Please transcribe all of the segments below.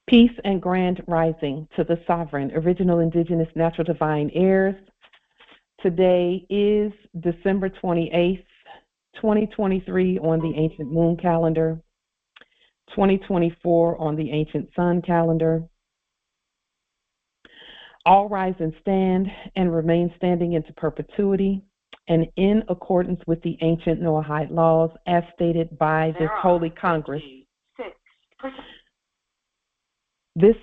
Peace and grand rising to the sovereign, original, indigenous, natural, divine heirs. Today is December 28th, 2023 on the ancient moon calendar, 2024 on the ancient sun calendar. All rise and stand and remain standing into perpetuity and in accordance with the ancient Noahide laws as stated by this Holy Congress. This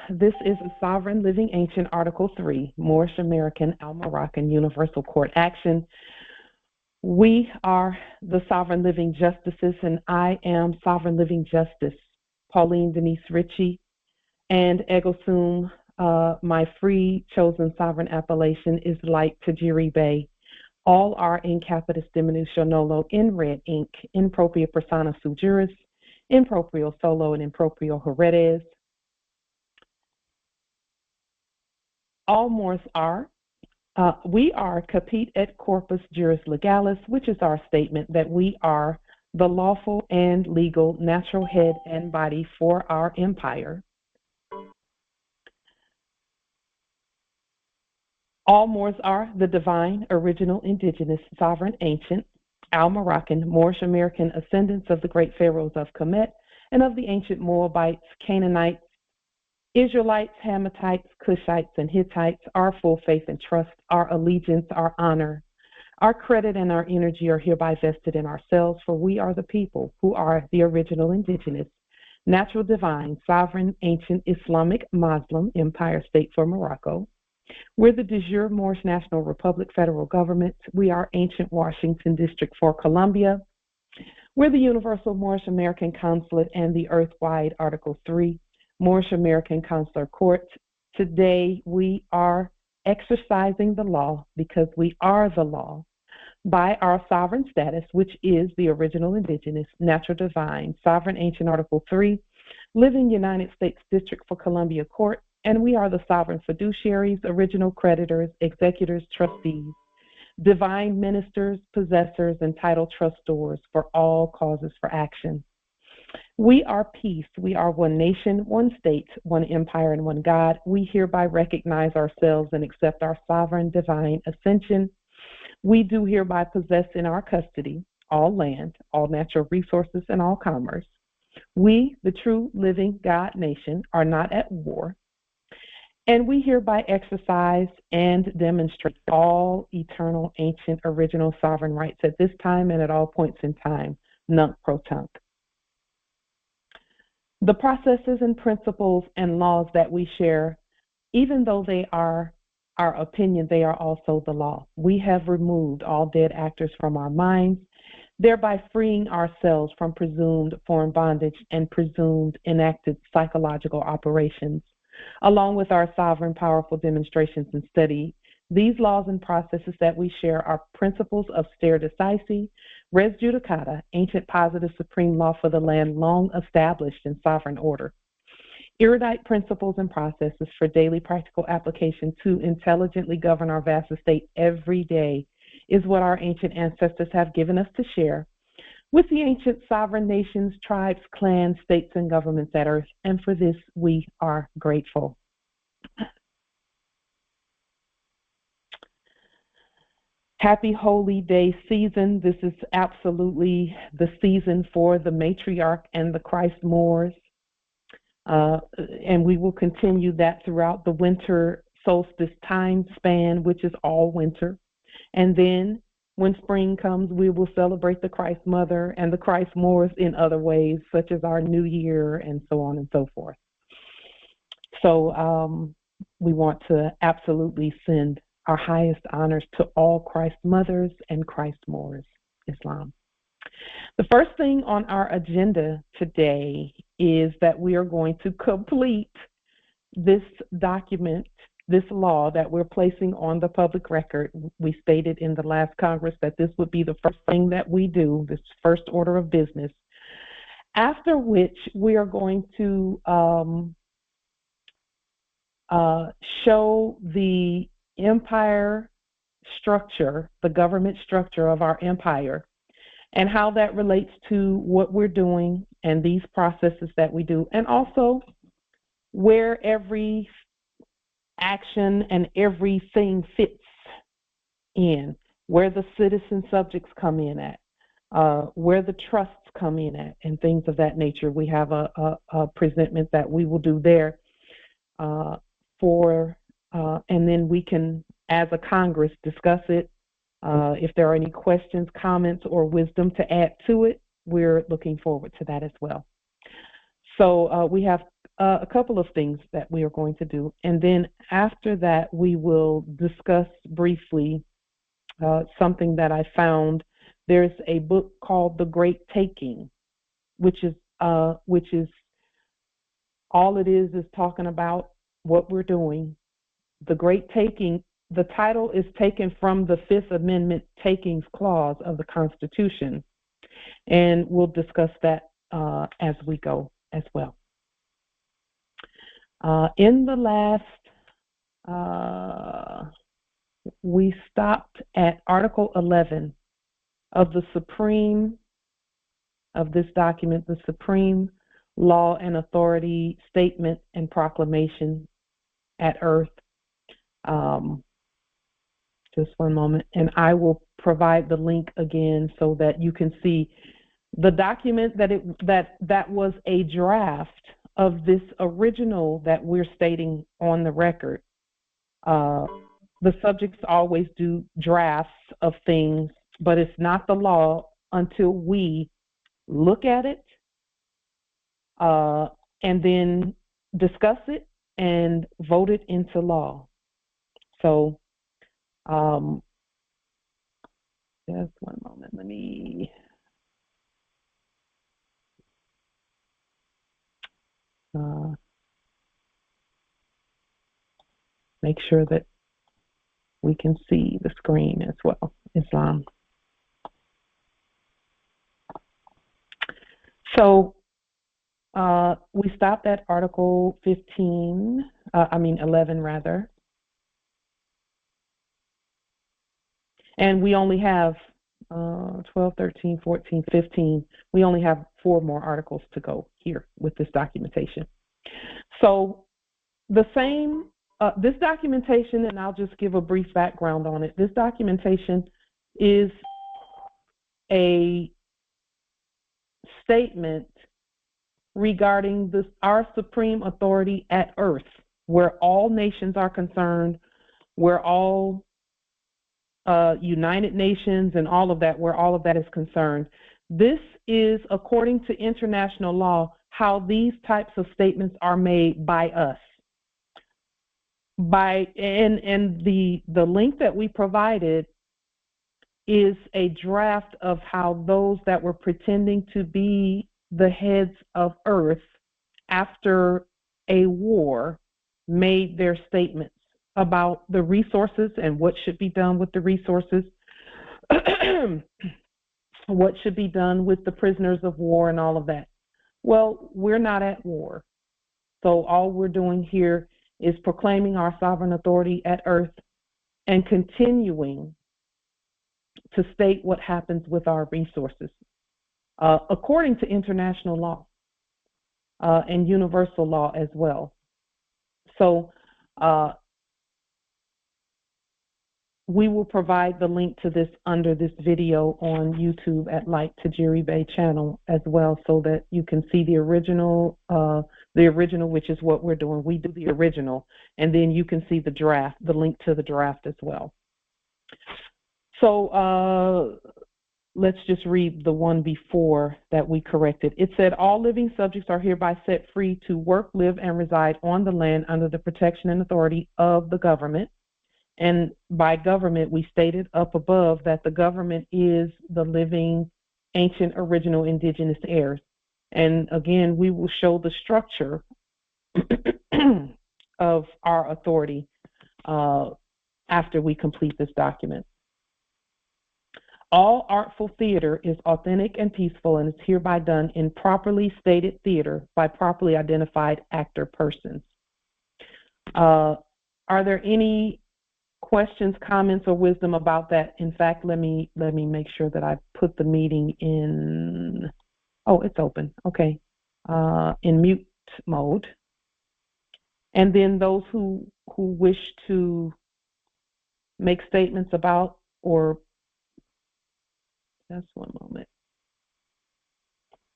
is a sovereign living ancient Article 3, Moorish American Moroccan Universal Court action. We are the sovereign living justices, and I am sovereign living justice, Pauline Denise Ritchie, and ego sum, my free chosen sovereign appellation is Light Tajiri Bay. All are in capitis diminution nolo in red ink, in propria persona sui juris, in proprio solo and in proprio heredes. All Moors are. We are capit et corpus juris legalis, which is our statement that we are the lawful and legal natural head and body for our empire. All Moors are the divine, original, indigenous, sovereign, ancient, Moroccan, Moorish American ascendants of the great pharaohs of Kemet and of the ancient Moabites, Canaanites, Israelites, Hamathites, Cushites, and Hittites. Our full faith and trust, our allegiance, our honor, our credit, and our energy are hereby vested in ourselves, for we are the people who are the original indigenous, natural, divine, sovereign, ancient, Islamic, Muslim empire state for Morocco. We're the de jure Moorish National Republic federal government. We are ancient Washington District for Columbia. We're the Universal Moorish American Consulate and the Earth-wide Article 3 Moorish American Consular Court. Today we are exercising the law because we are the law by our sovereign status, which is the original indigenous, natural divine, sovereign ancient Article 3, living United States District for Columbia Court, and we are the sovereign fiduciaries, original creditors, executors, trustees, divine ministers, possessors, and title trustors for all causes for action. We are peace. We are one nation, one state, one empire, and one God. We hereby recognize ourselves and accept our sovereign divine ascension. We do hereby possess in our custody all land, all natural resources, and all commerce. We, the true living God nation, are not at war. And we hereby exercise and demonstrate all eternal, ancient, original sovereign rights at this time and at all points in time, nunc pro tunc. The processes and principles and laws that we share, even though they are our opinion, they are also the law. We have removed all dead actors from our minds, thereby freeing ourselves from presumed foreign bondage and presumed enacted psychological operations. Along with our sovereign, powerful demonstrations and study, these laws and processes that we share are principles of stare decisis, res judicata, ancient positive supreme law for the land long established in sovereign order. Erudite principles and processes for daily practical application to intelligently govern our vast estate every day is what our ancient ancestors have given us to share with the ancient sovereign nations, tribes, clans, states, and governments at earth, and for this we are grateful. Happy Holy Day season. This is absolutely the season for the matriarch and the Christ Moors. And we will continue that throughout the winter solstice time span, which is all winter. And then when spring comes, we will celebrate the Christ Mother and the Christ Moors in other ways, such as our New Year and so on and so forth. So we want to absolutely send our highest honors to all Christ Mothers and Christ Moors, Islam. The first thing on our agenda today is that we are going to complete this document, this law that we're placing on the public record. We stated in the last Congress that this would be the first thing that we do, this first order of business, after which we are going to show the empire structure, the government structure of our empire, and how that relates to what we're doing and these processes that we do, and also where every action and everything fits in, where the citizen subjects come in at, where the trusts come in at, and things of that nature. We have a presentment that we will do there and then we can, as a Congress, discuss it. If there are any questions, comments, or wisdom to add to it, we're looking forward to that as well. So we have a couple of things that we are going to do. And then after that, we will discuss briefly something that I found. There's a book called The Great Taking, which is all it is talking about what we're doing. The Great Taking, the title is taken from the Fifth Amendment Takings Clause of the Constitution, and we'll discuss that as we go as well. In the last, we stopped at Article 11 of the Supreme, of this document, the Supreme Law and Authority Statement and Proclamation at Earth. Just one moment, and I will provide the link again so that you can see the document that was a draft of this original that we're stating on the record. The subjects always do drafts of things, but it's not the law until we look at it and then discuss it and vote it into law. So just one moment, let me make sure that we can see the screen as well. Islam. So we stopped at Article 11 rather. And we only have 12, 13, 14, 15. We only have 4 more articles to go here with this documentation. So the same, this documentation, and I'll just give a brief background on it. This documentation is a statement regarding our supreme authority at Earth, where all nations are concerned, where all United Nations and all of that, where all of that is concerned. This is, according to international law, how these types of statements are made by us. And the link that we provided is a draft of how those that were pretending to be the heads of Earth after a war made their statements about the resources and what should be done with the resources, what should be done with the prisoners of war and all of that. Well, we're not at war. So all we're doing here is proclaiming our sovereign authority at Earth and continuing to state what happens with our resources according to international law and universal law as well. So we will provide the link to this under this video on YouTube at Tajiri Bay channel as well, so that you can see the original, which is what we're doing. We do the original, and then you can see the draft, the link to the draft as well. So let's just read the one before that we corrected. It said, all living subjects are hereby set free to work, live, and reside on the land under the protection and authority of the government. And by government, we stated up above that the government is the living, ancient, original, indigenous heirs. And again, we will show the structure of our authority after we complete this document. All artful theater is authentic and peaceful, and is hereby done in properly stated theater by properly identified actor persons. Are there any questions, comments, or wisdom about that? In fact, let me make sure that I put the meeting in. Oh, it's open. Okay, in mute mode. And then those who wish to make statements about, or just one moment,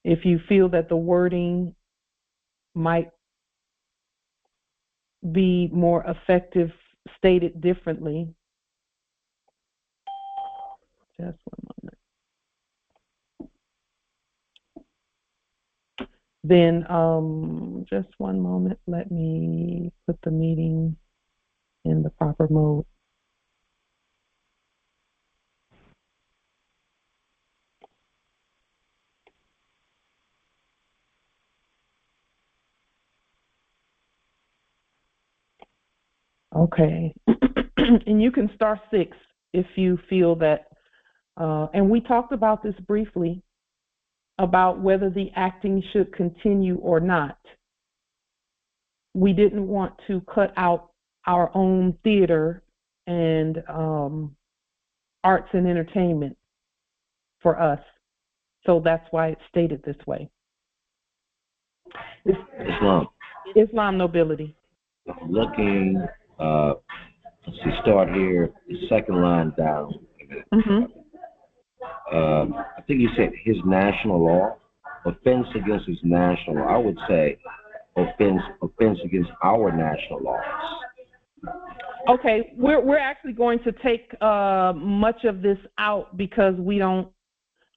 if you feel that the wording might be more effective stated differently, just one moment. Then just one moment, let me put the meeting in the proper mode. Okay. And you can star 6 if you feel that, and we talked about this briefly, about whether the acting should continue or not. We didn't want to cut out our own theater and arts and entertainment for us. So that's why it's stated this way. Islam nobility. Looking, let's see, start here, the second line down. I think you said his national law, offense against his national law. I would say offense against our national laws. Okay, we're actually going to take much of this out because we don't.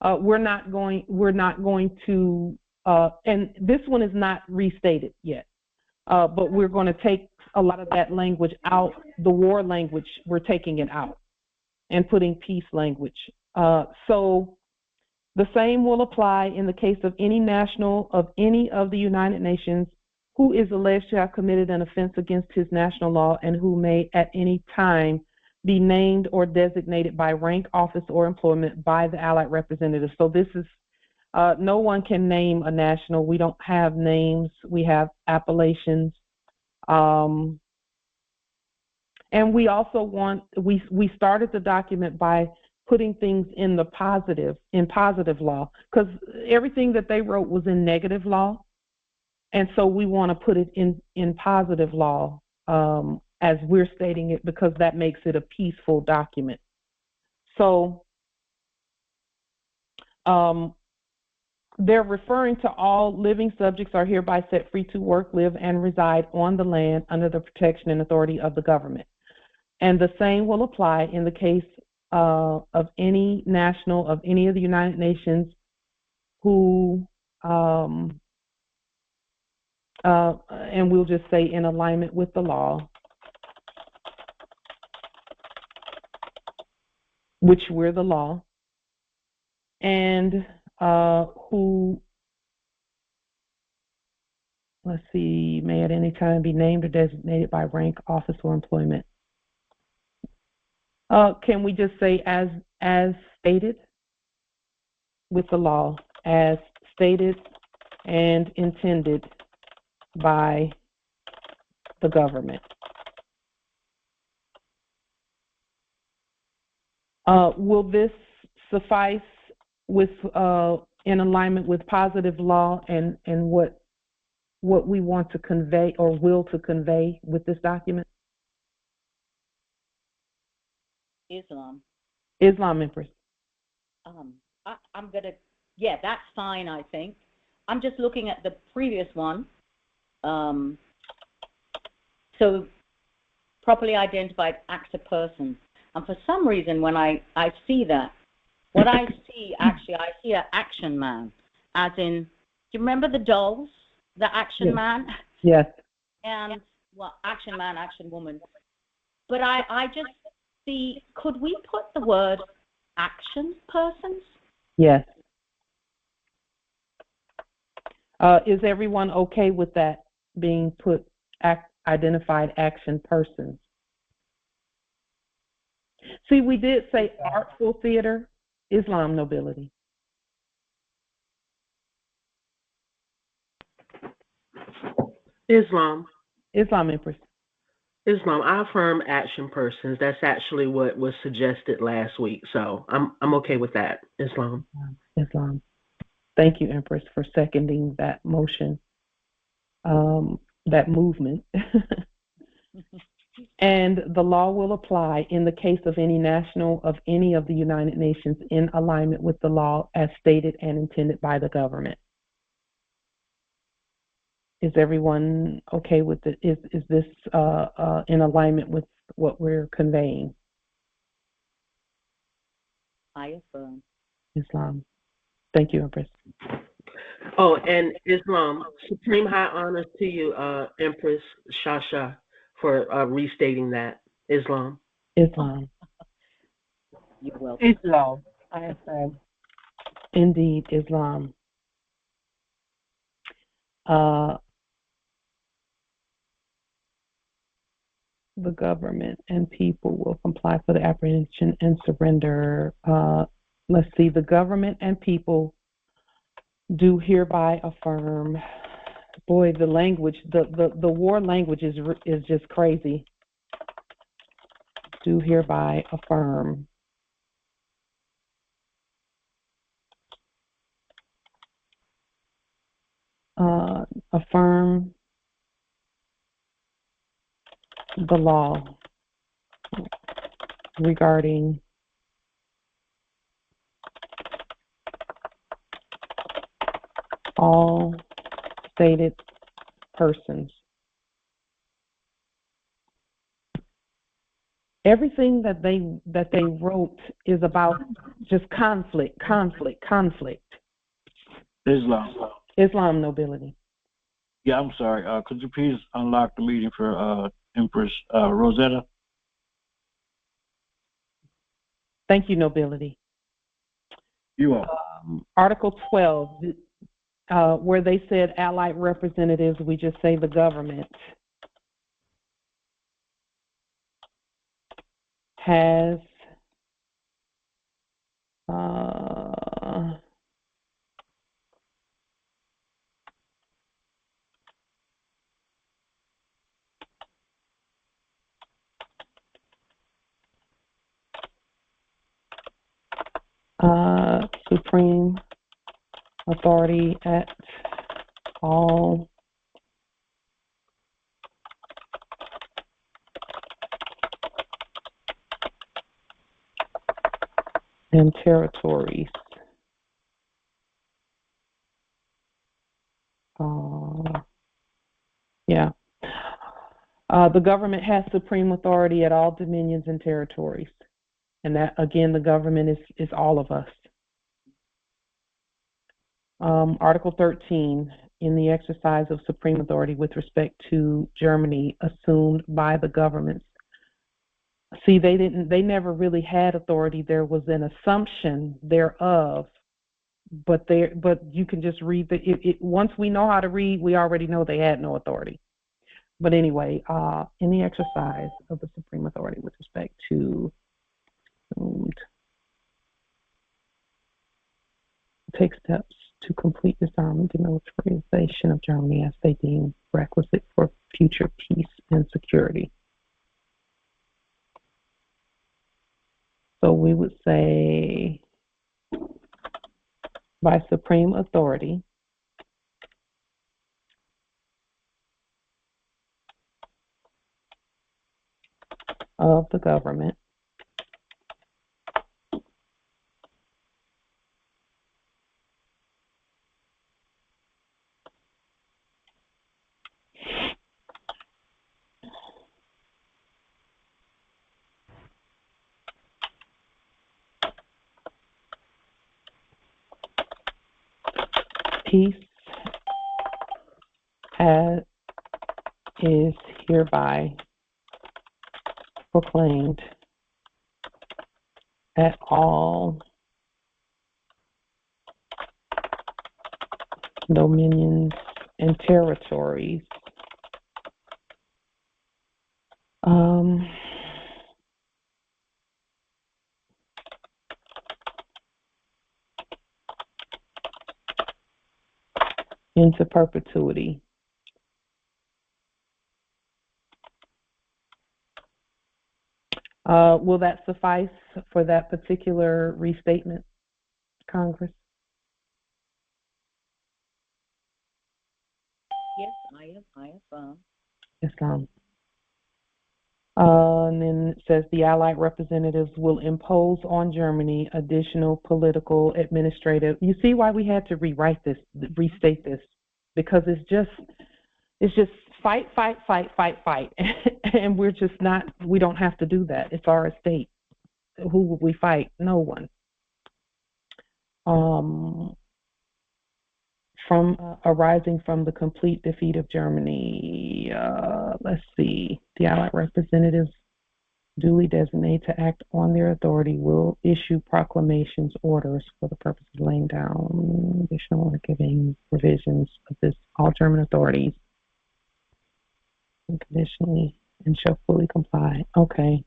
We're not going to. And this one is not restated yet. But we're going to take a lot of that language out. The war language, we're taking it out and putting peace language. So the same will apply in the case of any national of any of the United Nations who is alleged to have committed an offense against his national law and who may at any time be named or designated by rank, office, or employment by the Allied representative. So this is no one can name a national. We don't have names. We have appellations. And we also we started the document by putting things in positive law, because everything that they wrote was in negative law. And so we want to put it in positive law as we're stating it, because that makes it a peaceful document. So they're referring to all living subjects are hereby set free to work, live, and reside on the land under the protection and authority of the government. And the same will apply in the case of any national of any of the United Nations who, and we'll just say in alignment with the law, which we're the law, and who, let's see, may at any time be named or designated by rank, office, or employment. Can we just say as stated with the law, as stated and intended by the government? Will this suffice with in alignment with positive law and what we want to convey or will to convey with this document? Islam, Empress. I'm gonna, yeah, that's fine, I think. I'm just looking at the previous one. So properly identified acts of person. And for some reason, when I see that, what I see, actually, I hear action man, as in, do you remember the dolls, the action Yes. man? Yes. And, well, action man, action woman. But I just see, could we put the word action persons? Yes. Is everyone okay with that being put, identified action persons? See, we did say artful theater, Islam nobility. Islam, Empress. Islam. I affirm action persons. That's actually what was suggested last week, so I'm okay with that. Islam. Islam. Thank you, Empress, for seconding that motion. that movement. And the law will apply in the case of any national of any of the United Nations in alignment with the law as stated and intended by the government. Is everyone okay with it? Is this in alignment with what we're conveying? I affirm. Islam. Thank you, Empress. Oh, and Islam, supreme high honors to you, Empress Shasha, for restating that. Islam. Islam. You're welcome. Islam. I affirm. Indeed, Islam. The government and people will comply for the apprehension and surrender. Let's see, the government and people do hereby affirm. Boy, the language, the war language is just crazy. Do hereby affirm. Affirm the law regarding all stated persons. Everything that they wrote is about just conflict. Islam, nobility. Yeah, I'm sorry. Could you please unlock the meeting for Empress Rosetta? Thank you, nobility. You are. Article 12, where they said allied representatives, we just say the government has supreme authority at all and territories. The government has supreme authority at all dominions and territories. And that, again, the government is all of us. Article 13, in the exercise of supreme authority with respect to Germany assumed by the governments. See, they never really had authority. There was an assumption thereof, but you can just read once we know how to read, we already know they had no authority. But anyway, in the exercise of the supreme authority with respect to take steps to complete disarmament and demilitarization of Germany as they deem requisite for future peace and security. So we would say by supreme authority of the government peace is hereby proclaimed at all dominions and territories. Into perpetuity. Will that suffice for that particular restatement, Congress? Yes, I Islam. And then it says the Allied representatives will impose on Germany additional political, administrative. You see why we had to restate this, because it's just fight, and we're just not. We don't have to do that. It's our estate. Who would we fight? No one. From arising from the complete defeat of Germany. Let's see. The Allied representatives duly designated to act on their authority will issue proclamations, orders for the purpose of laying down additional or giving provisions of this all German authorities unconditionally and shall fully comply. Okay.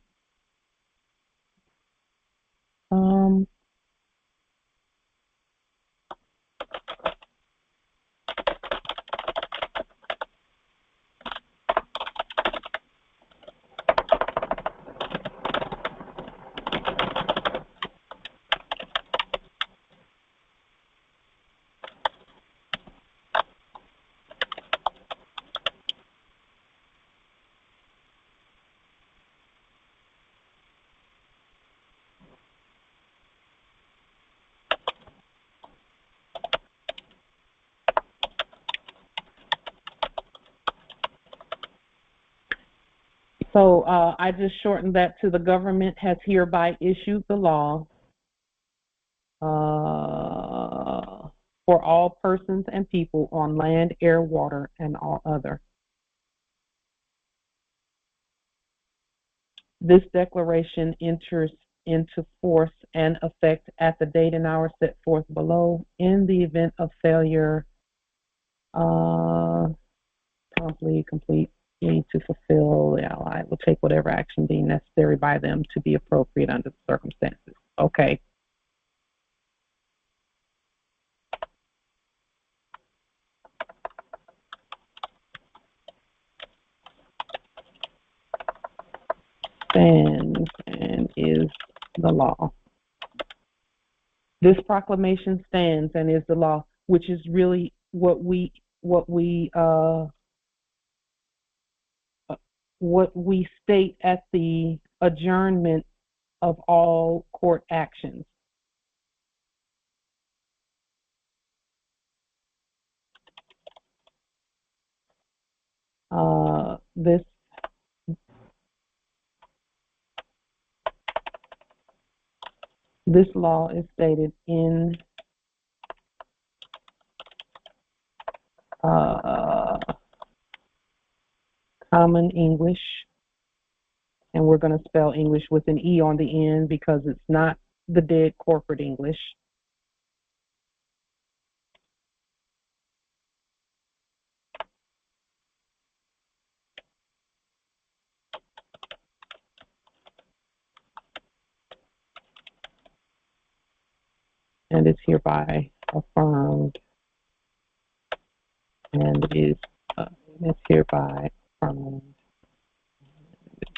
So I just shortened that to the government has hereby issued the law for all persons and people on land, air, water, and all other. This declaration enters into force and effect at the date and hour set forth below. In the event of failure, promptly complete to fulfill, the Allied will take whatever action deemed necessary by them to be appropriate under the circumstances. Okay. Stands and is the law. This proclamation stands and is the law, which is really what we state at the adjournment of all court actions. This law is stated in common English, and we're going to spell English with an E on the end because it's not the dead corporate English. And it's hereby affirmed and is it's hereby affirmed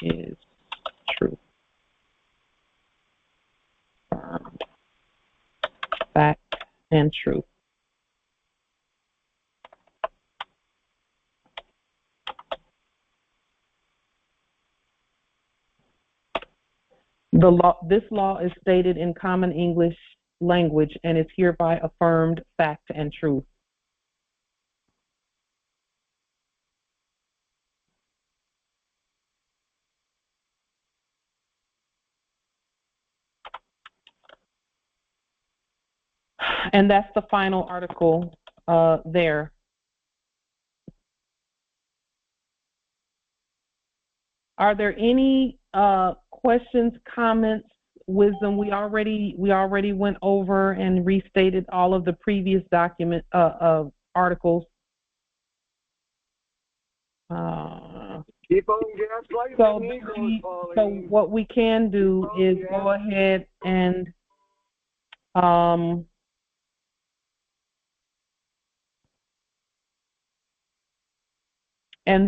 and is true. Affirmed. Fact and truth. This law is stated in common English language and is hereby affirmed fact and truth. And that's the final article there. Are there any questions, comments, wisdom? We already went over and restated all of the previous document articles. Keep on gaslighting. So what we can do is go ahead and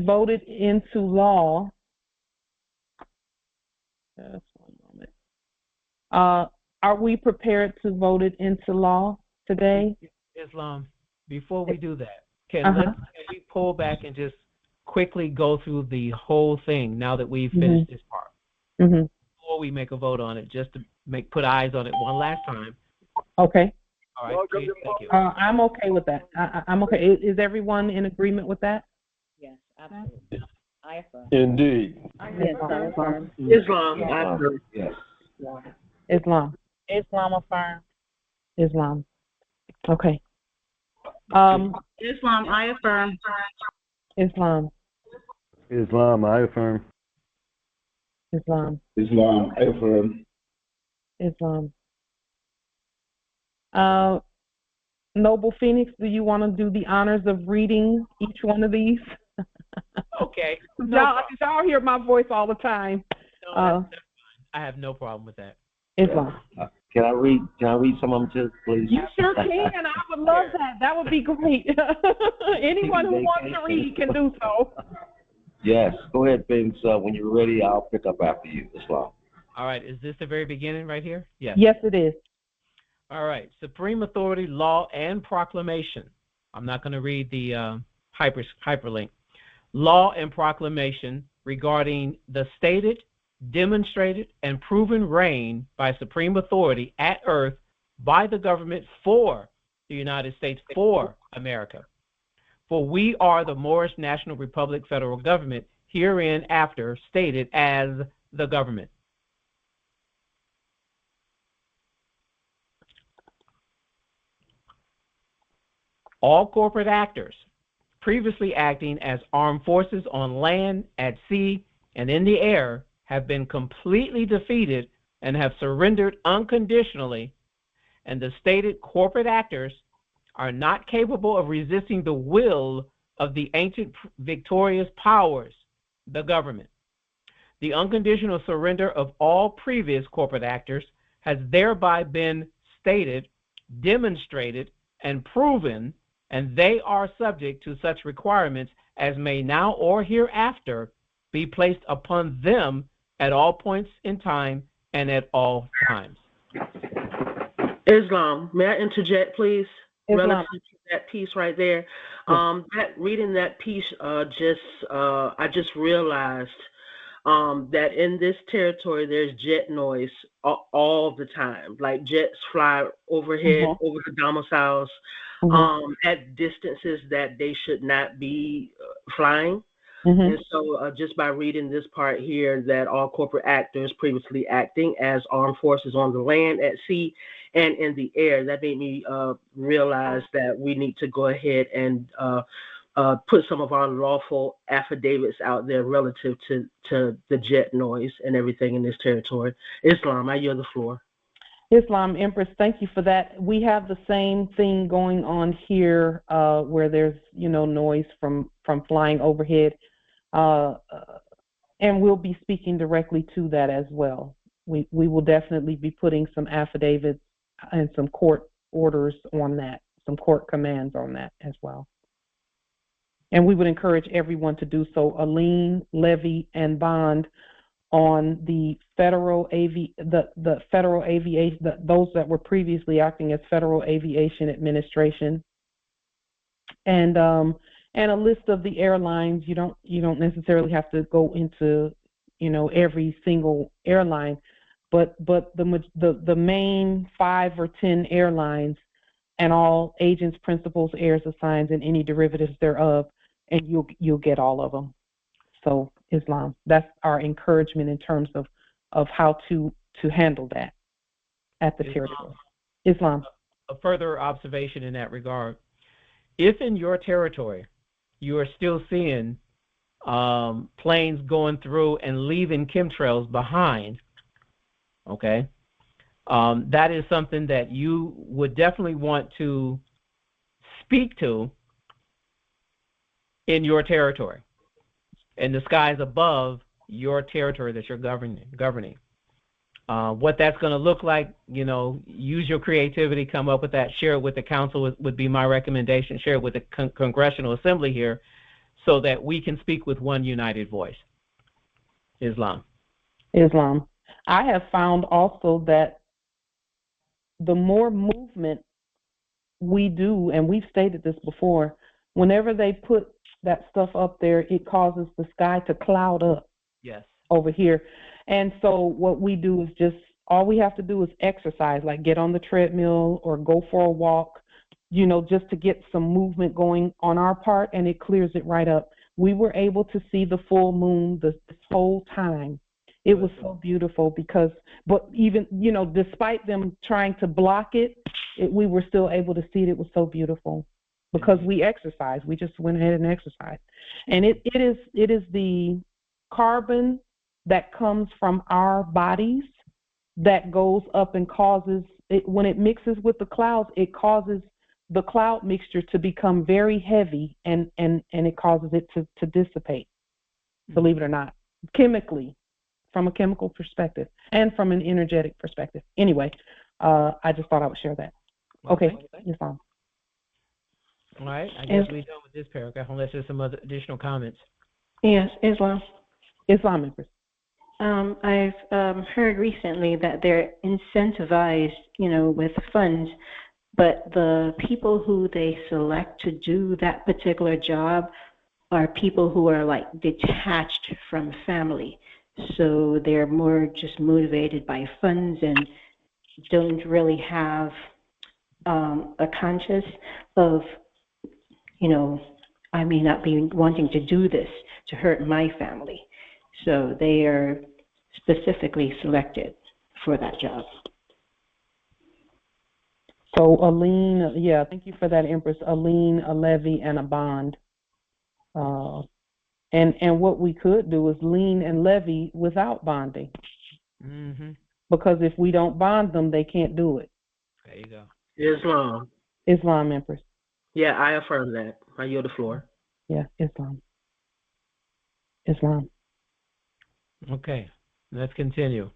vote it into law. Just one moment. Are we prepared to vote it into law today? Islam, before we do that, can we pull back and just quickly go through the whole thing now that we've finished this part before we make a vote on it, just to put eyes on it one last time. Okay. All right, please, thank you. I'm okay with that. I'm okay. Is everyone in agreement with that? Yes, absolutely. I affirm. Indeed. Yes, I affirm. Islam, I affirm. Yes. Islam. Islam affirm. Islam. Okay. Islam, I affirm. Islam. Islam, I affirm. Islam. Islam, I affirm. Islam. Noble Phoenix, do you want to do the honors of reading each one of these? Okay. Y'all hear my voice all the time. No, that's fine. I have no problem with that. Islam. Can I read some of them too, please? You sure can. I would love that. That would be great. Anyone who wants to read can do so. Yes. Go ahead, Vince. When you're ready, I'll pick up after you. Islam. All right. Is this the very beginning right here? Yes. Yes, it is. All right. Supreme authority, law, and proclamation. I'm not going to read the hyperlink. Law and proclamation regarding the stated, demonstrated, and proven reign by supreme authority at earth by the government for the United States, for America. For we are the Moorish National Republic federal government, herein after stated as the government. All corporate actors previously acting as armed forces on land, at sea, and in the air have been completely defeated and have surrendered unconditionally, and the stated corporate actors are not capable of resisting the will of the ancient victorious powers, the government. The unconditional surrender of all previous corporate actors has thereby been stated, demonstrated, and proven, and they are subject to such requirements as may now or hereafter be placed upon them at all points in time and at all times. Islam, may I interject, please? Islam. Relative to that piece right there. Reading that piece, I just realized that in this territory there's jet noise all the time. Like jets fly overhead over the domiciles at distances that they should not be flying. And so just by reading this part here, that all corporate actors previously acting as armed forces on the land, at sea, and in the air, that made me realize that we need to go ahead and put some of our lawful affidavits out there relative to the jet noise and everything in this territory. Islam, I yield the floor. Islam, Empress, thank you for that. We have the same thing going on here where there's, noise from flying overhead. And we'll be speaking directly to that as well. We will definitely be putting some affidavits and some court orders on that, some court commands on that as well. And we would encourage everyone to do so. A lien, levy, and bond on the federal the federal aviation, those that were previously acting as Federal Aviation Administration, and a list of the airlines. You don't necessarily have to go into every single airline, but the main 5 or 10 airlines and all agents, principals, heirs, assigns, and any derivatives thereof, and you'll get all of them. So Islam, that's our encouragement in terms of how to handle that at the territory. Islam. A further observation in that regard: if in your territory you are still seeing planes going through and leaving chemtrails behind, okay, that is something that you would definitely want to speak to in your territory, in the skies above your territory that you're governing. What that's going to look like, use your creativity, come up with that, share it with the council would be my recommendation, share it with the Congressional Assembly here so that we can speak with one united voice. Islam. I have found also that the more movement we do, and we've stated this before, whenever they put that stuff up there, it causes the sky to cloud up Yes. over here. And so what we do is just, all we have to do is exercise, like get on the treadmill or go for a walk, just to get some movement going on our part, and it clears it right up. We were able to see the full moon this whole time. It was so beautiful but even, despite them trying to block it, we were still able to see it. It was so beautiful because we exercised. We just went ahead and exercised. And it is the carbon that comes from our bodies that goes up and causes it, when it mixes with the clouds, it causes the cloud mixture to become very heavy, and it causes it to dissipate, believe it or not, chemically, from a chemical perspective and from an energetic perspective. Anyway, I just thought I would share that. Okay, Islam. All right, I guess we're done with this paragraph unless there's some other additional comments. Yes, Islam. Islam, Empress. I've heard recently that they're incentivized, with funds, but the people who they select to do that particular job are people who are like detached from family. So they're more just motivated by funds and don't really have a conscience of, I may not be wanting to do this to hurt my family. So they are specifically selected for that job. So a lien, yeah, thank you for that, Empress. A lien, a levy, and a bond. And what we could do is lien and levy without bonding. Mm-hmm. Because if we don't bond them, they can't do it. There you go. Islam. Islam, Empress. Yeah, I affirm that. I yield the floor. Yeah, Islam. Islam. Okay, let's continue.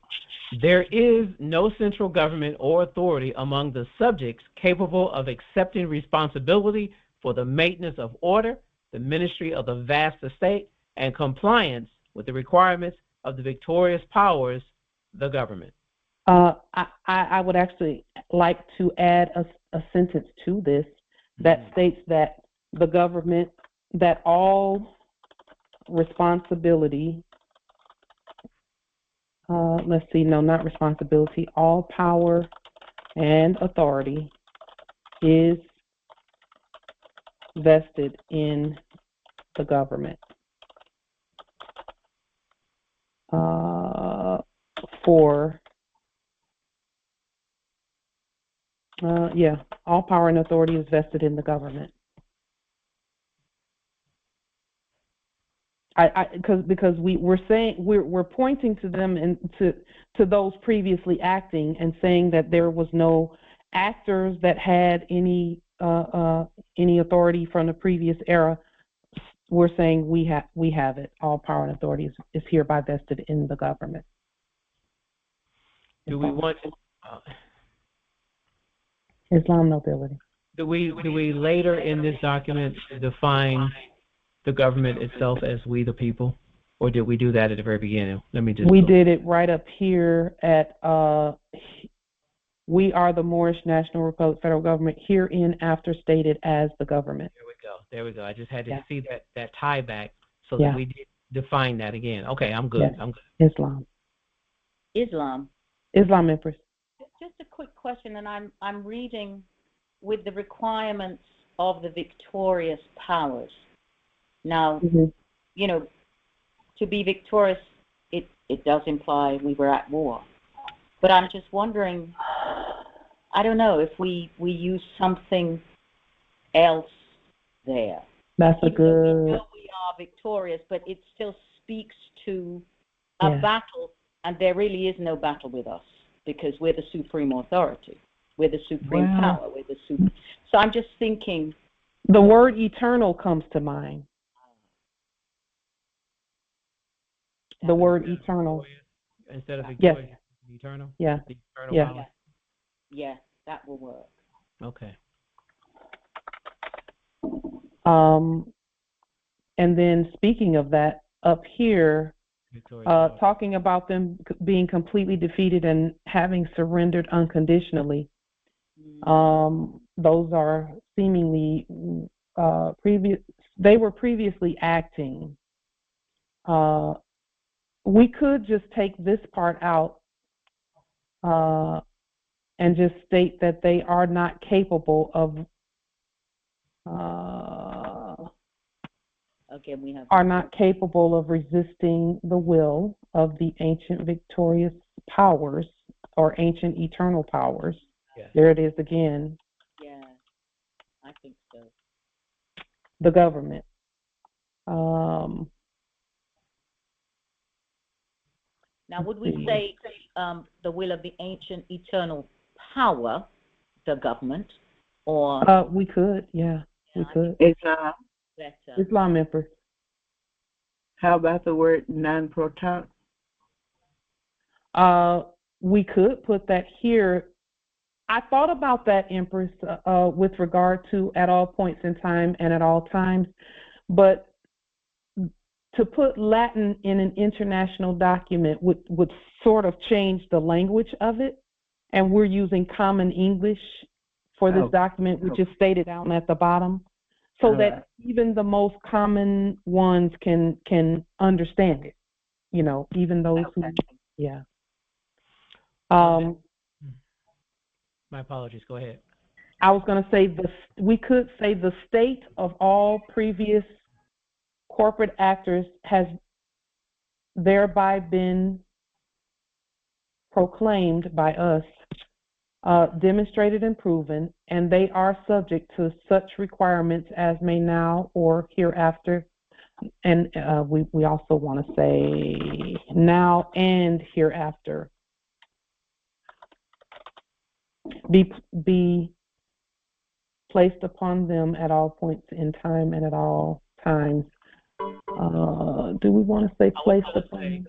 There is no central government or authority among the subjects capable of accepting responsibility for the maintenance of order, the ministry of the vast estate, and compliance with the requirements of the victorious powers, the government. I would actually like to add a sentence to this that states that the government, that all responsibility, not responsibility, all power and authority is vested in the government. All power and authority is vested in the government. Because we're pointing to them and to those previously acting and saying that there was no actors that had any authority from the previous era. We're saying we have it. All power and authority is hereby vested in the government. Do we want Islam nobility? Do we later in this document define the government itself as we the people, or did we do that at the very beginning? We did it right up here at we are the Moorish National Republic Federal Government, herein after stated as the government. There we go. I just had to see that tie back so that we did define that again. Okay, I'm good. Yes. I'm good. Islam, Empress. Just a quick question, and I'm reading with the requirements of the victorious powers. Now, to be victorious, it does imply we were at war. But I'm just wondering, I don't know if we use something else there. That's a good. We know we are victorious, but it still speaks to a battle, and there really is no battle with us because we're the supreme authority. We're the supreme power. We're the So I'm just thinking. The word eternal comes to mind. The word eternal. Instead of victorious, eternal? Yeah. The eternal power. Yeah, that will work. Okay. And then speaking of that, up here, talking about them being completely defeated and having surrendered unconditionally, those are seemingly they were previously acting. We could just take this part out and just state that they are not capable of resisting the will of the ancient victorious powers or ancient eternal powers. Yes. There it is again. Yeah, I think so. The government. Now, would we say the will of the ancient eternal power, the government, or? We could, yeah, we could. Islam. Better. Islam Empress. How about the word non-proton? We could put that here. I thought about that, Empress, with regard to at all points in time and at all times, but to put Latin in an international document would sort of change the language of it, and we're using common English for this document, which is stated down at the bottom, so that even the most common ones can understand it, you know, even those who, yeah. My apologies, go ahead. I was going to say we could say the state of all previous corporate actors has thereby been proclaimed by us, demonstrated and proven, and they are subject to such requirements as may now or hereafter, and we also want to say now and hereafter be placed upon them at all points in time and at all times. Do we want to say placed upon? In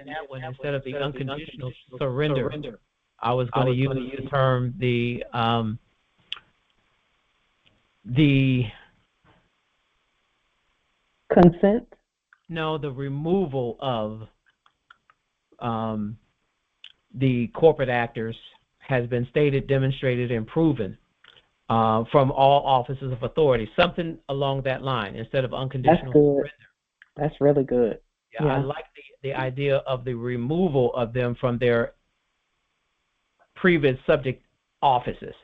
that one, instead of the unconditional surrender, I was going to use the term the consent. No, the removal of the corporate actors has been stated, demonstrated, and proven from all offices of authority. Something along that line instead of unconditional surrender. That's really good. Yeah, I like the idea of the removal of them from their previous subject offices.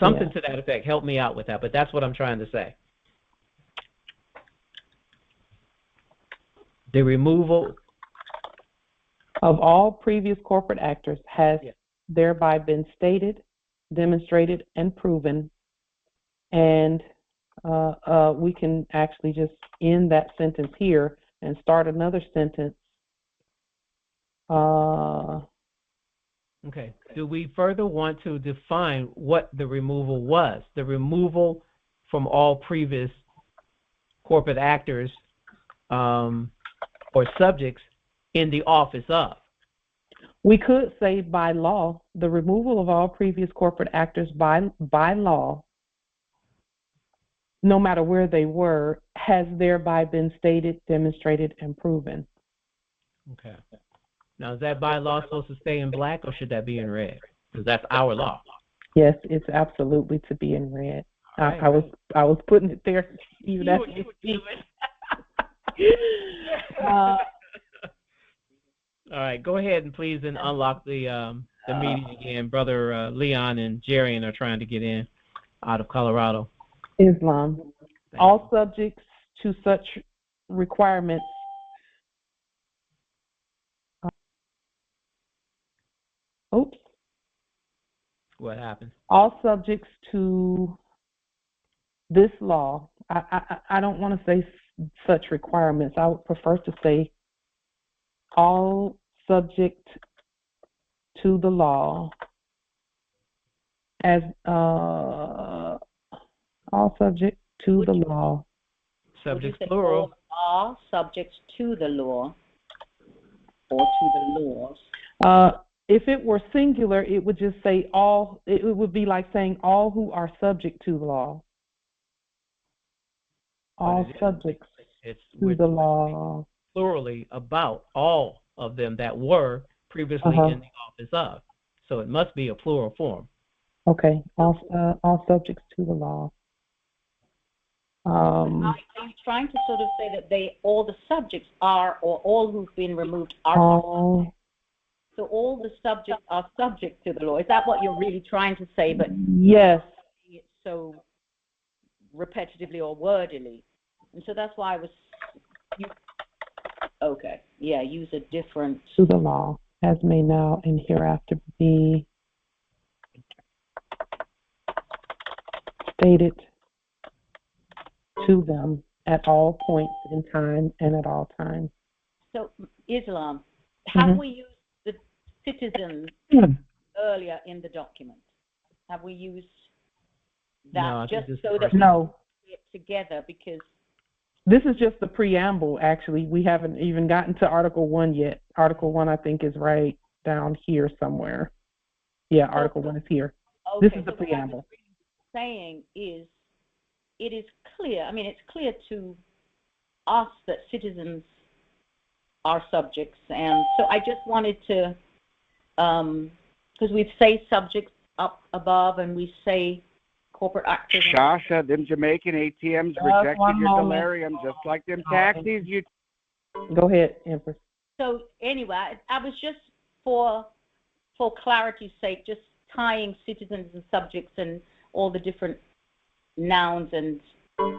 Something to that effect. Help me out with that, but that's what I'm trying to say. The removal of all previous corporate actors has thereby been stated, demonstrated, and proven. And we can actually just end that sentence here and start another sentence. Okay. Do we further want to define what the removal was? The removal from all previous corporate actors or subjects in the office of? We could say by law, the removal of all previous corporate actors by law, no matter where they were, has thereby been stated, demonstrated, and proven. Okay. Now, is that by law supposed to stay in black, or should that be in red? Because that's our law. Yes, it's absolutely to be in red. Right, I was putting it there even as you speak. All right, go ahead and please and unlock the meeting again. Brother Leon and Jerry are trying to get in out of Colorado. Islam. All subjects to such requirements What happened? All subjects to this law. I don't want to say such requirements. I would prefer to say all subject to the law as all subject to the law. Subjects plural. All subjects to the law or to the laws. If it were singular, it would just say all. It would be like saying all who are subject to the law. All subjects to the law. Plurally about all of them that were previously in the office of. So it must be a plural form. Okay. All subjects to the law. Um, Are you trying to sort of say that all the subjects are, or all who've been removed are? all, So all the subjects are subject to the law. Is that what you're really trying to say? But yes. it's so repetitively or wordily, and so that's why I was. Okay, yeah, use a different. To the law, as may now and hereafter be stated to them at all points in time and at all times. So Islam, have we used the citizens earlier in the document? Have we used that No, just so that we no. can get together? Because This is just the preamble, actually. We haven't even gotten to Article 1 yet. Article 1, I think, is right down here somewhere. Yeah, Article 1 is here. okay, This is the so preamble. What I was saying is, it is clear. I mean, it's clear to us that citizens are subjects, and so I just wanted to, because we say subjects up above, and we say corporate actors. Shasha, them Jamaican ATMs rejected your delirium just like them taxis. You go ahead, Empress. So anyway, I was just for clarity's sake, just tying citizens and subjects and all the different nouns and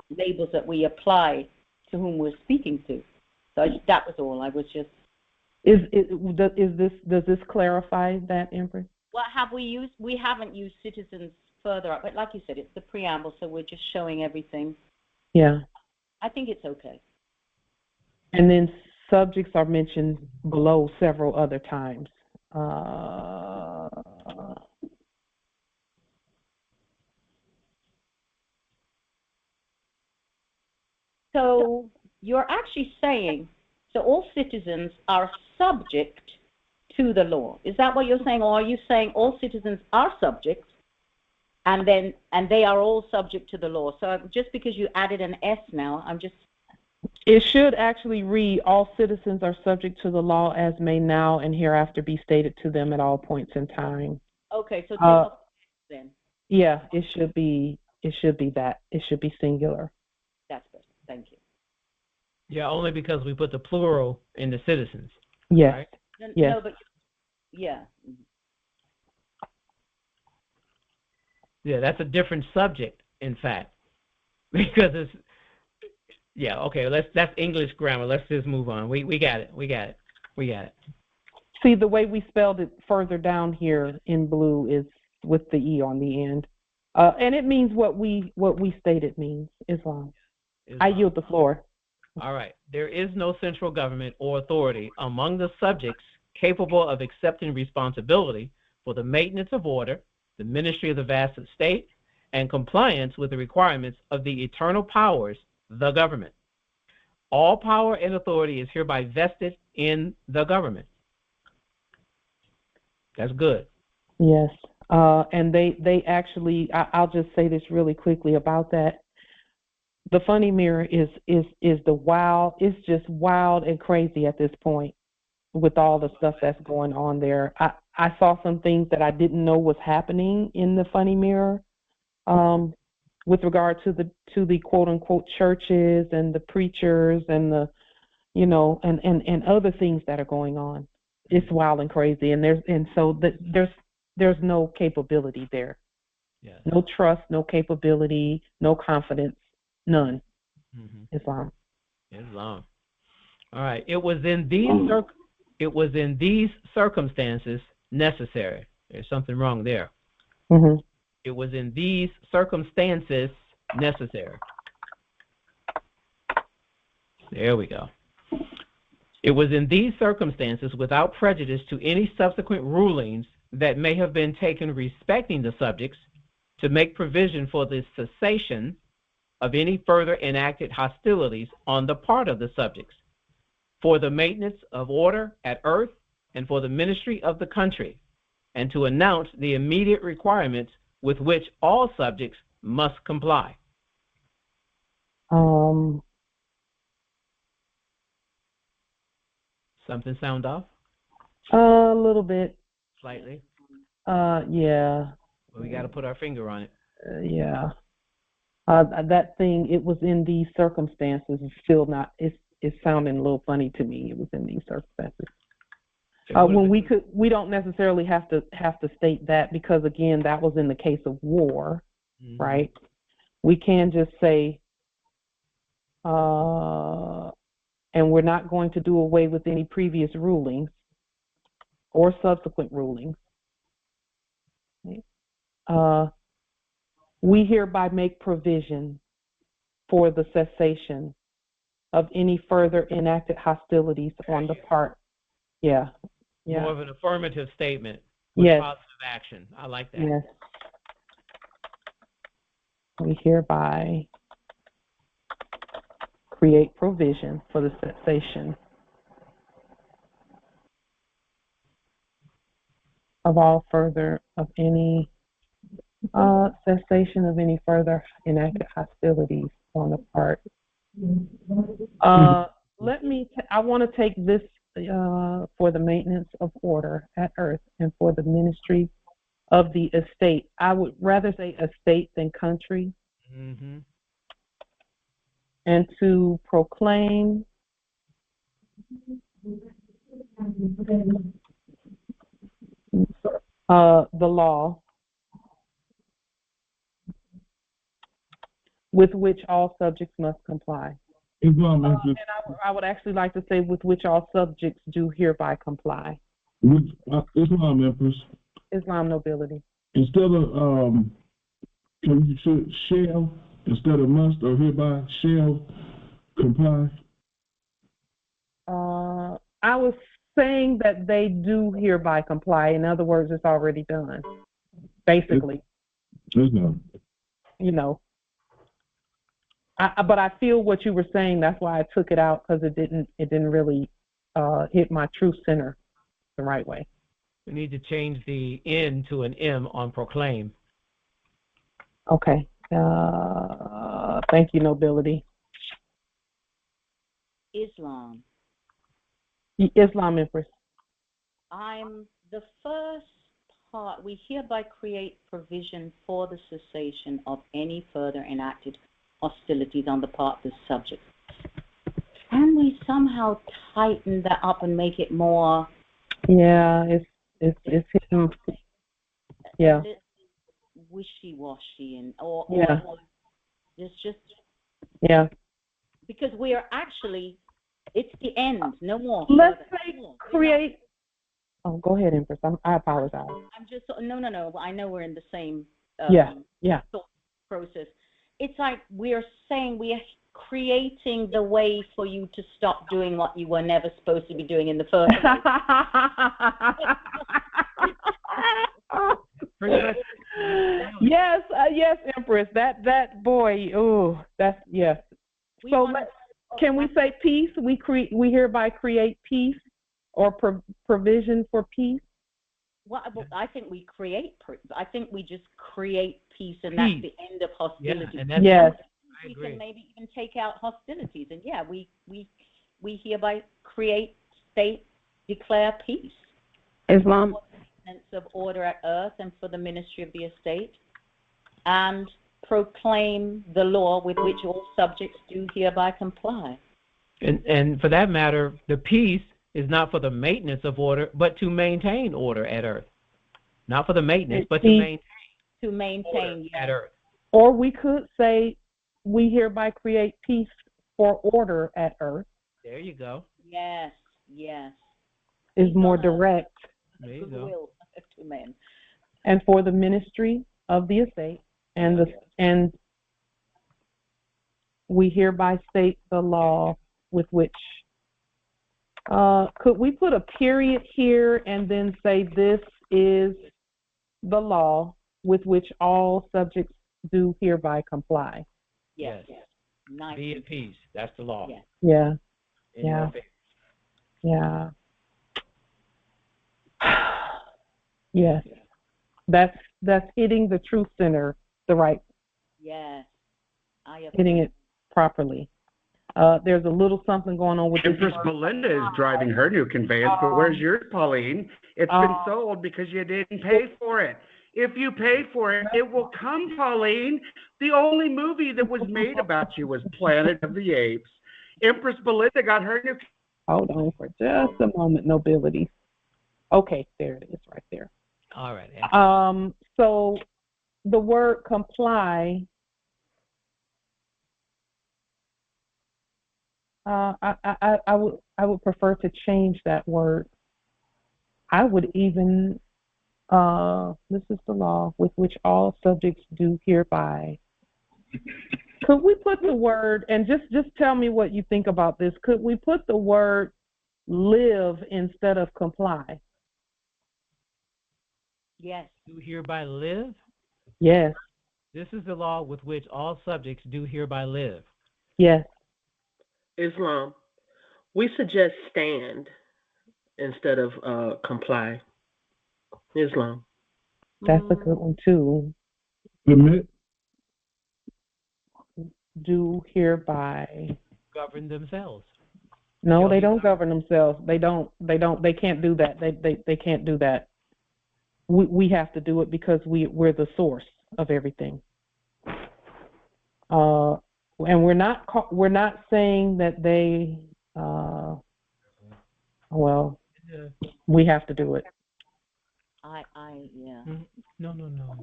labels that we apply to whom we're speaking to. So that was all. I was just. Does this clarify that, Empress? What have we used? We haven't used citizens further up, but like you said, it's the preamble, so we're just showing everything. Yeah. I think it's okay. And then subjects are mentioned below several other times. So you're actually saying, so all citizens are subject to the law. Is that what you're saying, or are you saying all citizens are subject, and they are all subject to the law? So just because you added an S now, I'm just. It should actually read, all citizens are subject to the law as may now and hereafter be stated to them at all points in time. Okay, so take off then. Yeah, it should be that. It should be singular. That's good. Thank you. Yeah, only because we put the plural in the citizens. Yes. Right? Yes. No, but yeah. Yeah, that's a different subject, in fact, because it's. Yeah, okay. That's English grammar. Let's just move on. We got it. We got it. See, the way we spelled it further down here in blue is with the E on the end, and it means what we stated means. Islam. I yield the floor. All right. There is no central government or authority among the subjects capable of accepting responsibility for the maintenance of order, the ministry of the vast state, and compliance with the requirements of the eternal powers, the government. All power and authority is hereby vested in the government. That's good. Yes. And they actually, I'll just say this really quickly about that. The funny mirror is the wild. It's just wild and crazy at this point with all the stuff that's going on there. I saw some things that I didn't know was happening in the funny mirror, with regard to the quote unquote churches and the preachers and the, and other things that are going on. It's wild and crazy, and there's no capability there. Yes. No trust, no capability, no confidence. None. Islam. All right. It was in these circumstances necessary. There's something wrong there. Mm-hmm. It was in these circumstances necessary. There we go. It was in these circumstances, without prejudice to any subsequent rulings that may have been taken respecting the subjects, to make provision for the cessation of any further enacted hostilities on the part of the subjects, for the maintenance of order at earth, and for the ministry of the country, and to announce the immediate requirements with which all subjects must comply. Something sound off? A little bit. Slightly? Yeah. Well, we got to put our finger on it. Yeah. That thing, it was in these circumstances. It's still not. It's sounding a little funny to me. It was in these circumstances. When we don't necessarily have to state that, because again, that was in the case of war, right? We can just say, and we're not going to do away with any previous rulings or subsequent rulings. We hereby make provision for the cessation of any further enacted hostilities on the part. Yeah. More of an affirmative statement with positive action. I like that. Yes. We hereby create provision for the cessation of all further of any cessation of any further enacted hostilities on the part. I want to take this for the maintenance of order at earth and for the ministry of the estate. I would rather say estate than country. And to proclaim the law with which all subjects must comply. Islam, and I would actually like to say with which all subjects do hereby comply. Islam, Empress. Islam, nobility. Instead of can you say shall instead of must, or hereby shall comply? I was saying that they do hereby comply. In other words, it's already done. Basically. Islam. You know. But I feel what you were saying. That's why I took it out, because it didn't really hit my true center the right way. We need to change the N to an M on proclaim. Okay. Thank you, nobility. Islam. Islam, Empress. I'm the first part. We hereby create provision for the cessation of any further enacted hostilities on the part of the subject. Can we somehow tighten that up and make it more? Yeah, it's hidden. Yeah. Wishy-washy and or it's just because we are actually, it's the end, no more. Let's say create. Oh, go ahead, Empress. I apologize. I'm just no. I know we're in the same thought process. It's like we are saying we are creating the way for you to stop doing what you were never supposed to be doing in the first place. Yes, Empress. That boy. Oh, that's yes. So can we say peace? We hereby create peace or provision for peace. Well, I think we create. I think we just create peace, and that's the end of hostilities. Yeah, and yes, we can maybe even take out hostilities, and we hereby create, state, declare peace. Islam. For the maintenance of order at earth and for the ministry of the estate, and proclaim the law with which all subjects do hereby comply. And for that matter, the peace is not for the maintenance of order, but to maintain order at earth. Not for the maintenance, but to maintain. To maintain at earth. Or we could say, we hereby create peace for order at earth. There you go. Yes. Is more direct. There you go. To men. And for the ministry of the estate, and we hereby state the law with which. Could we put a period here and then say this is the law with which all subjects do hereby comply? Yes. Nice. Be at peace. That's the law. Yeah. Yes. That's hitting the truth center the right. Yes. Hitting it properly. There's a little something going on with Empress Belinda is driving her new conveyance, but where's yours, Pauline? It's been sold because you didn't pay for it. If you pay for it, it will come, Pauline. The only movie that was made about you was Planet of the Apes. Empress Belinda got her new... Hold on for just a moment, nobility. Okay, there it is right there. All right. So the word comply, I would prefer to change that word. I would even this is the law with which all subjects do hereby. Could we put the word, and just tell me what you think about this, could we put the word live instead of comply? Yes. Do hereby live? Yes. This is the law with which all subjects do hereby live. Yes. Islam. We suggest stand instead of comply. Islam. That's a good one too. Submit. Do hereby Govern themselves. No, they don't govern themselves. They can't do that. They can't do that. We have to do it because we're the source of everything. And we're not saying that they we have to do it. Yeah. No,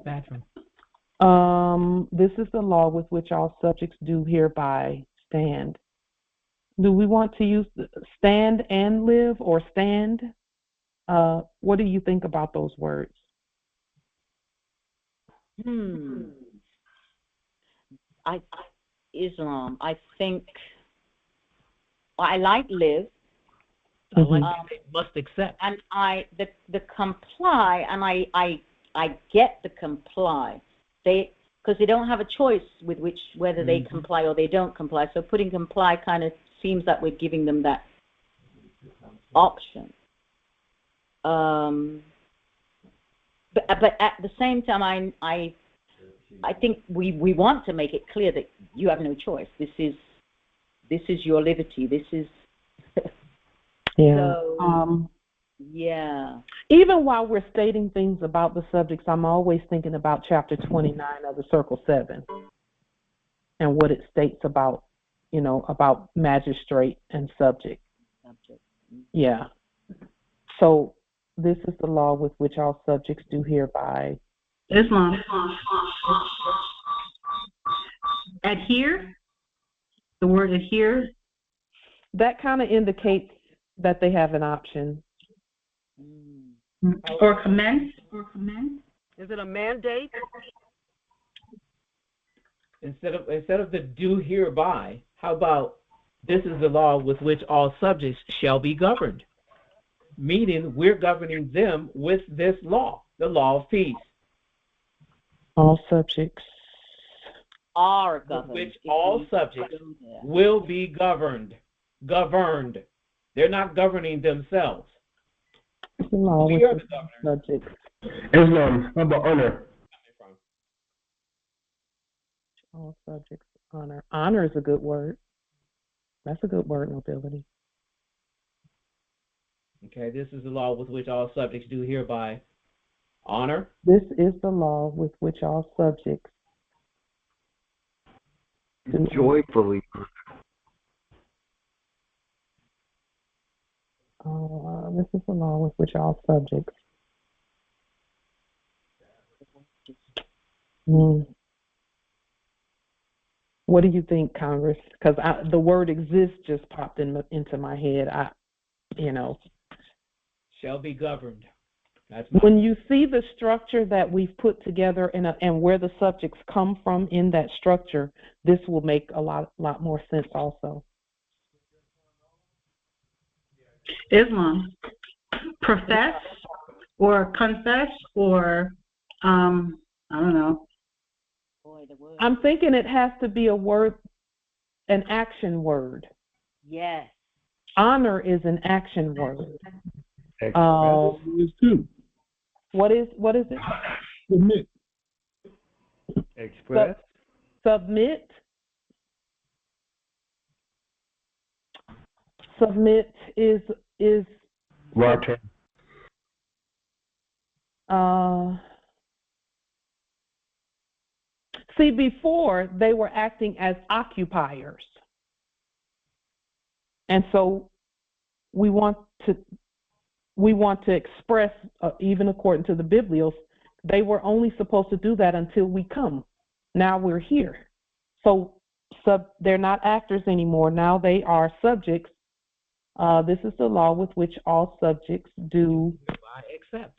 bathroom. This is the law with which all subjects do hereby stand. Do we want to use stand and live or stand? What do you think about those words? Islam. I think I like live. I like they must accept. And the comply, and I get the comply. Because they don't have a choice with whether they comply or they don't comply. So putting comply kind of seems that we're giving them that option. But at the same time, I think we want to make it clear that you have no choice. This is your liberty. This is yeah. So, yeah. Even while we're stating things about the subjects, I'm always thinking about chapter 29 of the Circle 7 and what it states about, about magistrate and subject. Yeah. So this is the law with which all subjects do hereby. Islam. Adhere. The word adhere. That kind of indicates that they have an option. Or commence. Is it a mandate? Instead of the do hereby, how about this is the law with which all subjects shall be governed? Meaning we're governing them with this law, the law of peace. All subjects are governed. With which all subjects will be governed. They're not governing themselves. We are the subjects. Islam. How about honor? All subjects honor. Honor is a good word. That's a good word, nobility. Okay, this is the law with which all subjects do hereby honor. This is the law with which all subjects do joyfully. This is the law with which all subjects. What do you think, Congress? Because the word exists just popped into my head. Shall be governed. When you see the structure that we've put together and where the subjects come from in that structure, this will make a lot more sense also. Islam. Profess or confess or I don't know. I'm thinking it has to be a word, an action word. Yes. Honor is an action word. Is too. What is it? Submit. Express. Submit. Submit is Water. See, before they were acting as occupiers. And so we want to express, even according to the Biblios, they were only supposed to do that until we come. Now we're here. So they're not actors anymore. Now they are subjects. This is the law with which all subjects do accept.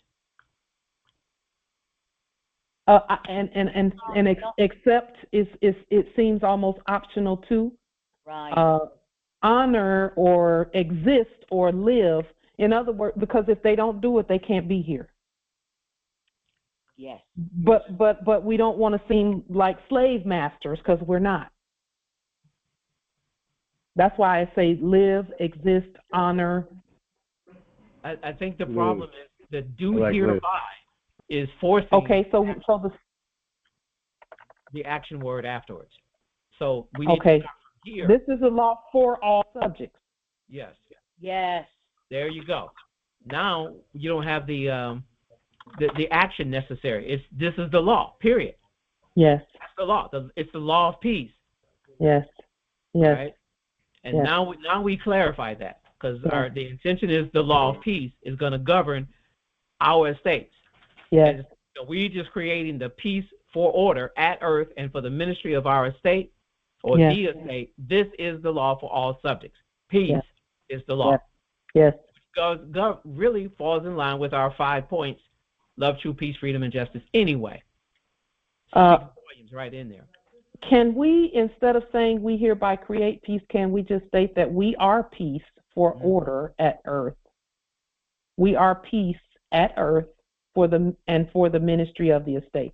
Accept is it seems almost optional too. Right. Honor or exist or live. In other words, because if they don't do it, they can't be here. Yes. But we don't want to seem like slave masters, because we're not. That's why I say live, exist, honor. I think the problem is the do like hereby is forcing. Okay, so the action word afterwards. So we need to start from here. This is a law for all subjects. Yes. Yes. There you go. Now you don't have the action necessary. This is the law. Period. Yes. That's the law. It's the law of peace. Yes. Yes. Right? And now we clarify that, because the intention is the law of peace is going to govern our estates. Yes. And so we just creating the peace for order at earth and for the ministry of our estate or the estate. This is the law for all subjects. Peace is the law. Yes. Which really falls in line with our 5 points: love, true peace, freedom, and justice. Anyway, volumes right in there. Can we, instead of saying we hereby create peace, can we just state that we are peace for order at earth? We are peace at earth for the ministry of the estate.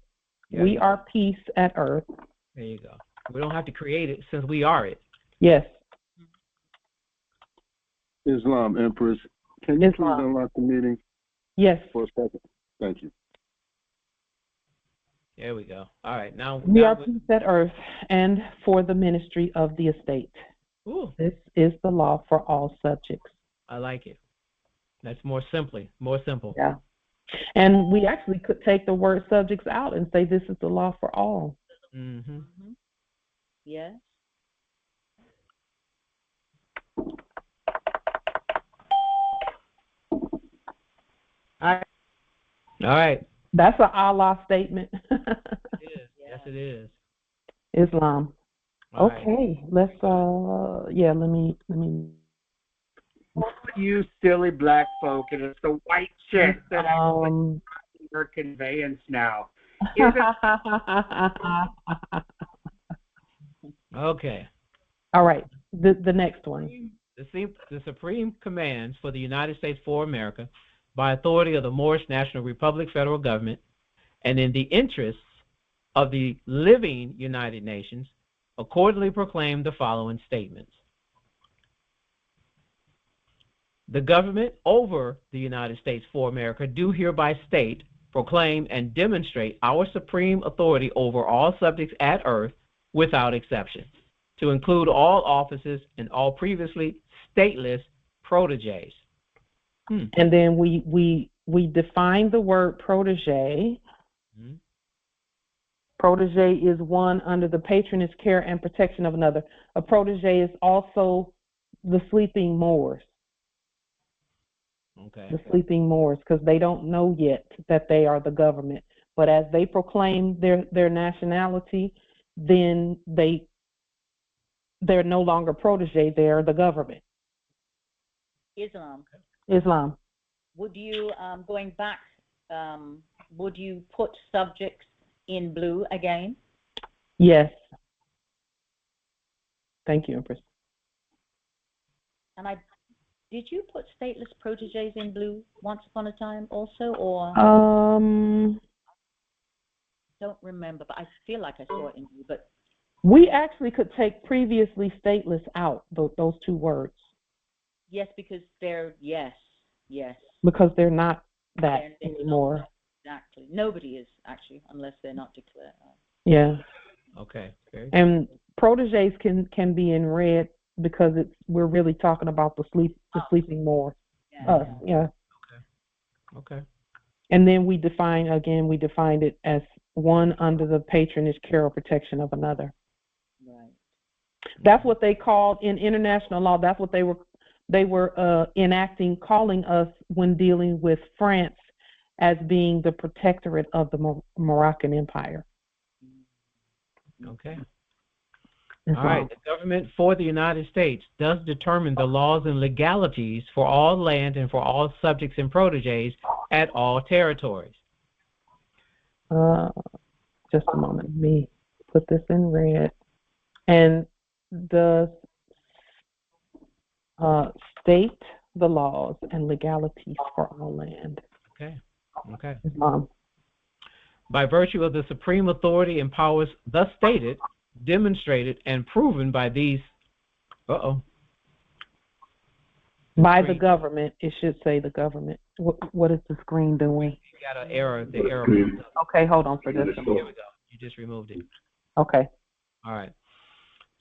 We are peace at earth. There you go. We don't have to create it since we are it. Yes. Islam, Empress. Can you please unlock the meeting? Yes. For a second. Thank you. There we go. All right. Now we are peace at earth and for the ministry of the estate. Ooh. This is the law for all subjects. I like it. That's more simple. Yeah. And we actually could take the word subjects out and say this is the law for all. Mm-hmm. Yes. All right. That's an Allah statement. It is. Yes, it is. Islam. All okay. Right. Let's let me You silly black folk, and it's the white chick that I'm your conveyance now. Okay. All right. The next one. The Supreme Commands for the United States for America, by authority of the Moorish National Republic federal government, and in the interests of the living United Nations, accordingly proclaim the following statements. The government over the United States for America do hereby state, proclaim, and demonstrate our supreme authority over all subjects at earth without exception, to include all offices and all previously stateless protégés. And then we define the word protégé. Mm-hmm. Protégé is one under the patronage, care, and protection of another. A protégé is also the sleeping Moors. Okay. The sleeping Moors, because they don't know yet that they are the government. But as they proclaim their nationality, then they're no longer protégé, they're the government. Islam. Would you, going back, would you put subjects in blue again? Yes. Thank you, Empress. And did you put stateless protégés in blue once upon a time also, or? Don't remember, but I feel like I saw it in blue. But we actually could take previously stateless out, those two words. Yes, because they're yes. Because they're not that anymore. Not, exactly. Nobody is actually, unless they're not declared. Yeah. Okay. And protégés can be in red because we're really talking about the sleeping Moor. Yeah. Okay. And then we defined it as one under the patronage, care, or protection of another. Right. That's what they called in international law. That's what they were enacting, calling us when dealing with France as being the protectorate of the Moroccan Empire. Okay. All right. The government for the United States does determine the laws and legalities for all land and for all subjects and proteges at all territories. Just a moment. Let me put this in red. And the state the laws and legalities for all land. Okay. Okay. Islam. By virtue of the supreme authority and powers thus stated, demonstrated, and proven by these, by the government, it should say the government. What is the screen doing? You got an error. The error. Okay, hold on for just a moment. Here we go. You just removed it. Okay. All right.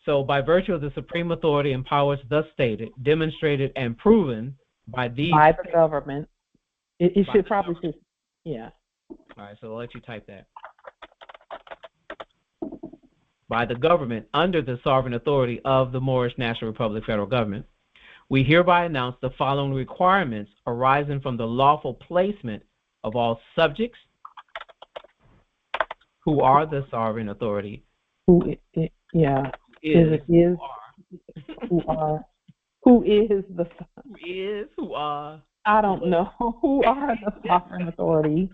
So by virtue of the supreme authority and powers thus stated, demonstrated, and proven by these. By the government. It should probably say, yeah. All right, so I'll let you type that. By the government under the sovereign authority of the Moorish National Republic Federal Government, we hereby announce the following requirements arising from the lawful placement of all subjects who are the sovereign authority. Who is the I don't know. Who are the sovereign authority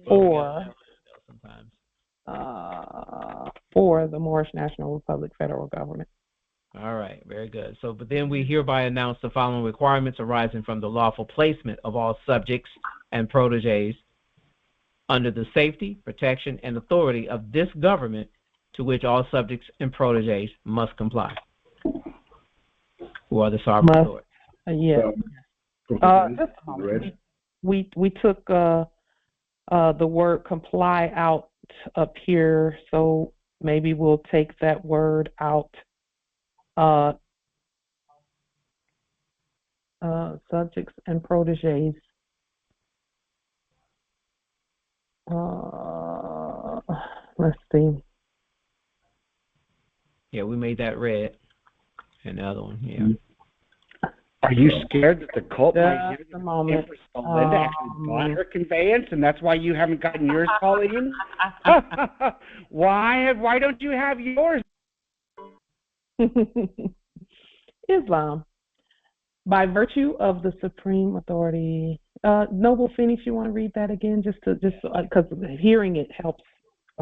for the Moorish National Republic Federal Government? All right, very good. So, but then we hereby announce the following requirements arising from the lawful placement of all subjects and proteges under the safety, protection, and authority of this government, to which all subjects and proteges must comply. Who are the sovereign authority? Yes. Just a moment. We took the word comply out up here, so maybe we'll take that word out. Subjects and proteges. Let's see. Yeah, we made that red. And the other one, yeah. Are you scared that the cult might hear the Empress Belinda actually bought her conveyance, and that's why you haven't gotten yours, Pauline? Why don't you have yours? Islam. By virtue of the supreme authority. Noble Phoenix, you want to read that again, just because hearing it helps.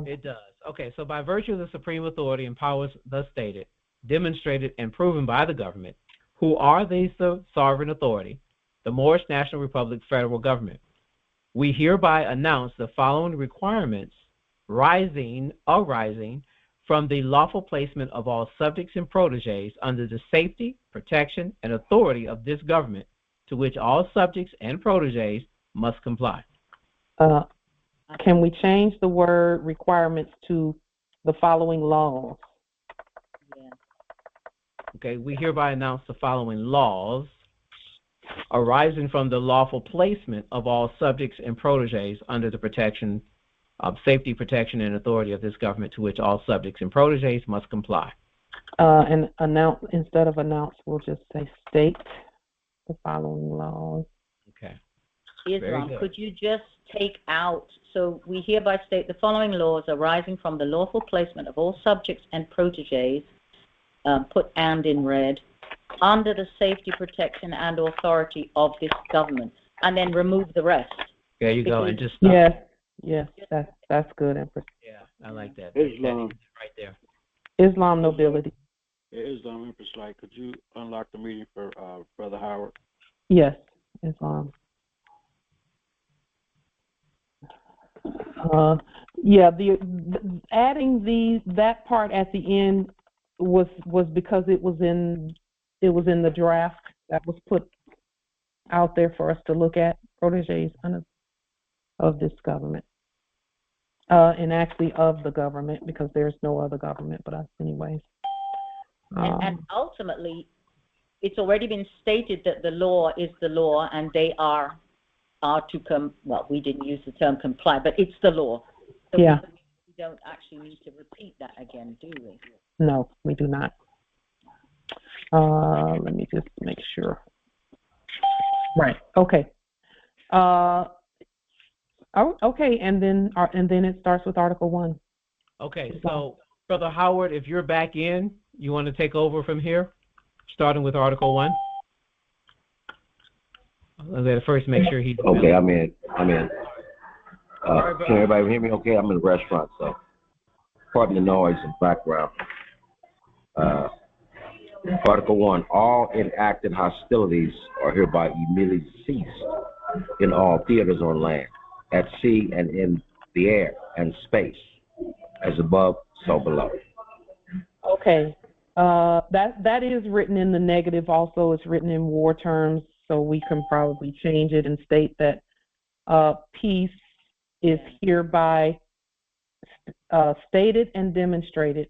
It does. Okay, so by virtue of the supreme authority and powers thus stated, demonstrated, and proven by the government, who are the sovereign authority, the Moorish National Republic Federal Government, we hereby announce the following requirements arising from the lawful placement of all subjects and proteges under the safety, protection, and authority of this government, to which all subjects and proteges must comply. Can we change the word requirements to the following laws? Yeah. Okay, we hereby announce the following laws arising from the lawful placement of all subjects and proteges under the protection of safety, protection, and authority of this government, to which all subjects and proteges must comply. And announce, instead of announce, we'll just say state the following laws. Okay. Islam, could you just take out, so we hereby state the following laws arising from the lawful placement of all subjects and proteges, put and in red, under the safety, protection, and authority of this government, and then remove the rest. There you go, and just Yes, that's good, Empress. Yeah, I like that. Islam. Right there. Islam nobility. Islam, Empress Light, could you unlock the meeting for Brother Howard? Yes, Islam. Adding that part at the end was because it was in the draft that was put out there for us to look at, proteges of this government, and actually of the government, because there's no other government but us anyways. And ultimately, it's already been stated that the law is the law, and they are to come. Well, we didn't use the term comply, but it's the law. So Yeah. we don't actually need to repeat that again, do we? No, we do not. Let me just make sure. Right. Okay. Okay, and then it starts with Article 1. Okay, so Brother Howard, if you're back in, you want to take over from here, starting with Article 1? I'm going to first make sure he's okay. I'm in. Can everybody hear me? Okay, I'm in a restaurant, so pardon the noise and background. Article 1: all enacted hostilities are hereby immediately ceased in all theaters on land, at sea, and in the air and space, as above, so below. Okay. That is written in the negative also. It's written in war terms, so we can probably change it and state that peace is hereby stated and demonstrated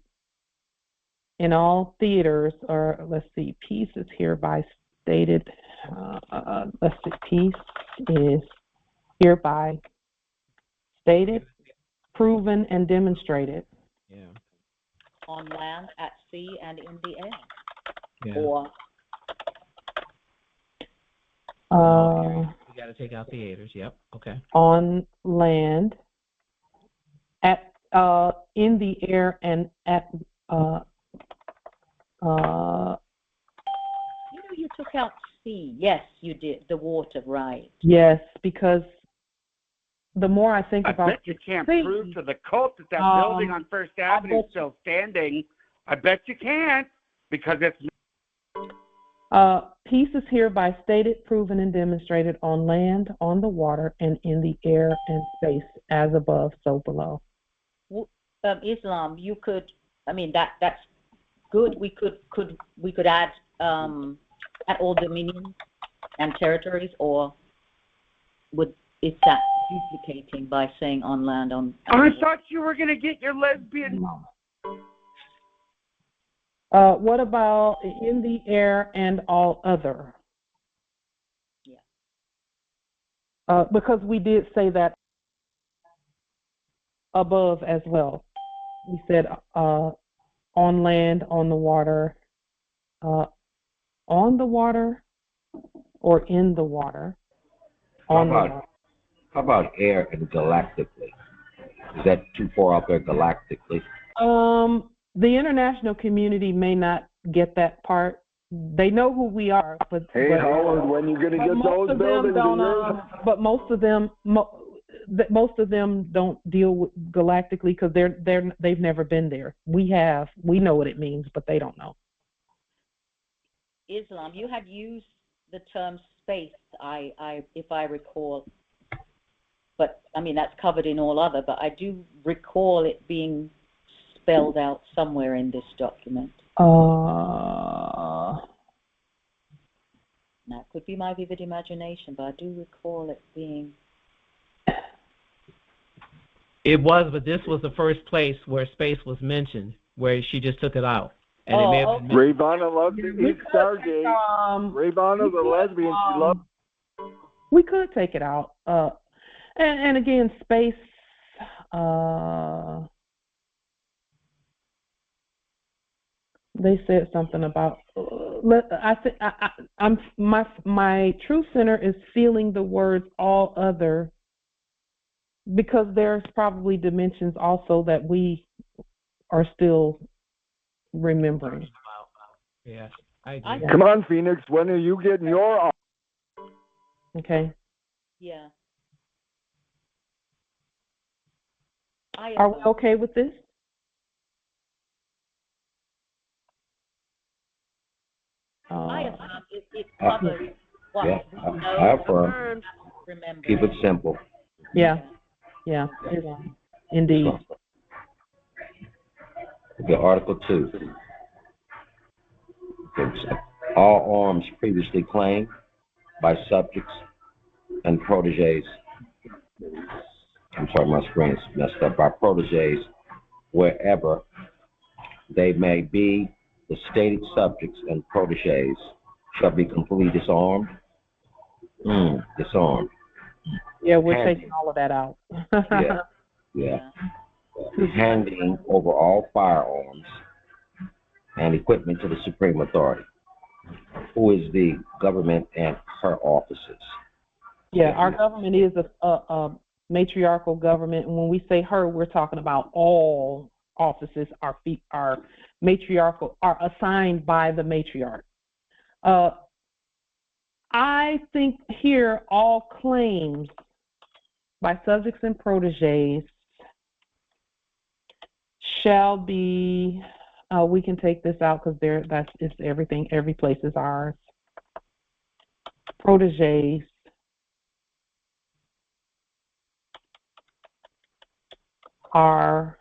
in all theaters, or let's see, peace is hereby stated, let's see, peace is hereby stated, proven, and demonstrated. Yeah. On land, at sea, and in the air. Yeah. Or you got to take out theaters. Yep. Okay. On land, at in the air, and at you took out sea. Yes, you did. The water, right? Yes, because the more I think about, I bet you can't prove to the cult that building on First Avenue is still standing. I bet you can't, because it's. Peace is hereby stated, proven, and demonstrated on land, on the water, and in the air and space, as above, so below. Islam, you could. I mean, that's good. We could add at all dominions and territories, or is that duplicating by saying on land, on? I thought you were going to get your lesbian. What about in the air and all other? Yeah. Because we did say that above as well. We said on land, on the water, or in the water. How about air and galactically? Is that too far out there galactically? The international community may not get that part. They know who we are, but Howard, when you gonna get those buildings? But most of them don't deal with galactically because they've never been there. We have. We know what it means, but they don't know. Islam, you had used the term space, if I recall. But I mean that's covered in all other. But I do recall it being spelled out somewhere in this document. Now, it could be my vivid imagination, but I do recall it being. It was, but this was the first place where space was mentioned, where she just took it out. And it may have been Ray-Bonna loves to eat Stargate. Ray-Bonna's a lesbian. She loves. We could take it out. And again, space. They said something about. My truth center is feeling the words all other, because there's probably dimensions also that we are still remembering. Yes, I agree. Come on, Phoenix. When are you getting your? Okay. Yeah. Are we okay with this? It covers what Yeah, we I know. affirm. Remember. Keep it simple. Yeah. Indeed. Okay, Article 2. All arms previously claimed by subjects and proteges. I'm sorry, my screen is messed up. By proteges, wherever they may be, the stated subjects and proteges shall be completely disarmed. Disarmed. Yeah, we're taking all of that out. Yeah. Yeah. Handing over all firearms and equipment to the supreme authority, who is the government and her officers. Yeah, our government is a matriarchal government, and when we say her, we're talking about all offices are matriarchal, are assigned by the matriarch. I think here all claims by subjects and proteges shall be. We can take this out because it's everything. Every place is ours. Proteges are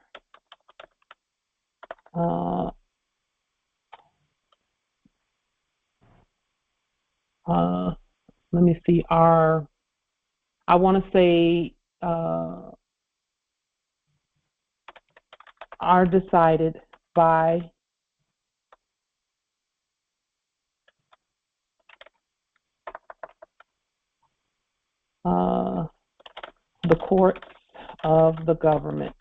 let me see, I want to say are decided by the courts of the government.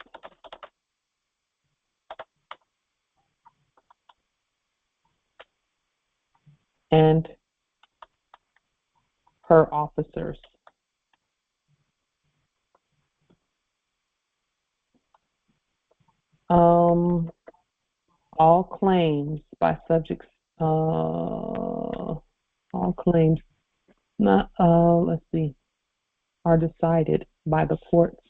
And her officers. All claims by subjects, all claims not, let's see, are decided by the courts.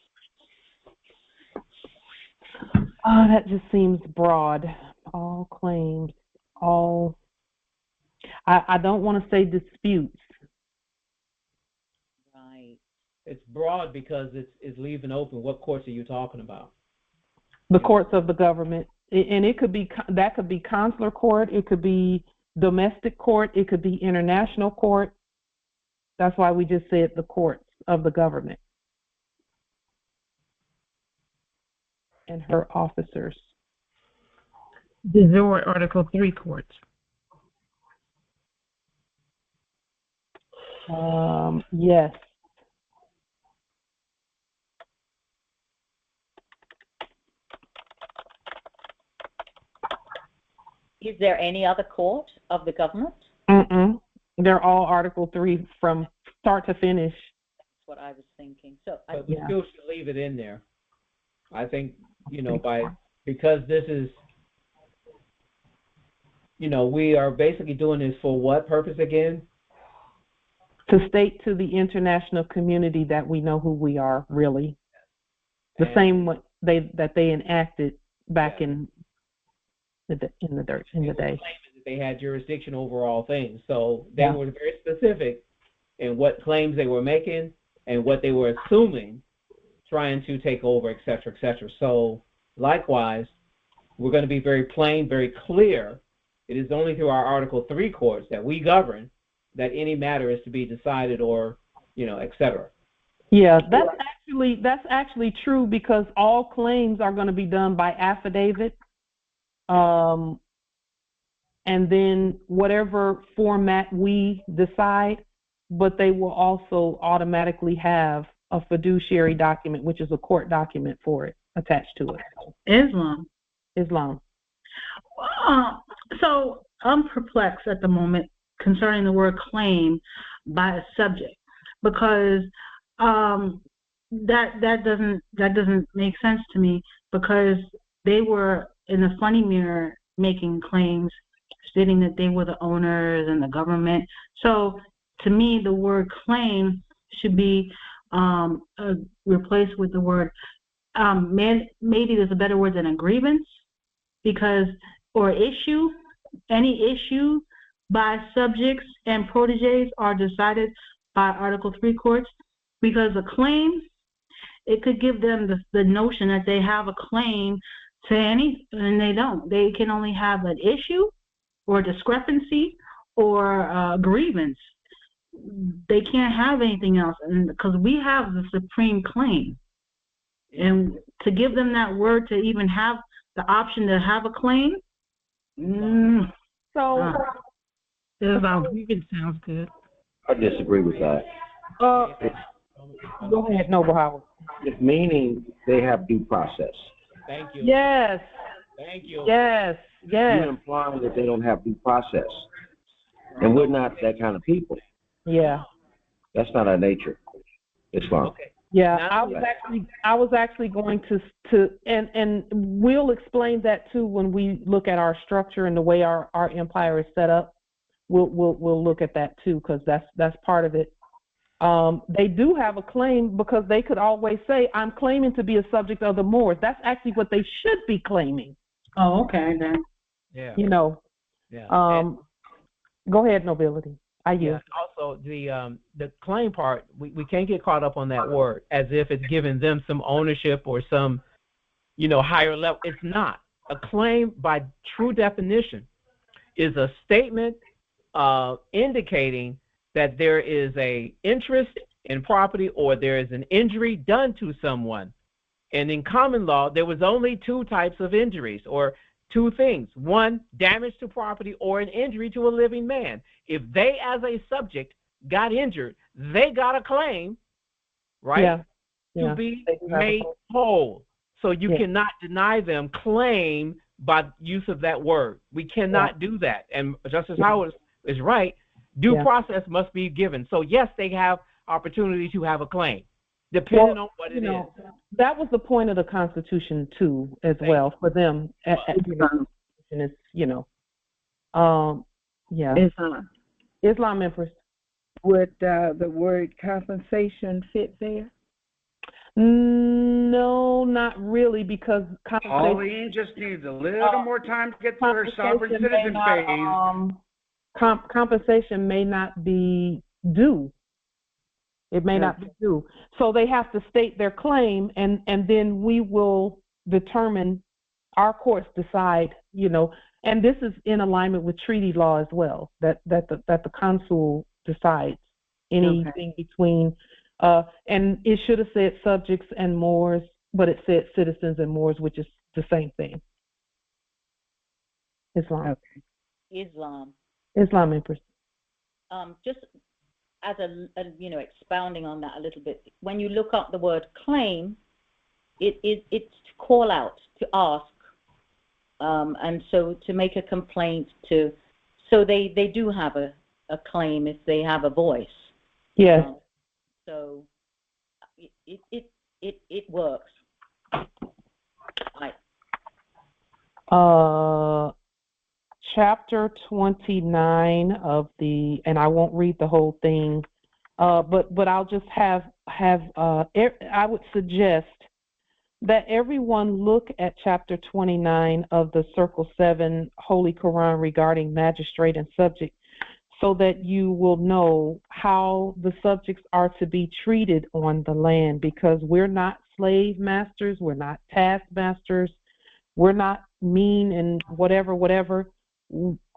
That just seems broad. All claims, all, I don't want to say disputes. Right. It's broad because it's leaving open. What courts are you talking about? The courts of the government. And it could be, that could be consular court, it could be domestic court, it could be international court. That's why we just said the courts of the government. And her officers. These are Article 3 courts. Yes. Is there any other court of the government? They're all Article 3 from start to finish. That's what I was thinking. So but we still should leave it in there. I think, because this is, we are basically doing this for what purpose again? To state to the international community that we know who we are, really. The same way that they enacted back in the day. They had jurisdiction over all things. So they were very specific in what claims they were making and what they were assuming, trying to take over, et cetera, et cetera. So likewise, we're going to be very plain, very clear. It is only through our Article 3 courts that we govern that any matter is to be decided or, et cetera. Yeah, that's actually true because all claims are going to be done by affidavit. And then whatever format we decide, but they will also automatically have a fiduciary document, which is a court document for it, attached to it. Islam. So I'm perplexed at the moment concerning the word claim by a subject, because that doesn't make sense to me, because they were in the funny mirror making claims stating that they were the owners and the government. So to me, the word claim should be replaced with the word, maybe there's a better word than a grievance, or issue. Any issue by subjects and proteges are decided by Article 3 courts, because a claim, it could give them the notion that they have a claim to any, and they don't. They can only have an issue or discrepancy or a grievance. They can't have anything else, and because we have the supreme claim. And to give them that word to even have the option to have a claim, grievance sounds good. I disagree with that. Go ahead, Noble Howard. Meaning they have due process. Thank you. Yes. Thank you. Yes. You're implying that they don't have due process. And we're not that kind of people. Yeah. That's not our nature. Islam. Okay. Yeah, I was actually going to and we'll explain that too when we look at our structure and the way our empire is set up. We'll look at that too, because that's part of it. They do have a claim, because they could always say, "I'm claiming to be a subject of the Moors." That's actually what they should be claiming. Oh, okay then. Yeah. You know. Yeah. Go ahead, nobility. Yeah. Also, the claim part, we can't get caught up on that word as if it's giving them some ownership or some, higher level. It's not. A claim, by true definition, is a statement indicating that there is a interest in property or there is an injury done to someone. And in common law, there was only two types of injuries, or two things. One, damage to property, or an injury to a living man. If they, as a subject, got injured, they got a claim, right, to be made whole. So you cannot deny them claim by use of that word. We cannot do that. And Justice Howard is right. Due process must be given. So, yes, they have opportunity to have a claim, depending on what it is. That was the point of the Constitution, too, as well, for them. Islam Empress. Would the word compensation fit there? No, not really, because Pauline just needs a little more time to get through her sovereign citizen phase. Compensation may not be due. It may not be due. So they have to state their claim, and then we will determine, our courts decide, and this is in alignment with treaty law as well, that the consul decides anything between, and it should have said subjects and Moors, but it said citizens and Moors, which is the same thing. Islam. Islam Empress. Just as expounding on that a little bit, when you look up the word claim, it's to call out, to ask, and so to make a complaint, so they do have a claim if they have a voice. Yes. So it works. Chapter 29 of and I won't read the whole thing, but I'll just have I would suggest that everyone look at chapter 29 of the Circle 7 Holy Quran regarding magistrate and subject, so that you will know how the subjects are to be treated on the land, because we're not slave masters, we're not taskmasters, we're not mean and whatever.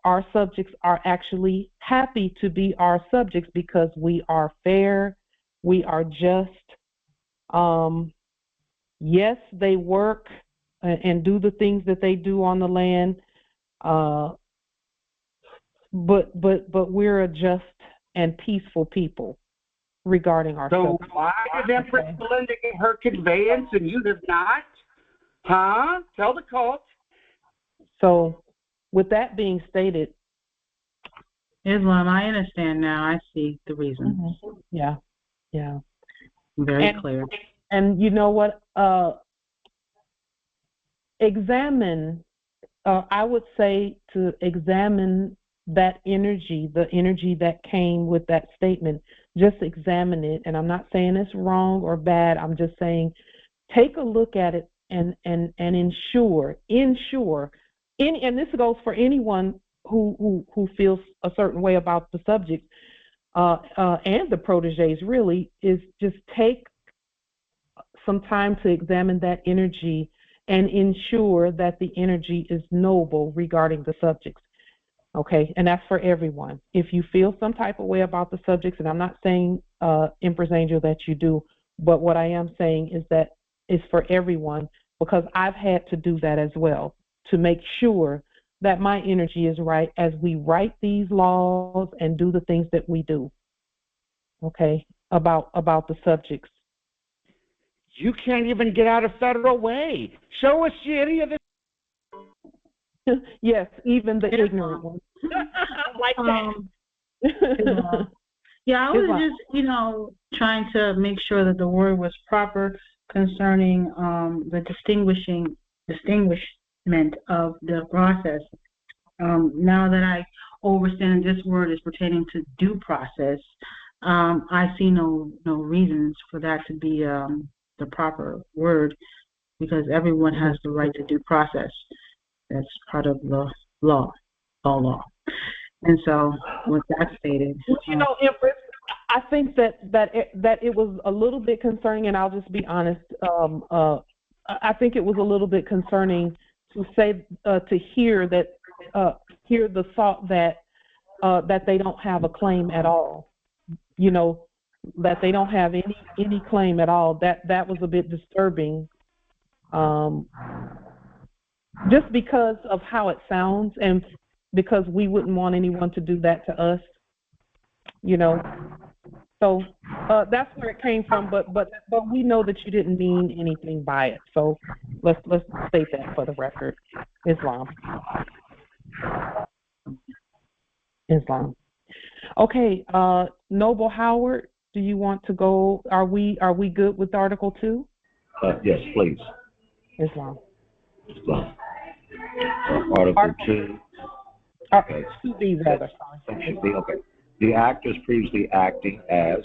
Our subjects are actually happy to be our subjects because we are fair, we are just. Yes, they work and do the things that they do on the land, but we're a just and peaceful people regarding our So subjects. why did Empress Belinda get her conveyance and you have not? Huh? Tell the cult. So, with that being stated, Islam, I understand now. I see the reason. Yeah. Very clear. And you know what? Examine. I would say to examine that energy, the energy that came with that statement. Just examine it. And I'm not saying it's wrong or bad. I'm just saying, take a look at it and ensure. And this goes for anyone who feels a certain way about the subject and the proteges, really, is just take some time to examine that energy and ensure that the energy is noble regarding the subjects. Okay, and that's for everyone. If you feel some type of way about the subjects, and I'm not saying, Empress Angel, that you do, but what I am saying is that it's for everyone, because I've had to do that as well, to make sure that my energy is right as we write these laws and do the things that we do. Okay, about the subjects. You can't even get out of federal way. Show us any of this. Yes, even the ignorant ones. Like that. Yeah, I was just, trying to make sure that the word was proper concerning the distinguishment of the process. Now that I understand this word is pertaining to due process, I see no reasons for that to be the proper word, because everyone has the right to due process. That's part of the law, all law. And so, with that stated, Empress, I think that it was a little bit concerning, and I'll just be honest. I think it was a little bit concerning to say to hear the thought that they don't have a claim at all. That they don't have any claim at all. That was a bit disturbing. Just because of how it sounds, and because we wouldn't want anyone to do that to us, So that's where it came from. But we know that you didn't mean anything by it. So let's state that for the record. Islam. Okay, Noble Howard, do you want to go? Are we good with Article 2? Yes, please. Islam. Article 2. Okay. 2B rather. Section B. Okay. The actors previously acting as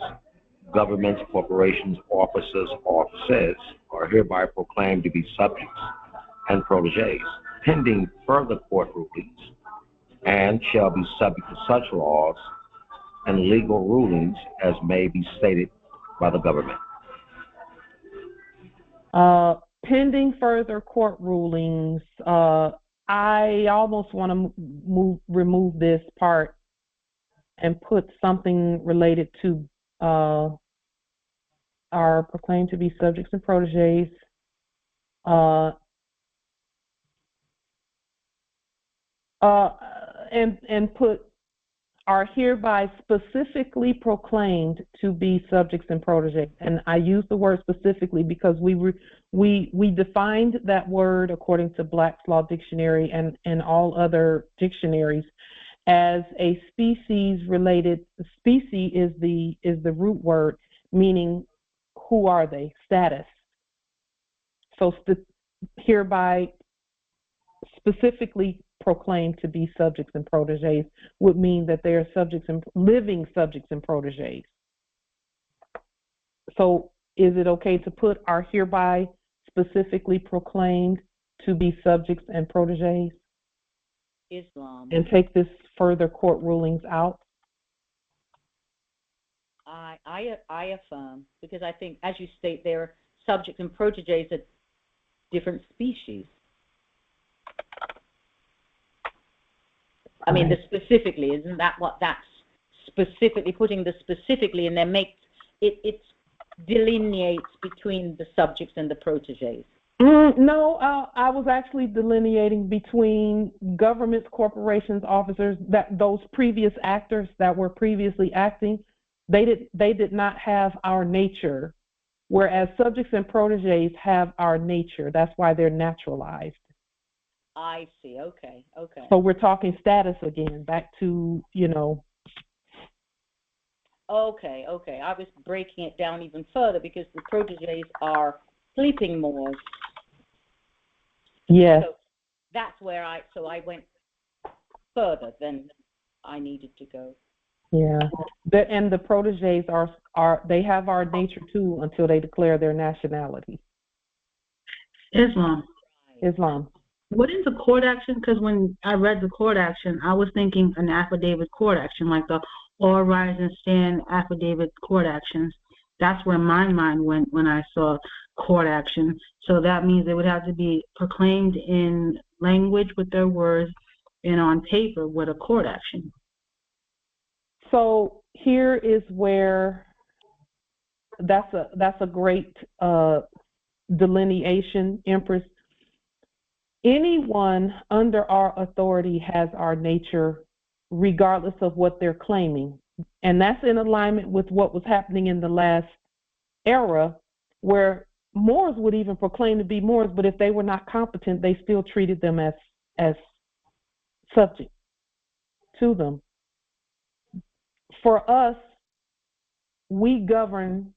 governments, corporations, officers, offices are hereby proclaimed to be subjects and protégés, pending further court rulings, and shall be subject to such laws and legal rulings as may be stated by the government. Pending further court rulings, I almost want to remove this part and put something related to are proclaimed to be subjects and protégés. And put are hereby specifically proclaimed to be subjects and protégés. And I use the word specifically because we defined that word according to Black's Law Dictionary and all other dictionaries as a species related. Species is the root word, meaning who are they, status. So hereby specifically proclaimed to be subjects and protégés would mean that they are subjects and living subjects and protégés. So is it okay to put are hereby specifically proclaimed to be subjects and protégés? Islam. And take this further court rulings out? I affirm, because I think, as you state, they're subjects and protégés of different species. I mean, the specifically, isn't that what that's specifically, putting the specifically in there makes it delineates between the subjects and the protégés? No, I was actually delineating between governments, corporations, officers, that those previous actors that were previously acting, they did not have our nature, whereas subjects and protégés have our nature. That's why they're naturalized. I see. Okay. So we're talking status again, back to, Okay. I was breaking it down even further because the protégés are sleeping Moors. Yes. So that's where I went further than I needed to go. Yeah. And the protégés are they have our nature too until they declare their nationality. Islam. What is a court action? Because when I read the court action, I was thinking an affidavit court action, like the all rise and stand affidavit court actions. That's where my mind went when I saw court action. So that means they would have to be proclaimed in language with their words and on paper with a court action. So here is where that's a great delineation, Empress. Anyone under our authority has our nature, regardless of what they're claiming. And that's in alignment with what was happening in the last era, where Moors would even proclaim to be Moors, but if they were not competent, they still treated them as subject to them. For us, we govern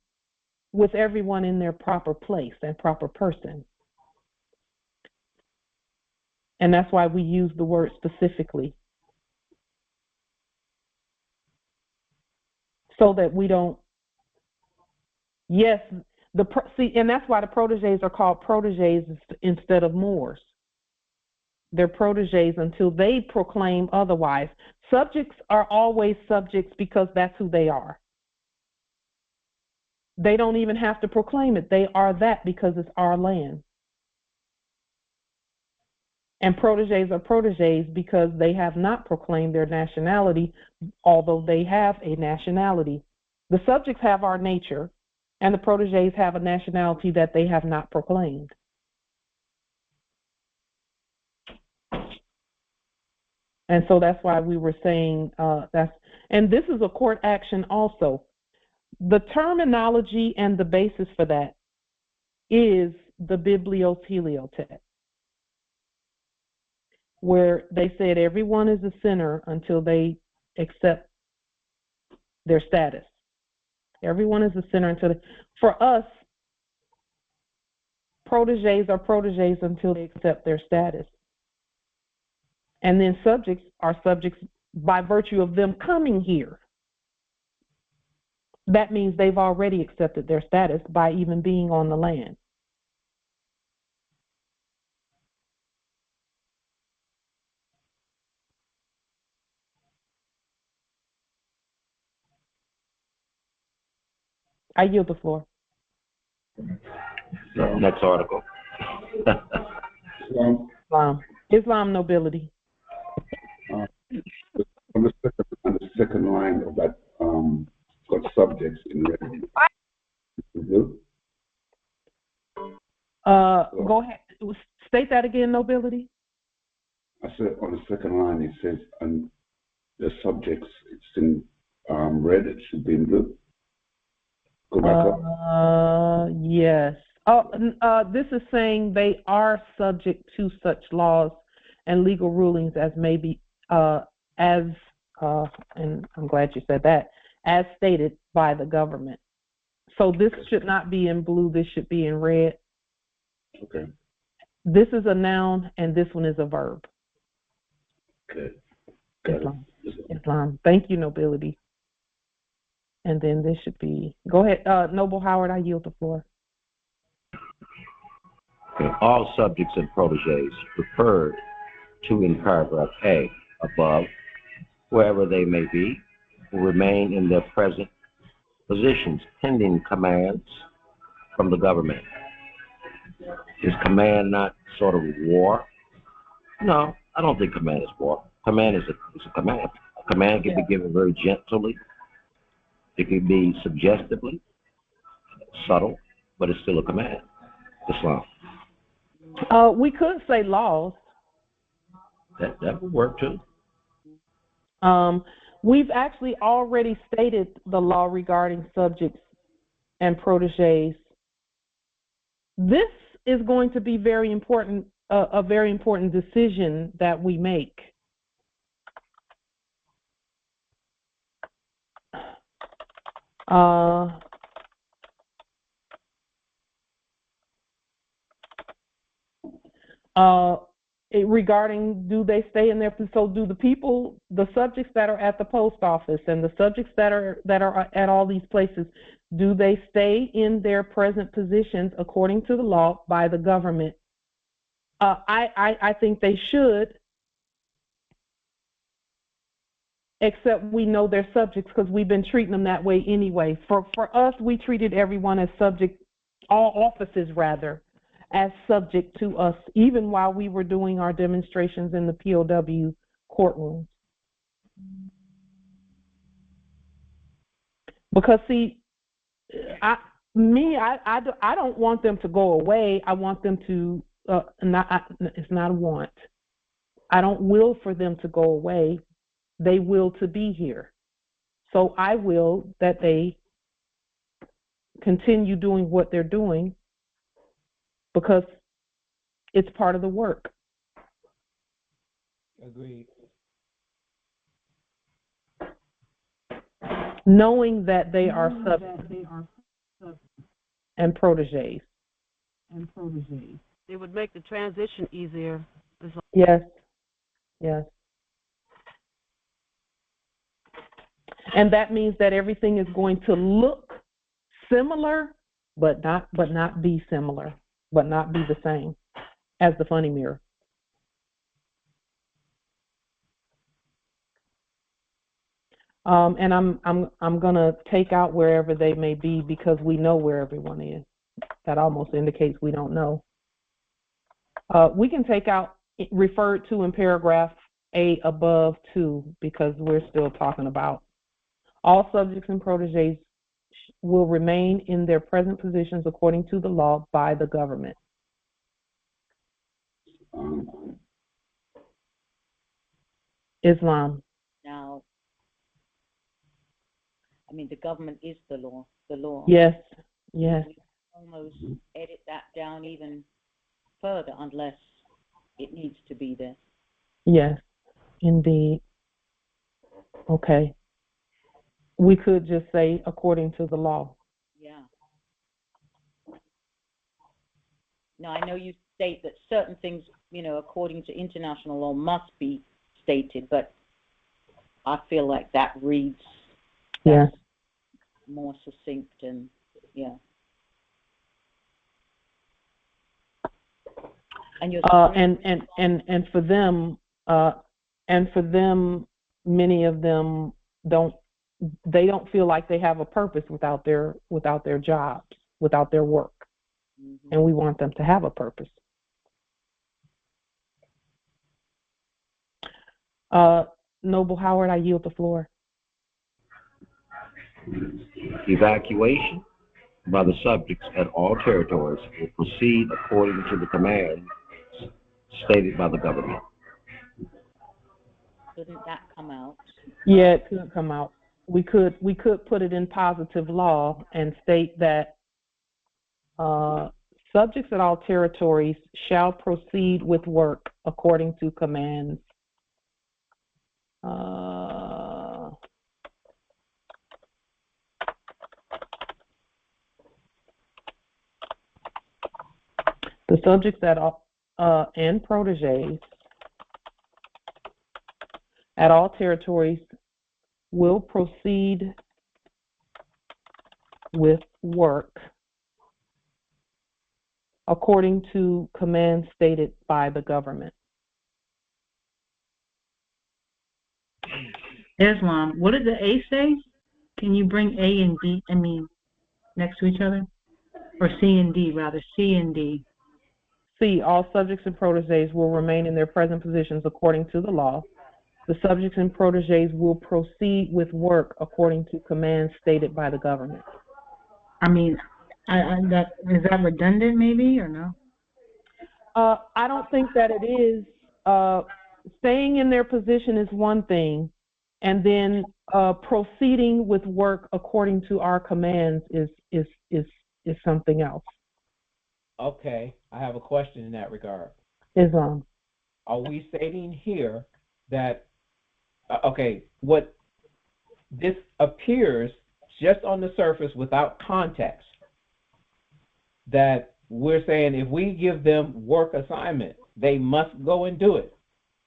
with everyone in their proper place and proper person. And that's why we use the word specifically. So that we don't, yes, and that's why the proteges are called proteges instead of Moors. They're proteges until they proclaim otherwise. Subjects are always subjects because that's who they are. They don't even have to proclaim it. They are that because it's our land. And proteges are proteges because they have not proclaimed their nationality, although they have a nationality. The subjects have our nature, and the proteges have a nationality that they have not proclaimed. And so that's why we were saying and this is a court action also. The terminology and the basis for that is the Bibliotheliotext, where they said everyone is a sinner until they accept their status. Everyone is a sinner until for us, proteges are proteges until they accept their status. And then subjects are subjects by virtue of them coming here. That means they've already accepted their status by even being on the land. I yield the floor. Next article. Islam nobility. On the second line of that got subjects in red. Go ahead. State that again, nobility. I said on the second line it says the subjects, it's in red, it should be in blue. Go back up. Yes. This is saying they are subject to such laws and legal rulings as may be and I'm glad you said that, as stated by the government. So this should not be in blue, this should be in red. Okay. This is a noun and this one is a verb. Okay. Islam. Thank you, nobility. And then this should be, go ahead, Noble Howard, I yield the floor. Okay. All subjects and proteges referred to in paragraph A above, wherever they may be, will remain in their present positions pending commands from the government. Is command not sort of war? No, I don't think command is war. Command is a command. A command can be given very gently. It can be suggestively, subtle, but it's still a command. Islam. We could say laws. That would work too. We've actually already stated the law regarding subjects and proteges. This is going to be very important, a very important decision that we make. Regarding do they stay in their, so do the people, the subjects that are at the post office and the subjects that are at all these places, do they stay in their present positions according to the law by the government? I think they should, except we know they're subjects because we've been treating them that way anyway. For us, we treated everyone as subject, all offices rather, as subject to us, even while we were doing our demonstrations in the POW courtrooms. Because see, I don't want them to go away. I want them to, it's not a want. I don't will for them to go away. They will to be here. So I will that they continue doing what they're doing because it's part of the work. Agreed. Knowing that they are subjects and protégés. It would make the transition easier. Yes, yes. And that means that everything is going to look similar, but not be similar, but not be the same as the funny mirror. And I'm gonna take out wherever they may be because we know where everyone is. That almost indicates we don't know. We can take out referred to in paragraph A above too because we're still talking about all subjects and protégés will remain in their present positions according to the law by the government. Islam. Now, I mean, the government is the law. The law. Yes, yes. We almost edit that down even further unless it needs to be there. Yes, indeed. Okay. We could just say according to the law. Yeah. Now, I know you state that certain things, according to international law must be stated, but I feel like that reads more succinct and, yeah. And and for them, many of them don't feel like they have a purpose without their jobs, without their work. Mm-hmm. And we want them to have a purpose. Noble Howard, I yield the floor. Evacuation by the subjects at all territories will proceed according to the commands stated by the government. Couldn't that come out? Yeah, it could come out. We could put it in positive law and state that subjects at all territories shall proceed with work according to commands. The subjects at all and protégés at all territories will proceed with work according to commands stated by the government. Islam. What did the A say? Can you bring A and D, next to each other? Or C and D, rather, C and D. C, all subjects and protégés will remain in their present positions according to the law. The subjects and protégés will proceed with work according to commands stated by the government. Is that redundant maybe or no? I don't think that it is. Staying in their position is one thing, and then proceeding with work according to our commands is something else. Okay, I have a question in that regard. Islam. Are we stating here that what this appears just on the surface without context, that we're saying if we give them work assignment, they must go and do it.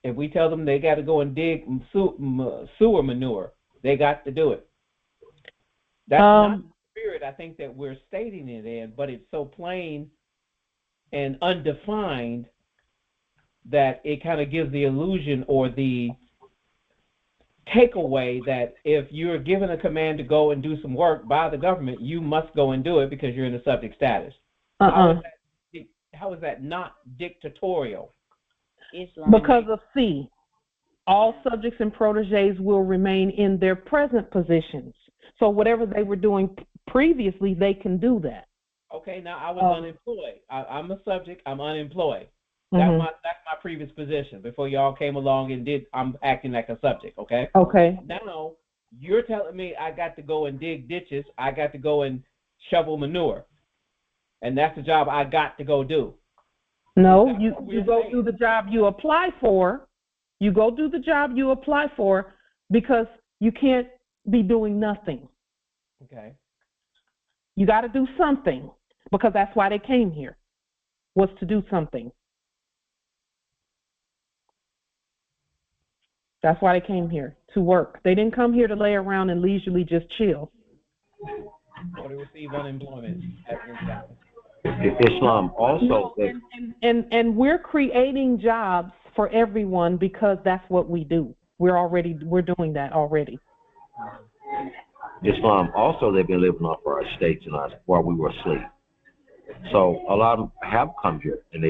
If we tell them they got to go and dig sewer manure, they got to do it. That's not the spirit I think that we're stating it in, but it's so plain and undefined that it kind of gives the illusion or the takeaway that if you're given a command to go and do some work by the government, you must go and do it because you're in a subject status. How is that not dictatorial? Islam. Because of C, all subjects and protégés will remain in their present positions. So whatever they were doing previously, they can do that. Okay, now I was unemployed. I'm a subject. I'm unemployed. That's my previous position before y'all came along and I'm acting like a subject. Okay. Okay. Now You're telling me I got to go and dig ditches, I got to go and shovel manure, and that's the job I got to go do. No, you go do the job you apply for. You go do the job you apply for because you can't be doing nothing. Okay. You got to do something because that's why they came here, was to do something. That's why they came here, to work. They didn't come here to lay around and leisurely just chill. Or to receive unemployment at this time. Islam also. And we're creating jobs for everyone because that's what we do. We're doing that already. Islam also, they've been living off our estates and us while we were asleep. So a lot of them have come here and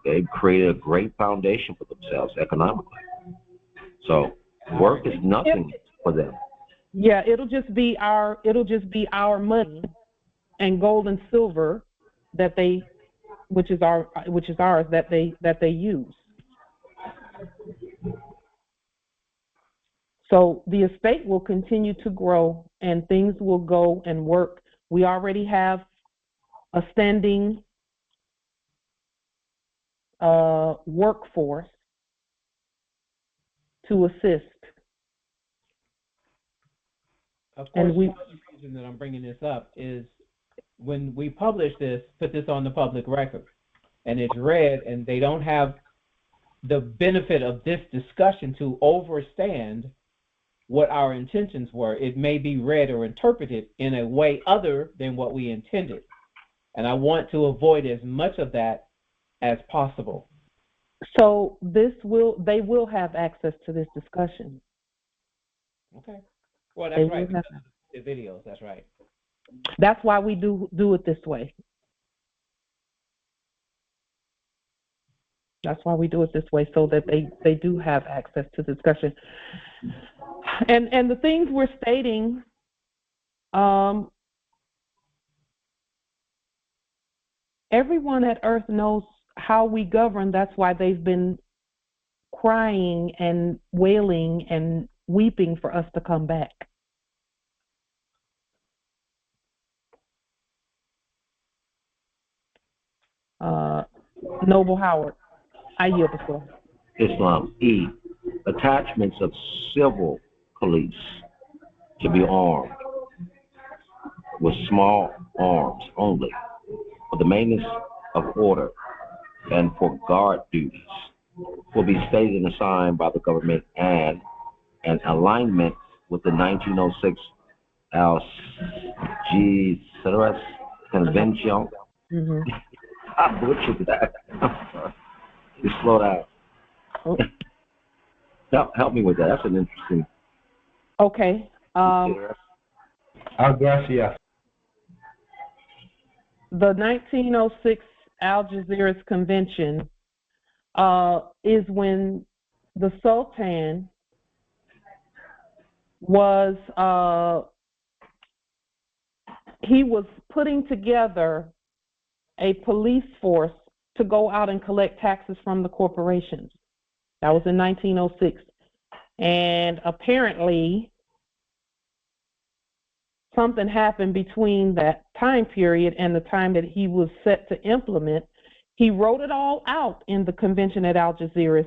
they've created a great foundation for themselves economically. So work is nothing for them. Yeah, it'll just be our money and gold and silver that which is ours that they use. So the estate will continue to grow and things will go and work. We already have a standing workforce to assist. Of course, one of the reasons that I'm bringing this up is when we publish this, put this on the public record, and it's read, and they don't have the benefit of this discussion to understand what our intentions were, it may be read or interpreted in a way other than what we intended. And I want to avoid as much of that as possible. So they will have access to this discussion. Okay. Well, that's right. The videos, that's right. That's why we do it this way. That's why we do it this way, so that they do have access to the discussion. And the things we're stating, everyone at Earth knows how we govern. That's why they've been crying and wailing and weeping for us to come back. Noble Howard, I yield the floor. Islam. E. Attachments of civil police to be armed with small arms only for the maintenance of order and for guard duties will be stated and assigned by the government and in alignment with the 1906 Algiers Convention. Mm-hmm. I butchered that. Just slow down. Oh. Help me with that. That's an interesting. Okay. Gracias. The 1906 Algiers Convention is when the Sultan was he was putting together a police force to go out and collect taxes from the corporations. That was in 1906. And apparently something happened between that time period and the time that he was set to implement. He wrote it all out in the convention at Algiers,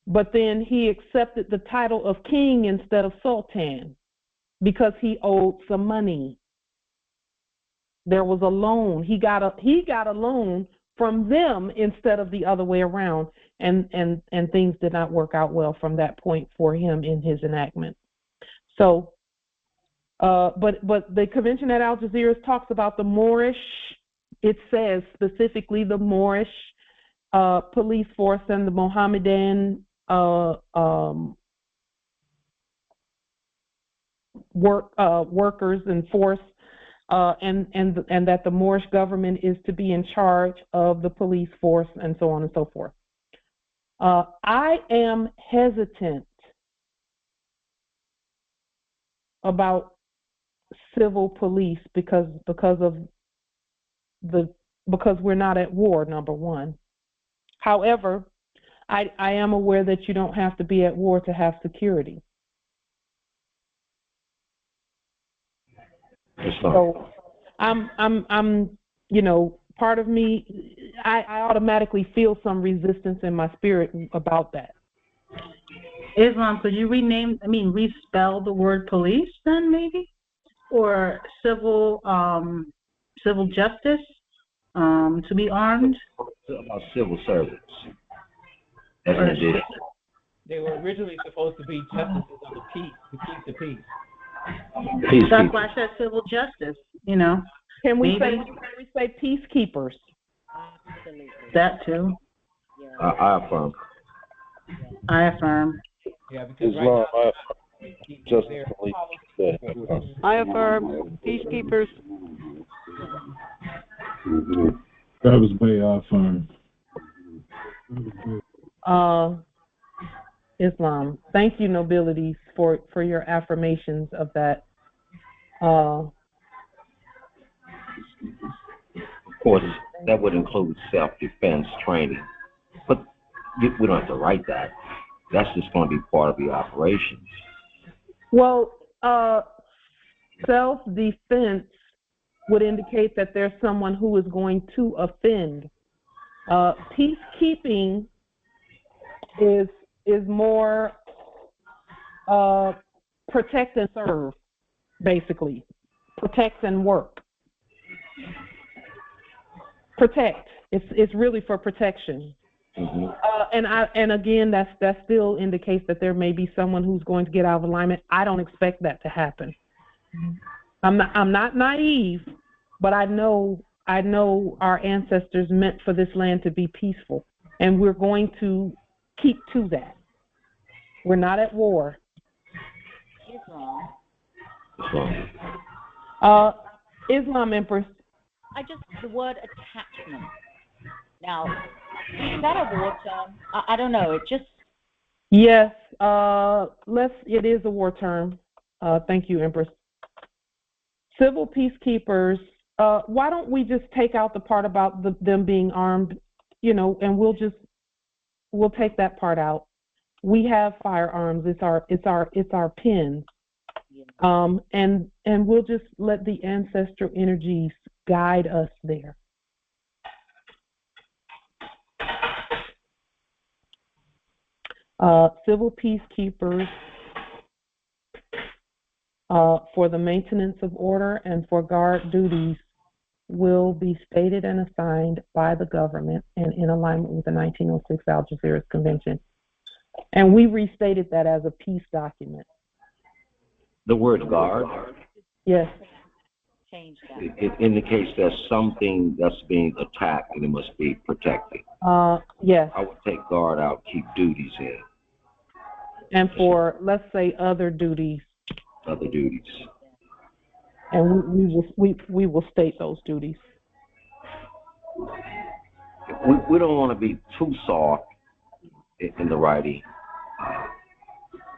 but then he accepted the title of king instead of sultan because he owed some money. There was a loan. He got a loan from them instead of the other way around, and things did not work out well from that point for him in his enactment. So, but the convention at Algiers talks about the Moorish. It says specifically the Moorish police force and the Mohammedan workers and force. And that the Moorish government is to be in charge of the police force and so on and so forth. I am hesitant about civil police because we're not at war, number one. However, I am aware that you don't have to be at war to have security. So I'm, part of me, I automatically feel some resistance in my spirit about that. Islam, could you respell the word police then, maybe? Or civil justice, to be armed? About civil servants. That's an addition. They were originally supposed to be justices of the peace, to keep the peace. That's why I said civil justice, Can we say peacekeepers? Absolutely. That too. Yeah. I affirm. I affirm. Yeah, because Islam, right now, I affirm. Peacekeepers. that was Bay, I affirm. Islam. Thank you, nobilities, for your affirmations of that. Of course, that would include self-defense training, but we don't have to write that. That's just going to be part of the operations. Well, self-defense would indicate that there's someone who is going to offend. Peacekeeping is more protect and serve, basically. Protect and work. Protect. It's really for protection. Mm-hmm. And again, that still indicates that there may be someone who's going to get out of alignment. I don't expect that to happen. I'm not naive, but I know our ancestors meant for this land to be peaceful, and we're going to keep to that. We're not at war. Islam, Empress. The word attachment. Now, is that a war term? I don't know. It just. Yes. It is a war term. Thank you, Empress. Civil peacekeepers. Why don't we just take out the part about them being armed, and we'll take that part out. We have firearms. It's our pen. And we'll just let the ancestral energies guide us there. Civil peacekeepers for the maintenance of order and for guard duties will be stated and assigned by the government and in alignment with the 1906 Algiers Convention. And we restated that as a peace document. The word guard? Yes. Change that. It indicates there's something that's being attacked and it must be protected. Yes. I would take guard out, keep duties in. And for, let's say, other duties. Other duties. And we will state those duties. We don't want to be too soft in the writing.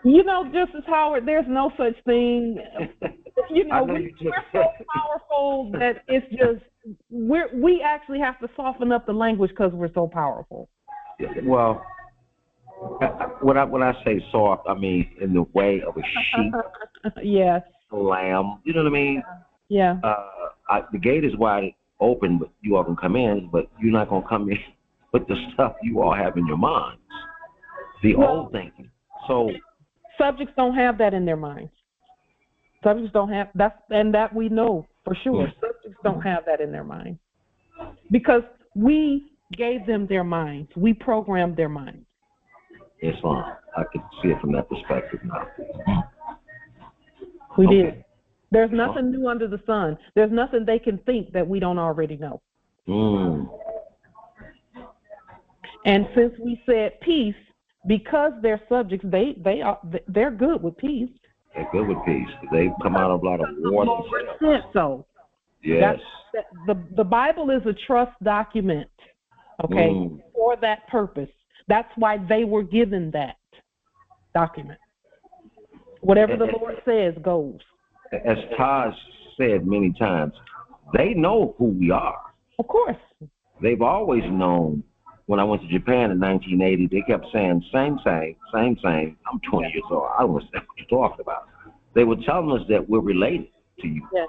Justice Howard, there's no such thing. We're so powerful that it's just we actually have to soften up the language because we're so powerful. Well, when I say soft, I mean in the way of a sheep. Yes. A lamb. You know what I mean? Yeah. The gate is wide open, but you all can come in, but you're not going to come in with the stuff you all have in your minds. The old thinking. So subjects don't have that in their minds. Subjects don't have that we know for sure. Subjects don't have that in their minds because we gave them their minds. We programmed their minds. Islam. I can see it from that perspective now. We did. There's nothing new under the sun. There's nothing they can think that we don't already know. And since we said peace, because they're subjects, they're good with peace. They're good with peace. They come out of a lot of war themselves. So, yes. The Bible is a trust document, for that purpose. That's why they were given that document. Whatever the Lord says goes. As Taj said many times, they know who we are. Of course. They've always known. When I went to Japan in 1980, they kept saying, same. I'm 20 years old. I don't understand what you're talking about. They were telling us that we're related to you. Yes.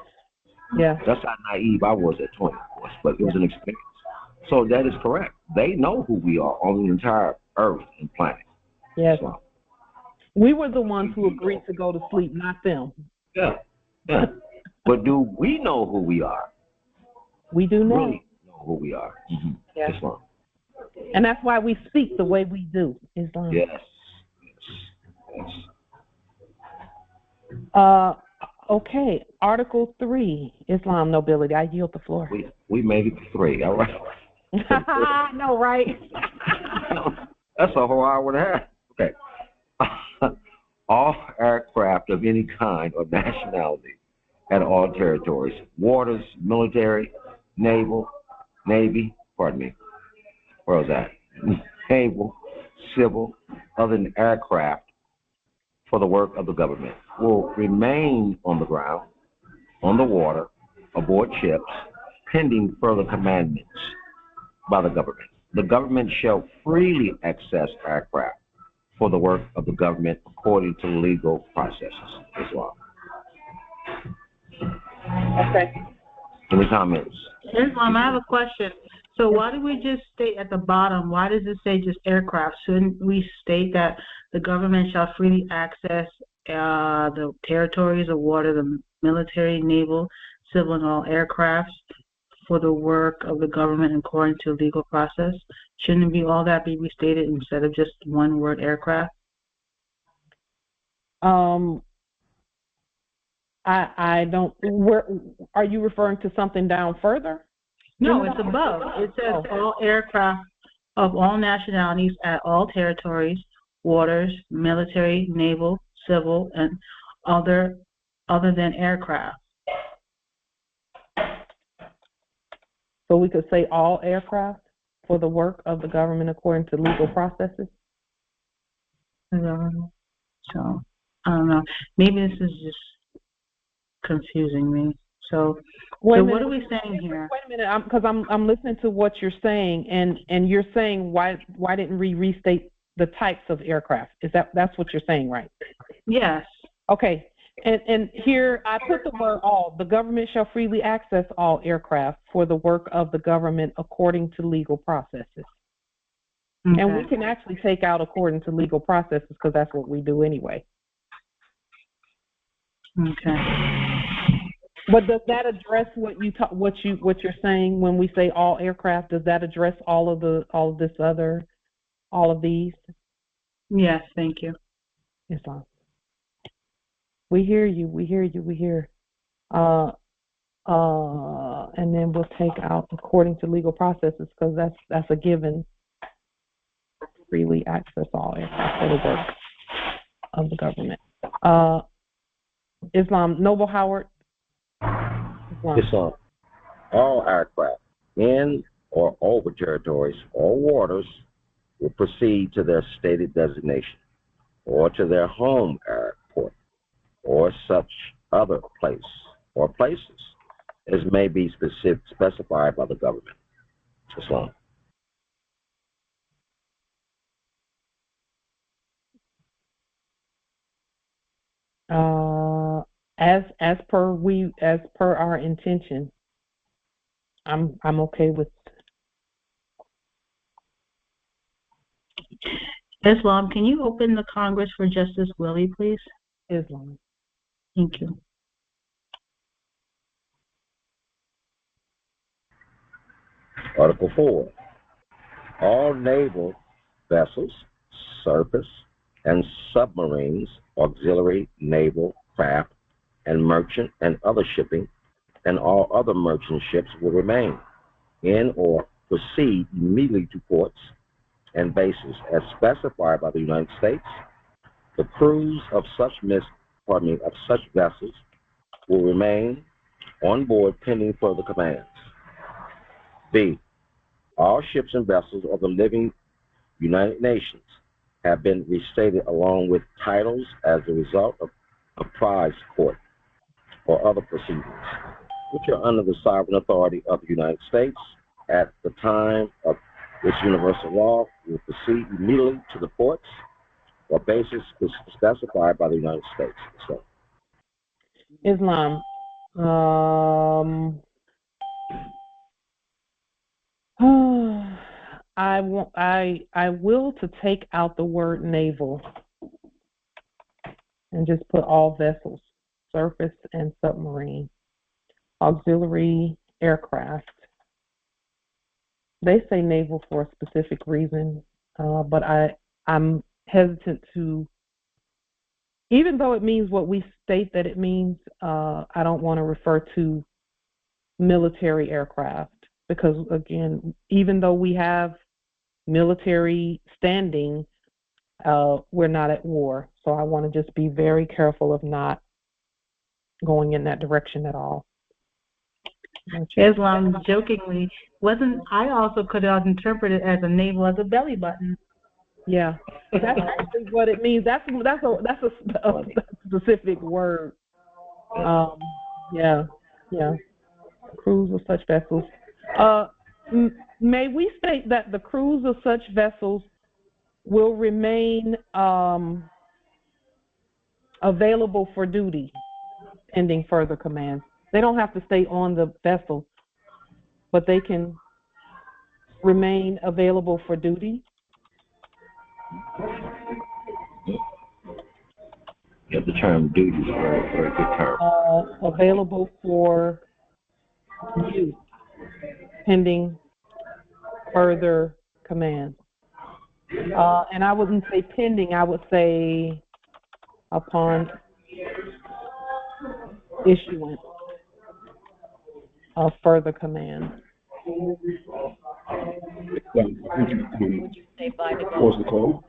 Yeah. That's how naive I was at 20, of course, but it was an experience. So that is correct. They know who we are on the entire Earth and planet. Yes. So, we were the ones who agreed to go to sleep, not them. yeah, yeah. But do we know who we are? We do now. Really know who we are. Mm-hmm. Yes. Islam. And that's why we speak the way we do, Islam. Yes. Yes. Okay, Article 3, Islam nobility. I yield the floor. We made it to 3, all right? No, right? That's a whole hour and a half. Okay. All aircraft of any kind or nationality at all territories, waters, military, naval, navy, pardon me, where was that? Naval, civil, other than aircraft for the work of the government will remain on the ground, on the water, aboard ships, pending further commandments by the government. The government shall freely access aircraft for the work of the government according to legal processes as well. Okay. Any comments? Islam, I have a question. So why do we just state at the bottom, why does it say just aircraft? Shouldn't we state that the government shall freely access the territories of water, the military, naval, civil, and all aircrafts for the work of the government according to legal process? Shouldn't it be all that be restated instead of just one word aircraft? I don't. Where are you referring to something down further? No, it's above. It says all aircraft of all nationalities at all territories, waters, military, naval, civil, and other than aircraft. So we could say all aircraft for the work of the government according to legal processes? So, I don't know. Maybe this is just confusing me. So what are we saying here? Wait a minute, because I'm listening to what you're saying, and you're saying why didn't we restate the types of aircraft? That's what you're saying, right? Yes. Okay. And here I put the word all. The government shall freely access all aircraft for the work of the government according to legal processes. Okay. And we can actually take out according to legal processes because that's what we do anyway. Okay. But does that address what you're saying when we say all aircraft? Does that address all of these? Yes, thank you. Yes, ma'am. We hear you. We hear. And then we'll take out according to legal processes because that's a given. Freely access all aircraft for the work of the government. Islam, Noble Howard. Islam. All aircraft in or over territories or waters will proceed to their stated designation or to their home airport or such other place or places as may be specified by the government. Islam. As per our intention, I'm okay with. Islam, can you open the Congress for Justice Willie, please? Islam. Thank you. Article 4. All naval vessels, surface, and submarines, auxiliary naval craft, and merchant and other shipping, and all other merchant ships will remain in or proceed immediately to ports and bases as specified by the United States. The crews of such vessels will remain on board pending further commands. B. All ships and vessels of the living United Nations have been restated along with titles as a result of a prize court or other proceedings, which are under the sovereign authority of the United States at the time of which universal law will proceed immediately to the ports or bases specified by the United States. So, Islam, I will to take out the word naval and just put all vessels, surface and submarine, auxiliary aircraft. They say naval for a specific reason, but I'm hesitant to, even though it means what we state that it means, I don't want to refer to military aircraft because, again, even though we have military standing, we're not at war. So I want to just be very careful of not going in that direction at all. Islam jokingly I also could have interpreted as a navel as a belly button. Yeah, that's actually what it means. That's a specific word. Yeah. Crews of such vessels. May we state that the crews of such vessels will remain available for duty pending further commands. They don't have to stay on the vessel, but they can remain available for duty. Yeah, the term duty is a very good term. Available for use pending further commands. And I wouldn't say pending, I would say upon issuance of further commands. What's the call?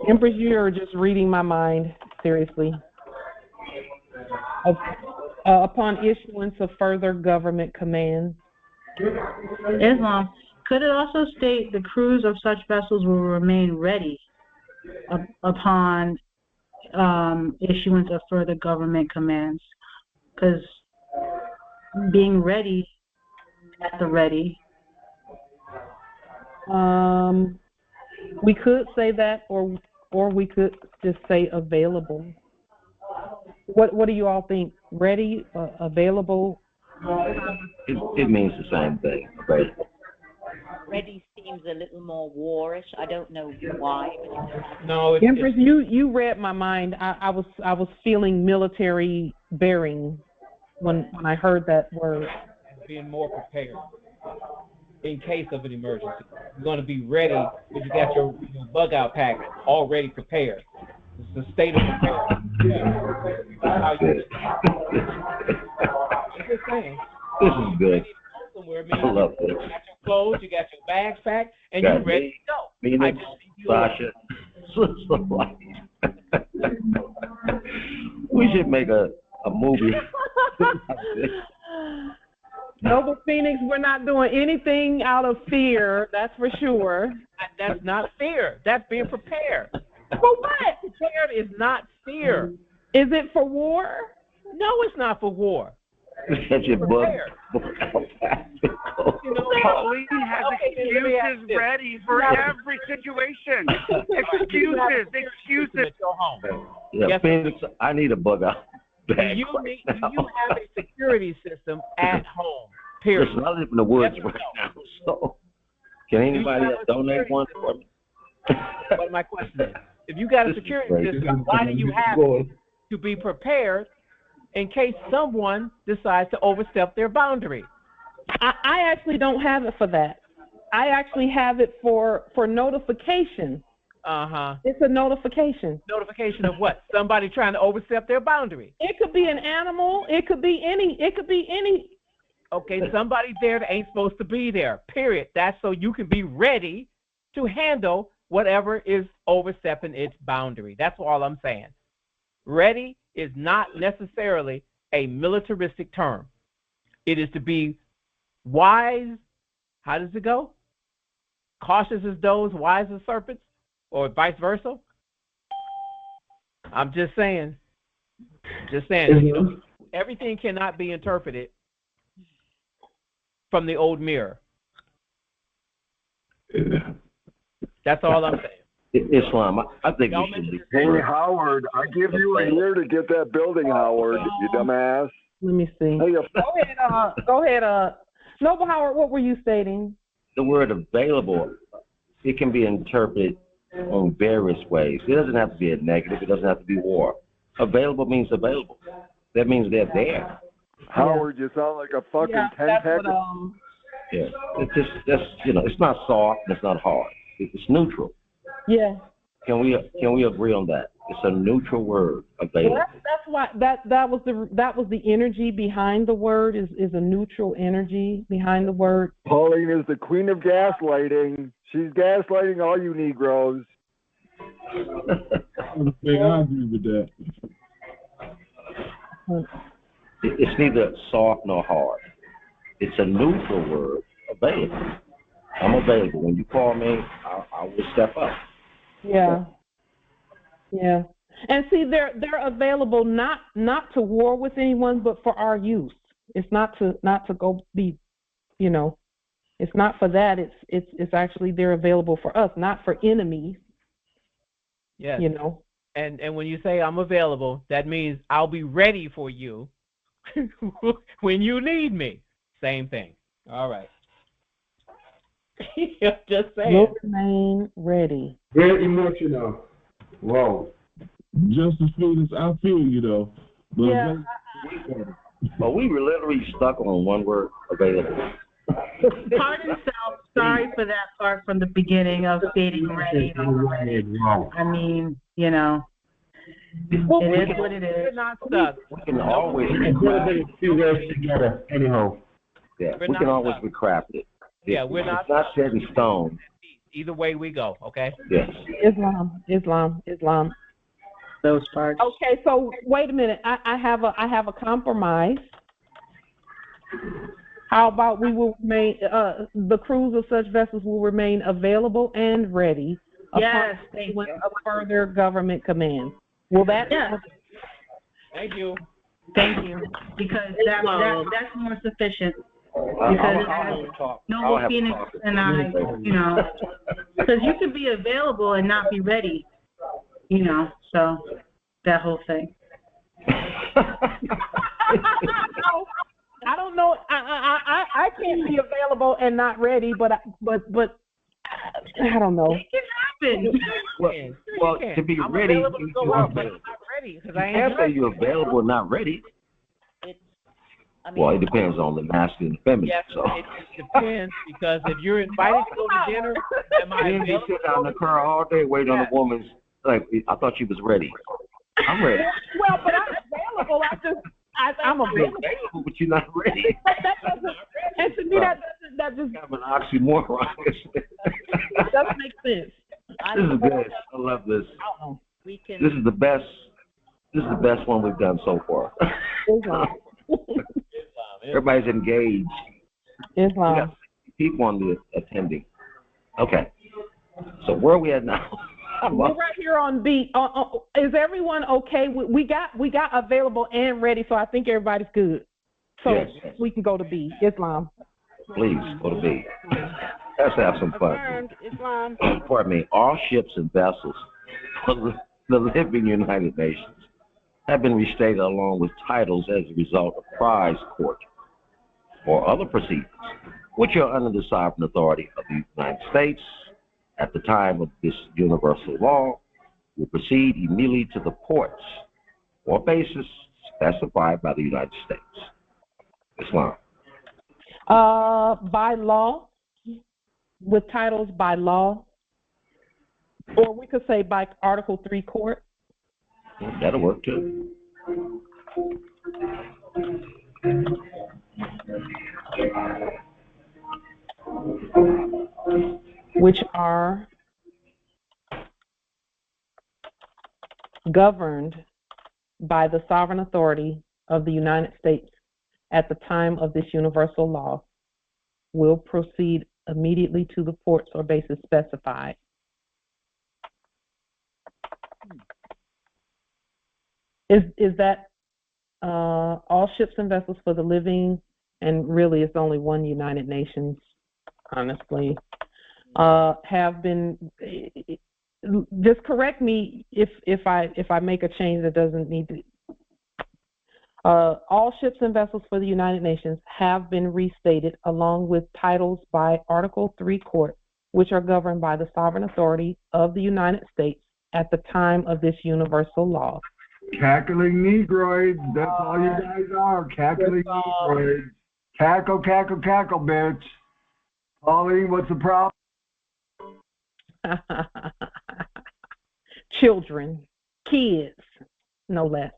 Empress, you are just reading my mind, seriously. Upon issuance of further government commands. Islam, could it also state the crews of such vessels will remain ready upon issuance of further government commands? Because being ready at the ready. We could say that, or we could just say available. What do you all think? Ready, available? It means the same thing. Available. Ready seems a little more warish. I don't know why. No, Empress, you read my mind. I was feeling military bearing when I heard that word. Being more prepared in case of an emergency. You're going to be ready if you got your bug out pack already prepared. It's the state of preparedness. Yeah. I'm just saying. This is good. I love this. You got your clothes, you got your bags packed, and you're ready to go. Me, Sasha. We should make a movie. Noble Phoenix, we're not doing anything out of fear, that's for sure. That's not fear. That's being prepared. For what? Prepared is not fear. Is it for war? No, it's not for war. Get your book. Pauline has excuses ready for every situation. Excuses. Yeah, yes, Phoenix, I need a bug out. Do you have a security system at home? Period. Listen, I live in the woods right now, so can anybody else donate one for me? But my question is, if you got a security system, why do you have it? To be prepared in case someone decides to overstep their boundary. I actually don't have it for that. I actually have it for notification. It's a notification. Notification of what? Somebody trying to overstep their boundary. It could be an animal. It could be any. Okay, somebody there that ain't supposed to be there. Period. That's so you can be ready to handle whatever is overstepping its boundary. That's all I'm saying. Ready is not necessarily a militaristic term. It is to be wise. How does it go? Cautious as doves, wise as serpents, or vice versa. I'm just saying. Everything cannot be interpreted from the old mirror. Yeah. That's all I'm saying. Islam. I think Y'all we should be. Hey, Howard, I give you a year to get that building, Howard, you dumbass. Let me see. Hey, Go ahead. Noble Howard, what were you stating? The word available, it can be interpreted in various ways. It doesn't have to be a negative. It doesn't have to be war. Available means available. That means they're there. Howard, you sound like a fucking ten-peck. Yeah. It's just it's not soft. It's not hard. It's neutral. Yeah. Can we agree on that? It's a neutral word, available. Well, that's why that was the energy behind the word is a neutral energy behind the word. Pauline is the queen of gaslighting. She's gaslighting all you Negroes. I agree with that. It's neither soft nor hard. It's a neutral word, available. I'm available. When you call me, I will step up. Yeah. Yeah. And see, they're available not to war with anyone, but for our use. It's not to go be, it's not for that. It's actually they're available for us, not for enemies. Yes. And when you say I'm available, that means I'll be ready for you when you need me. Same thing. All right. Just saying. Will remain ready. Very emotional. Whoa. Justice Felix, I feel you though. But yeah. But we were literally stuck on one word, available. Pardon self. Sorry for that part from the beginning of stating ready. I mean, it is what it is. We're not stuck. We can always two words together, anyhow. Yeah, we can always recraft it. Yeah, we're not. It's not set in stone. Either way we go, okay? Yes. Islam. Those parts. Okay, so wait a minute. I have a compromise. How about we will remain the crews of such vessels will remain available and ready upon further government commands. Will that? Yeah. Thank you. Thank you. Because that's more sufficient. Because Noble Phoenix and I, because you could be available and not be ready, so that whole thing. I don't know. I can't be available and not ready, but I don't know. It can happen. Well, to be ready, I'm available to go out, but I'm not ready because I ain't can't say you're available and not ready. Well, it depends on the masculine and feminine. Yes, so. it depends because if you're invited to go to dinner, am I you available? sit down in the car all day waiting on a woman's. Like, I thought she was ready. I'm ready. Well, but I'm available. I'm available, but you're not ready. And to me, that just kind of an oxymoron. That doesn't make sense. This is good. I love this. This is the best. This is the best one we've done so far. Everybody's engaged. Islam. We got people on the attending. Okay. So where are we at now? We're right here on beat. Is everyone okay? We got available and ready, so I think everybody's good. So yes. We can go to B. Islam. Please go to B. Let's have some fun. Islam. Pardon me. All ships and vessels of the living United Nations have been restated along with titles as a result of prize court or other proceedings, which are under the sovereign authority of the United States. At the time of this universal law, will proceed immediately to the ports or bases specified by the United States. Islam. By law, with titles by law, or we could say by Article 3 court. That'll work too. Which are governed by the sovereign authority of the United States at the time of this universal law, will proceed immediately to the ports or bases specified. Is that all ships and vessels for the living, and really it's only one United Nations, honestly, have been just correct me if I make a change that doesn't need to. All ships and vessels for the United Nations have been restated along with titles by Article 3 Court, which are governed by the sovereign authority of the United States at the time of this universal law. Cackling Negroids, that's all you guys are, cackling Negroids. Cackle, cackle, cackle, bitch. Pauline, what's the problem? Children, kids, no less.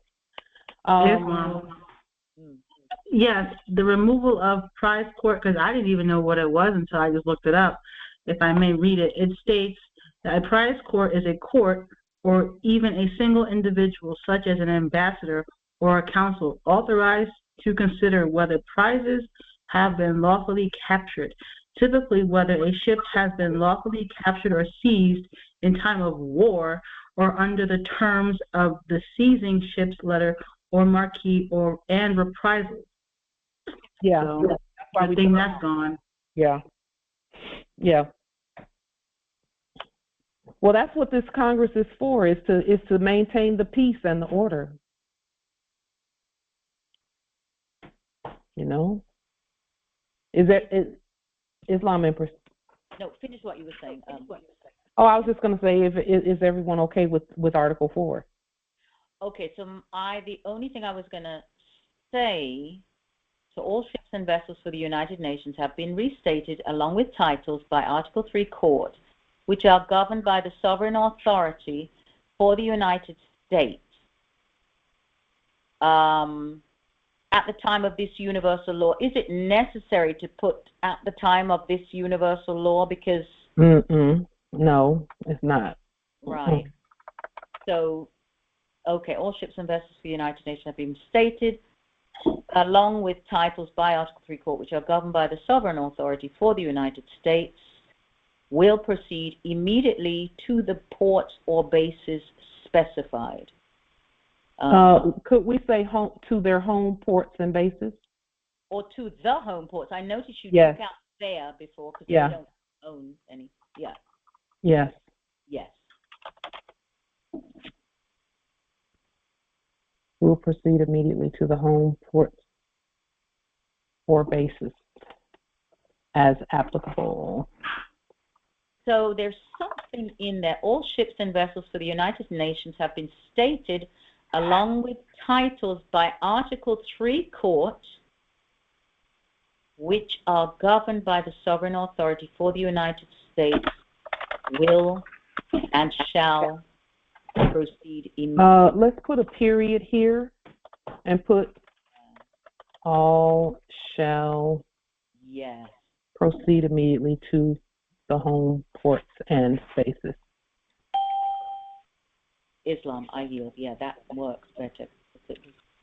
Yes, the removal of prize court, because I didn't even know what it was until I just looked it up. If I may read it, it states that a prize court is a court or even a single individual, such as an ambassador or a council, authorized to consider whether prizes have been lawfully captured, typically whether a ship has been lawfully captured or seized in time of war or under the terms of the seizing ship's letter or marquee and reprisal. Yeah, so that's why I think that's gone. Yeah. Well, that's what this Congress is for, is to maintain the peace and the order. You know? Is Islam Empress? No, finish what you were saying. Oh, I was just going to say, is everyone okay with Article 4? Okay, so the only thing I was going to say, so all ships and vessels for the United Nations have been restated along with titles by Article 3 Court, which are governed by the sovereign authority for the United States. At the time of this universal law, is it necessary to put at the time of this universal law? Because no, it's not. Right. So, okay, all ships and vessels for the United Nations have been stated, along with titles by Article 3 Court, which are governed by the sovereign authority for the United States, will proceed immediately to the ports or bases specified. Could we say to their home ports and bases? Or to the home ports. I noticed you Yes. took out there before because Yeah. they don't own any. Yeah. Yes. Yes. We'll proceed immediately to the home ports or bases as applicable. So there's something in there. All ships and vessels for the United Nations have been stated along with titles by Article 3 Court, which are governed by the sovereign authority for the United States, will and shall proceed immediately. Let's put a period here and put all shall proceed immediately to the home ports and bases. Islam, I yield. Yeah, that works better.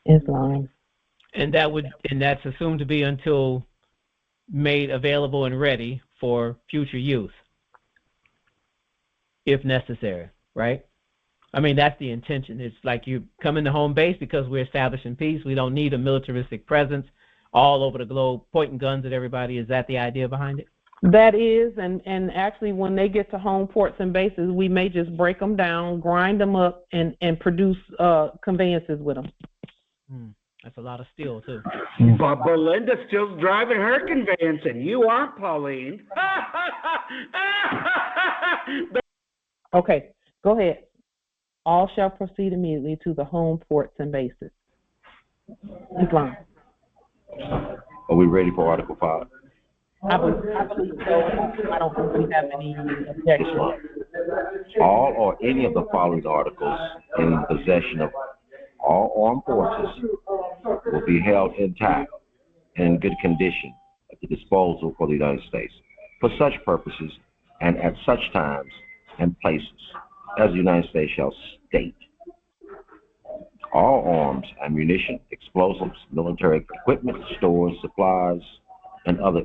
Islam. And that's assumed to be until made available and ready for future use, if necessary, right? I mean, that's the intention. It's like you come into home base because we're establishing peace. We don't need a militaristic presence all over the globe pointing guns at everybody. Is that the idea behind it? That is, and actually when they get to home ports and bases, we may just break them down, grind them up, and produce conveyances with them. That's a lot of steel, too. But Belinda's still driving her conveyance, and you aren't, Pauline. Okay, go ahead. All shall proceed immediately to the home ports and bases. Islam. Are we ready for Article 5? I believe so. I don't think we have any objection. All or any of the following articles in the possession of all armed forces will be held intact and in good condition at the disposal for the United States for such purposes and at such times and places as the United States shall state. All arms, ammunition, explosives, military equipment, stores, supplies, and other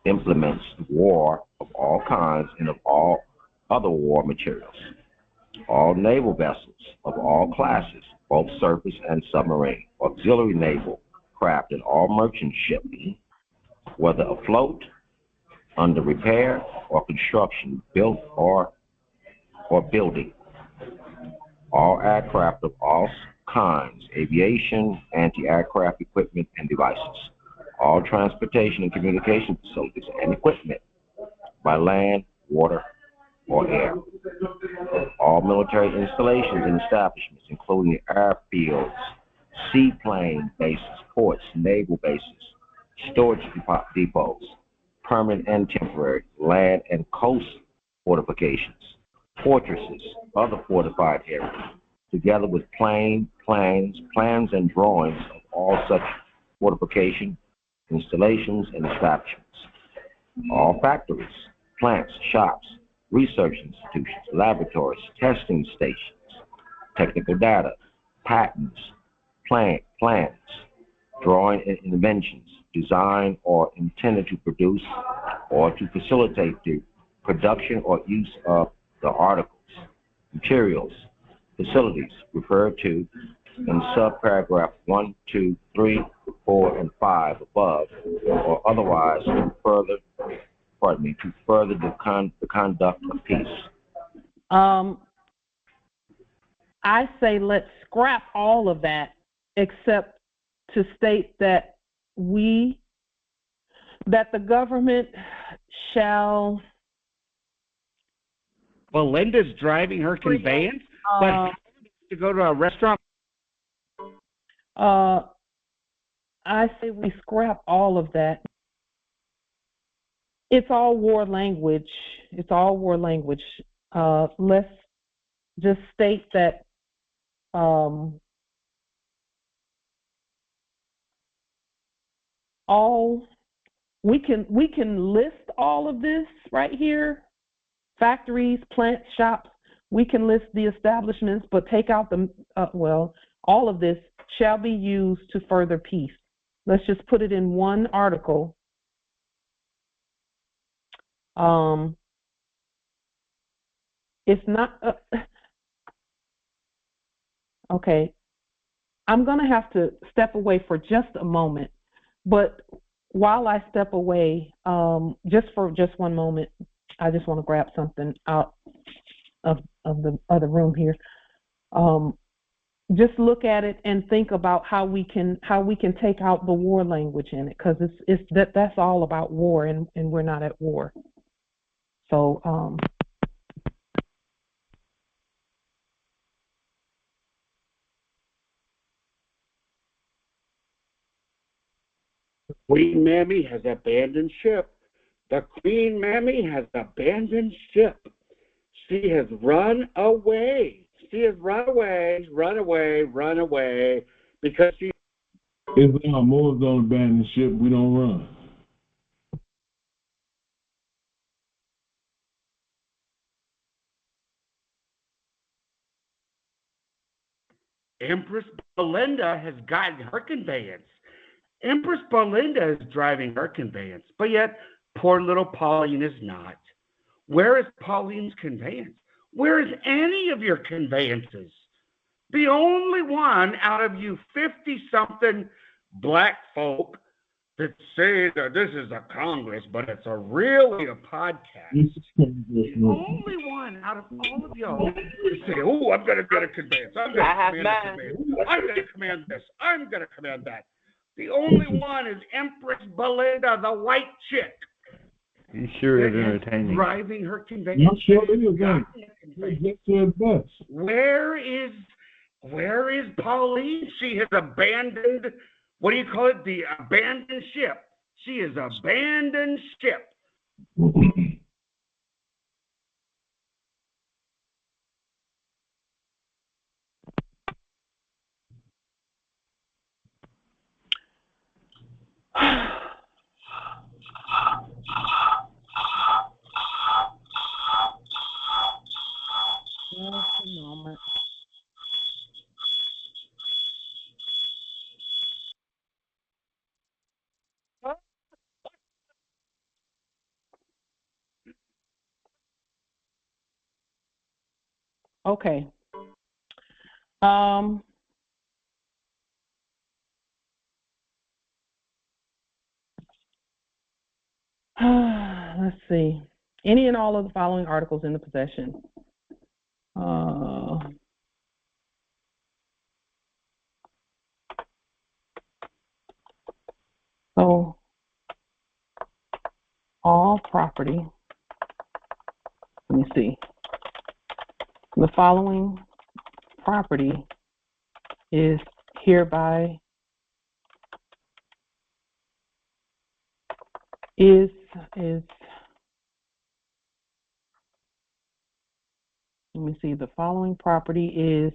implements of war of all kinds and of all other war materials. All naval vessels of all classes, both surface and submarine, auxiliary naval craft, and all merchant shipping, whether afloat, under repair, or construction, built or or building. All aircraft of all kinds, aviation, anti-aircraft equipment and devices. All transportation and communication facilities and equipment by land, water, or air. All military installations and establishments, including airfields, seaplane bases, ports, naval bases, storage depots, permanent and temporary, land and coast fortifications, fortresses, other fortified areas, together with plans and drawings of all such fortification, installations, and establishments. All factories, plants, shops, research institutions, laboratories, testing stations, technical data, patents, plans, drawing and inventions, designed or intended to produce or to facilitate the production or use of the articles, materials, facilities referred to in subparagraph 1, 2, 3, 4, and 5 above, or otherwise to further the conduct of peace. I say let's scrap all of that, except to state that that the government shall. Well, Linda's driving her conveyance, but to go to a restaurant. I say we scrap all of that. It's all war language. It's all war language. Let's just state that we can list all of this right here. Factories, plants, shops. We can list the establishments, but take out the all of this shall be used to further peace. Let's just put it in one article. It's not okay. I'm going to have to step away for just a moment, but while I step away, just for one moment, I just want to grab something out of the other room here. Just look at it and think about how we can take out the war language in it, because that's all about war, and we're not at war. So Queen Mammy has abandoned ship. The Queen Mammy has abandoned ship. She has run away. She has run away, because she. If our Moors don't abandon ship, we don't run. Empress Belinda has gotten her conveyance. Empress Belinda is driving her conveyance, but yet poor little Pauline is not. Where is Pauline's conveyance? Where is any of your conveyances? The only one out of you 50-something black folk that say that this is a Congress, but it's really a podcast. The only one out of all of y'all that say, oh, I'm going to get a conveyance. I'm going to command a conveyance. I'm going to command this. I'm going to command that. The only one is Empress Belinda, the white chick. He sure is entertaining. Driving her conveyance. I'm sure it is. Where is Pauline? She has abandoned, what do you call it? The abandoned ship. She has abandoned ship. just a moment. Okay. Let's see. Any and all of the following articles in the possession So all property, let me see, the following property is hereby is let me see, the following property is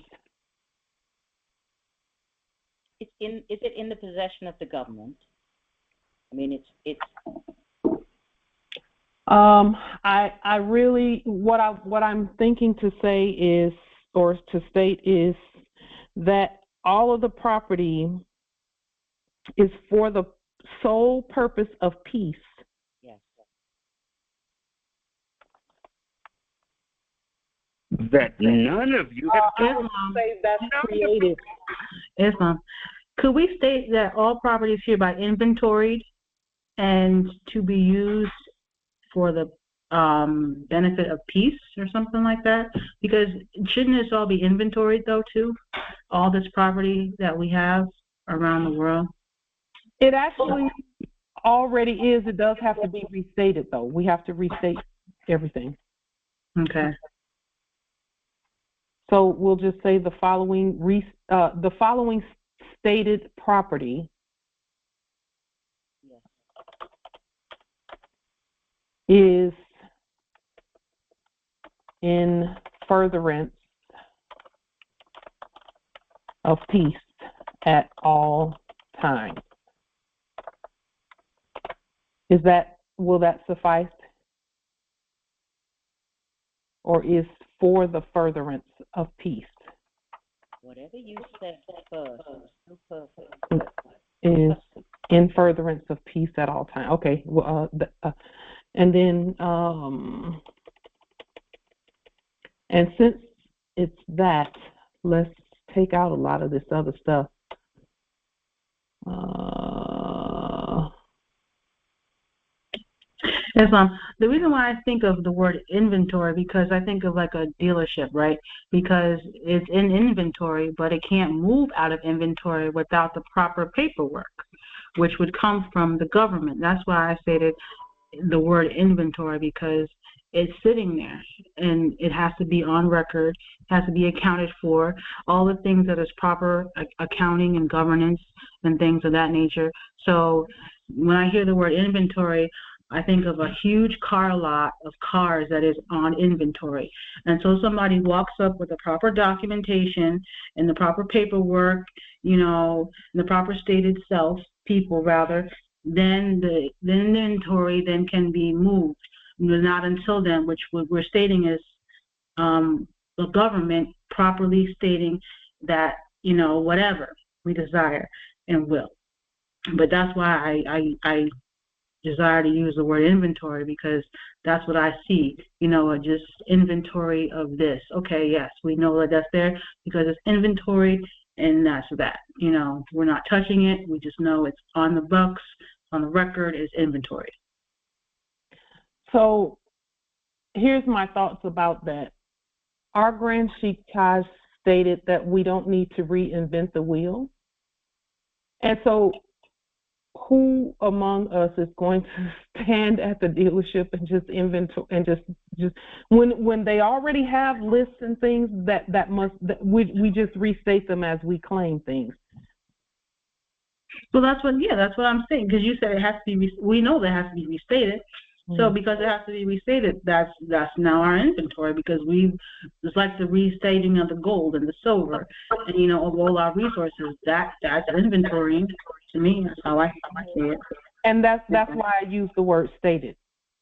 Is it in the possession of the government? I mean, it's. I really what I'm thinking to say is, or to state is, that all of the property is for the sole purpose of peace. Yes. That none of you have done. Say that's created. Islam. Could we state that all property is hereby inventoried and to be used for the benefit of peace or something like that? Because shouldn't this all be inventoried though too? All this property that we have around the world? It actually already is. It does have to be restated though. We have to restate everything. Okay. So we'll just say the following stated property is in furtherance of peace at all times. Will that suffice? Or is for the furtherance of peace? Whatever you said first is so perfect. Is in furtherance of peace at all times. Okay. Well, and then, and since it's that, let's take out a lot of this other stuff. Islam. The reason why I think of the word inventory, because I think of like a dealership, right? Because it's in inventory, but it can't move out of inventory without the proper paperwork, which would come from the government. That's why I stated the word inventory, because it's sitting there and it has to be on record, has to be accounted for, all the things that is proper accounting and governance and things of that nature. So when I hear the word inventory, I think of a huge car lot of cars that is on inventory. And so somebody walks up with the proper documentation and the proper paperwork, you know, and the proper stated people rather, then the inventory then can be moved. Not until then, which we're stating is the government properly stating that, you know, whatever we desire and will. But that's why I desire to use the word inventory, because that's what I see, you know, just inventory of this. Okay, yes, we know that that's there because it's inventory, and that's that. You know, we're not touching it. We just know it's on the books, on the record, it's inventory. So here's my thoughts about that. Our Grand Sheikh Taj stated that we don't need to reinvent the wheel. And so who among us is going to stand at the dealership and just inventory and just when they already have lists and things that we just restate them as we claim things? So that's what I'm saying, because you said it has to be we know that it has to be restated. So because it has to be restated, that's now our inventory, because it's like the restating of the gold and the silver, and you know, of all our resources. That's inventorying to me. That's how I see it. And that's why I use the word stated.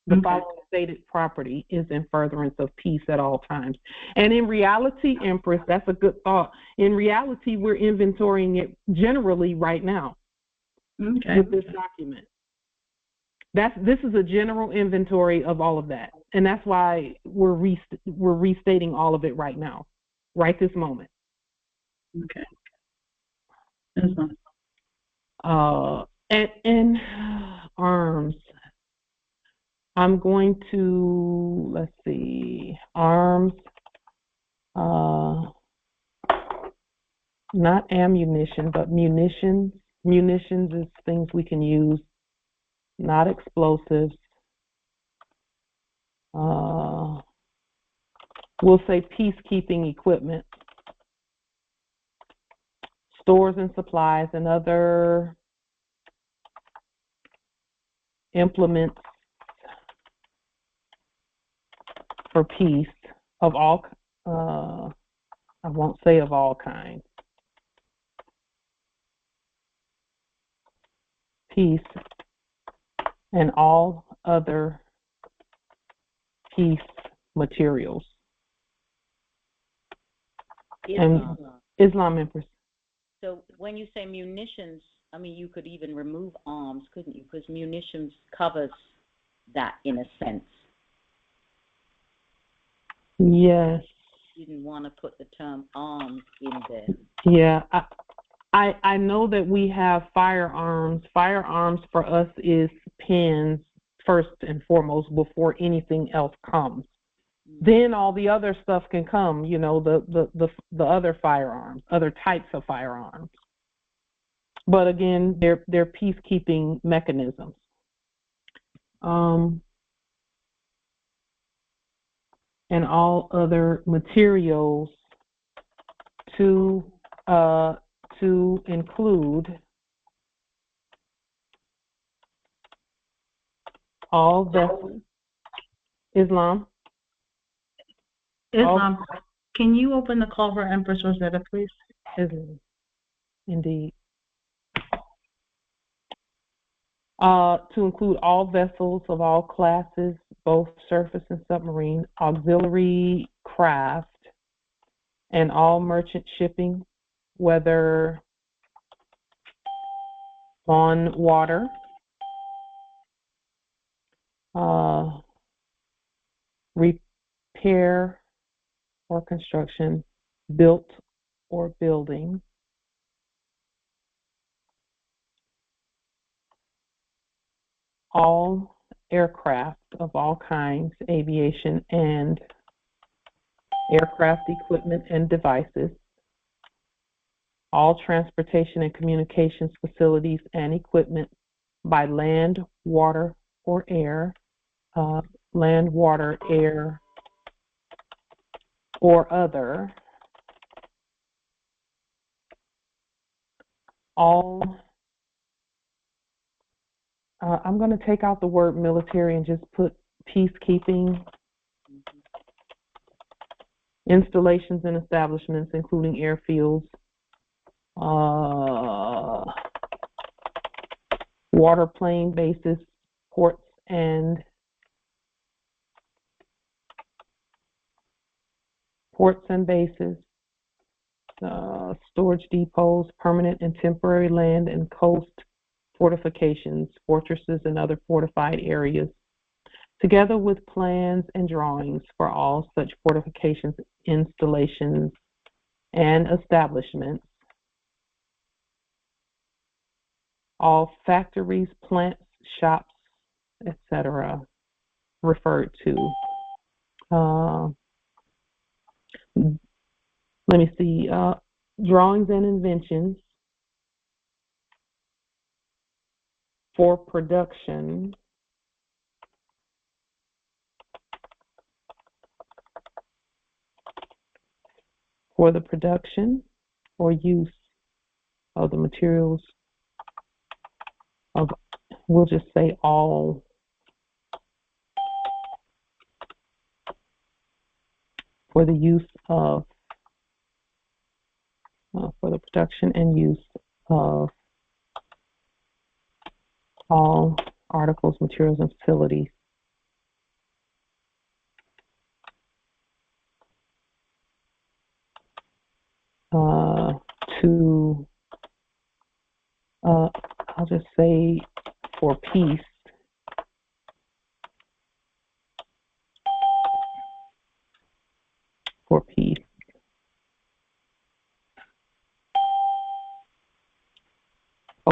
The following stated property is in furtherance of peace at all times. And in reality, Empress, that's a good thought. In reality, we're inventorying it generally right now with this document. This is a general inventory of all of that, and that's why we're restating all of it right now, right this moment. Okay. That's fine. And arms. I'm going to, let's see, arms. Not ammunition, but munitions. Munitions is things we can use, not explosives. We'll say peacekeeping equipment, stores and supplies, and other implements for peace of all, I won't say of all kinds. Peace and all other peace materials. And Islam Empress. So when you say munitions, I mean, you could even remove arms, couldn't you? Because munitions covers that in a sense. Yes. You didn't want to put the term arms in there. Yeah, I know that we have firearms. Firearms for us is pens first and foremost before anything else comes. Then all the other stuff can come, you know, the other firearms, other types of firearms. But again, they're peacekeeping mechanisms. And all other materials to include all vessels. Islam. Can you open the call for Empress Rosetta, please? Islam. Indeed. To include all vessels of all classes, both surface and submarine, auxiliary craft, and all merchant shipping, whether on water, repair or construction, built or building, all aircraft of all kinds, aviation and aircraft equipment and devices, all transportation and communications facilities and equipment by land, water, or air, land, water, air, or other, all, I'm going to take out the word military and just put peacekeeping, installations and establishments, including airfields, waterplane bases, ports and bases, storage depots, permanent and temporary land and coast fortifications, fortresses, and other fortified areas, together with plans and drawings for all such fortifications, installations, and establishments, all factories, plants, shops, etc., referred to. Let me see, drawings and inventions for production, for the production or use of the materials of, we'll just say all, for the use of, for the production and use of all articles, materials, and facilities. I'll just say for peace, for peace.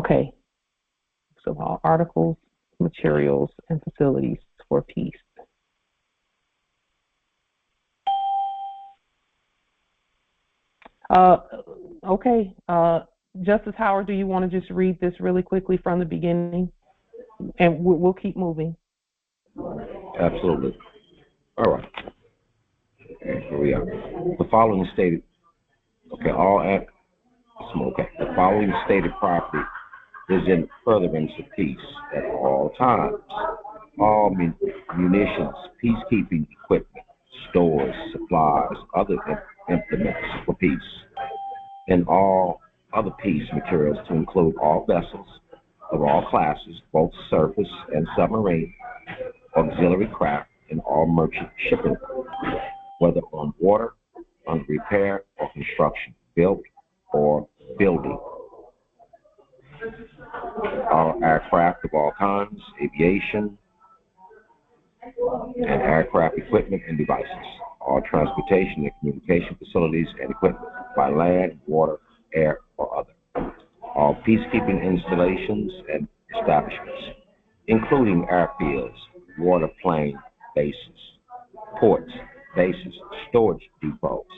Okay, so all articles, materials, and facilities for peace. Okay. Justice Howard, do you want to just read this really quickly from the beginning? And we'll keep moving. Absolutely. All right. Here we are. The following stated, okay, the following stated property is in furtherance of peace at all times. All munitions, peacekeeping equipment, stores, supplies, other implements for peace, and all other peace materials to include all vessels of all classes, both surface and submarine, auxiliary craft, and all merchant shipping, whether on water, under repair, or construction, built or building. All aircraft of all kinds, aviation, and aircraft equipment and devices. All transportation and communication facilities and equipment by land, water, air, or other. All peacekeeping installations and establishments, including airfields, waterplane bases, ports, bases, storage depots,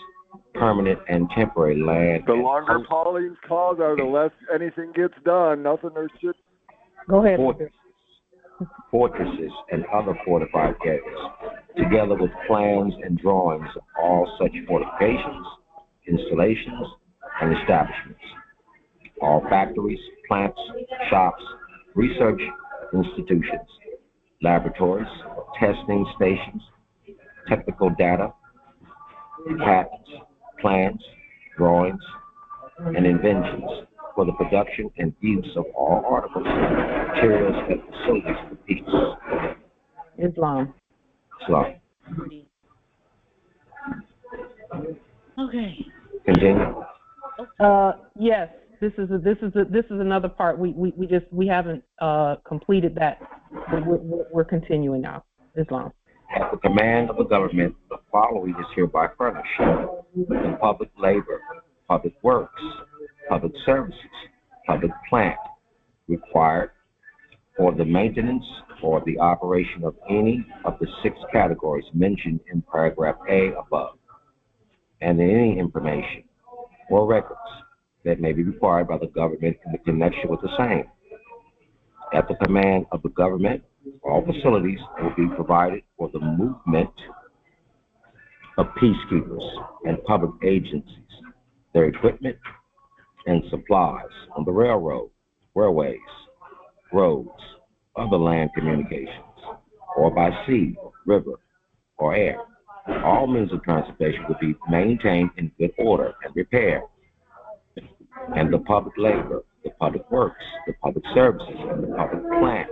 permanent and temporary land. The longer Pauline's calls are, the less anything gets done. Nothing or shit. Go ahead. Fortresses and other fortified areas, together with plans and drawings of all such fortifications, installations, and establishments. All factories, plants, shops, research institutions, laboratories, testing stations, technical data, patents, plans, drawings, and inventions for the production and use of all articles, materials, and facilities for peace. Islam. Okay. Continue. Yes, this is another part. We haven't completed that. We're continuing now. Islam. At the command of the government, the following is hereby furnished: the public labor, public works, public services, public plant required for the maintenance or the operation of any of the 6 categories mentioned in paragraph A above, and any information or records that may be required by the government in connection with the same. At the command of the government, all facilities will be provided for the movement of peacekeepers and public agencies, their equipment and supplies on the railroad, railways, roads, other land communications, or by sea, river, or air. All means of transportation will be maintained in good order and repair. And the public labor, the public works, the public services, and the public plant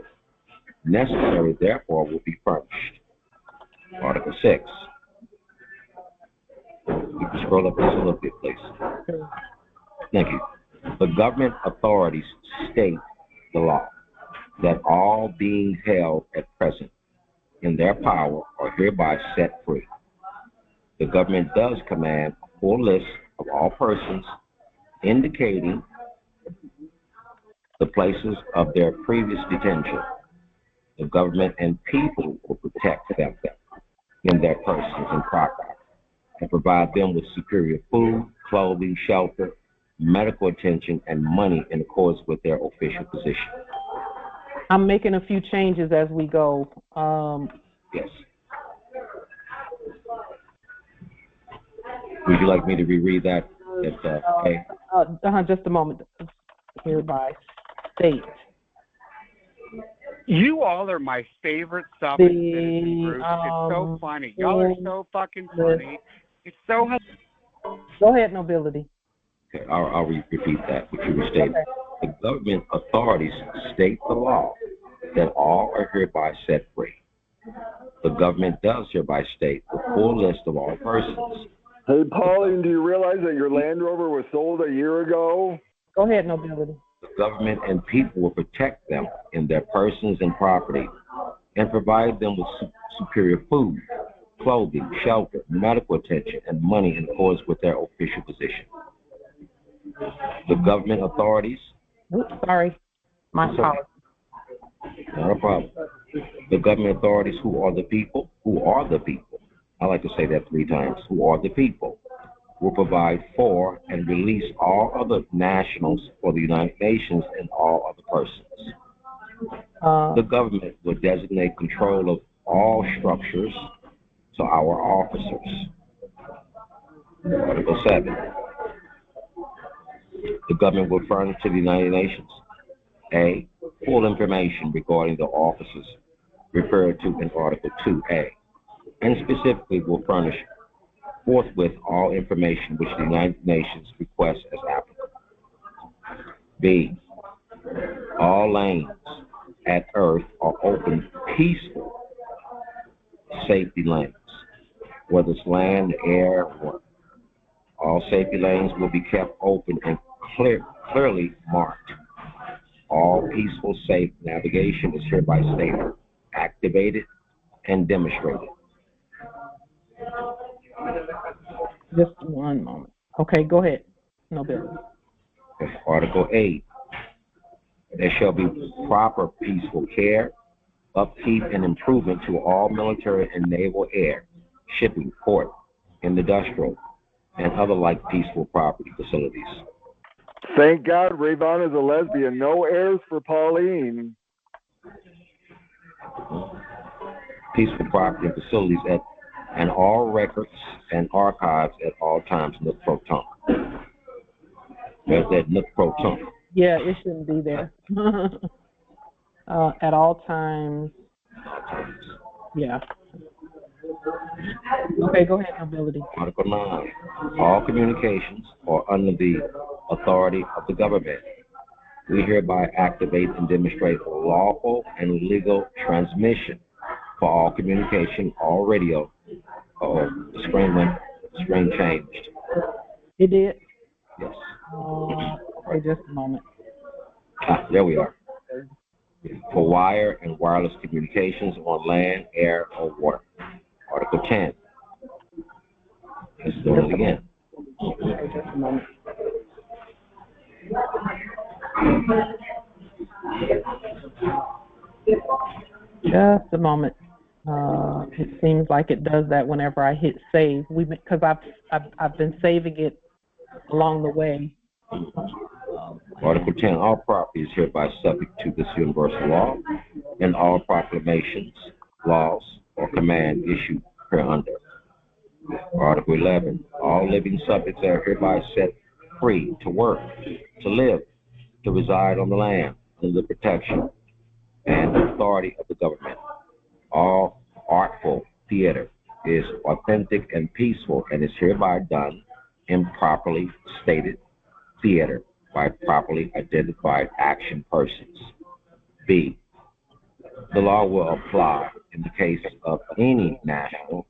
necessary, therefore, will be furnished. Article 6. You can scroll up just a little bit, please. Thank you. The government authorities state the law that all beings held at present in their power are hereby set free. The government does command a full list of all persons indicating the places of their previous detention. The government and people will protect them in their persons and property and provide them with superior food, clothing, shelter, medical attention, and money in accordance with their official position. I'm making a few changes as we go. Yes. Would you like me to reread that? Just a moment. Hereby state. You all are my favorite citizen group. It's so funny. Y'all are so fucking funny. It's so. Go ahead, Nobility. Okay, I'll repeat that, which you restated. Okay. The government authorities state the law that all are hereby set free. The government does hereby state the full list of all persons. Hey, Pauline, do you realize that your Land Rover was sold a year ago? Go ahead, Nobility. The government and people will protect them in their persons and property and provide them with superior food, clothing, shelter, medical attention, and money in accordance with their official position. The government authorities... Oops, sorry. My apologies. Not a problem. The government authorities who are the people, I like to say that 3 times, who are the people, will provide for and release all other nationals for the United Nations and all other persons. The government will designate control of all structures to our officers. Article 7. The government will furnish to the United Nations A. Full information regarding the officers referred to in Article 2A, and specifically will furnish forthwith all information which the United Nations requests as applicable. B. All lanes at Earth are open, peaceful safety lanes, whether it's land, air, or water. All safety lanes will be kept open and clearly marked. All peaceful, safe navigation is hereby stated, activated, and demonstrated. Just one moment. Okay, go ahead. No bill. Article 8. There shall be proper peaceful care, upkeep, and improvement to all military and naval air, shipping, port, and industrial, and other like peaceful property facilities. Thank God Rayvon is a lesbian. No heirs for Pauline. Peaceful property and facilities and all records and archives at all times, nook pro tunk. There's that nook pro tunk. Yeah, it shouldn't be there. At all times. Yeah. Okay, go ahead, Nobility. Article 9. All communications are under the authority of the government. We hereby activate and demonstrate lawful and legal transmission for all communication, all radio. The screen changed. It did? Yes. Okay, just a moment. There we are. For wire and wireless communications on land, air, or water. Article 10. Let's do it again. Okay, just a moment. Just a moment. It seems like it does that whenever I hit save. Because I've been saving it along the way. Article 10. All property is hereby subject to this universal law, and all proclamations, laws, or command issued hereunder. Article 11. All living subjects are hereby set free to work, to live, to reside on the land under the protection and authority of the government. All artful theater is authentic and peaceful and is hereby done in properly stated theater by properly identified action persons. B. The law will apply in the case of any national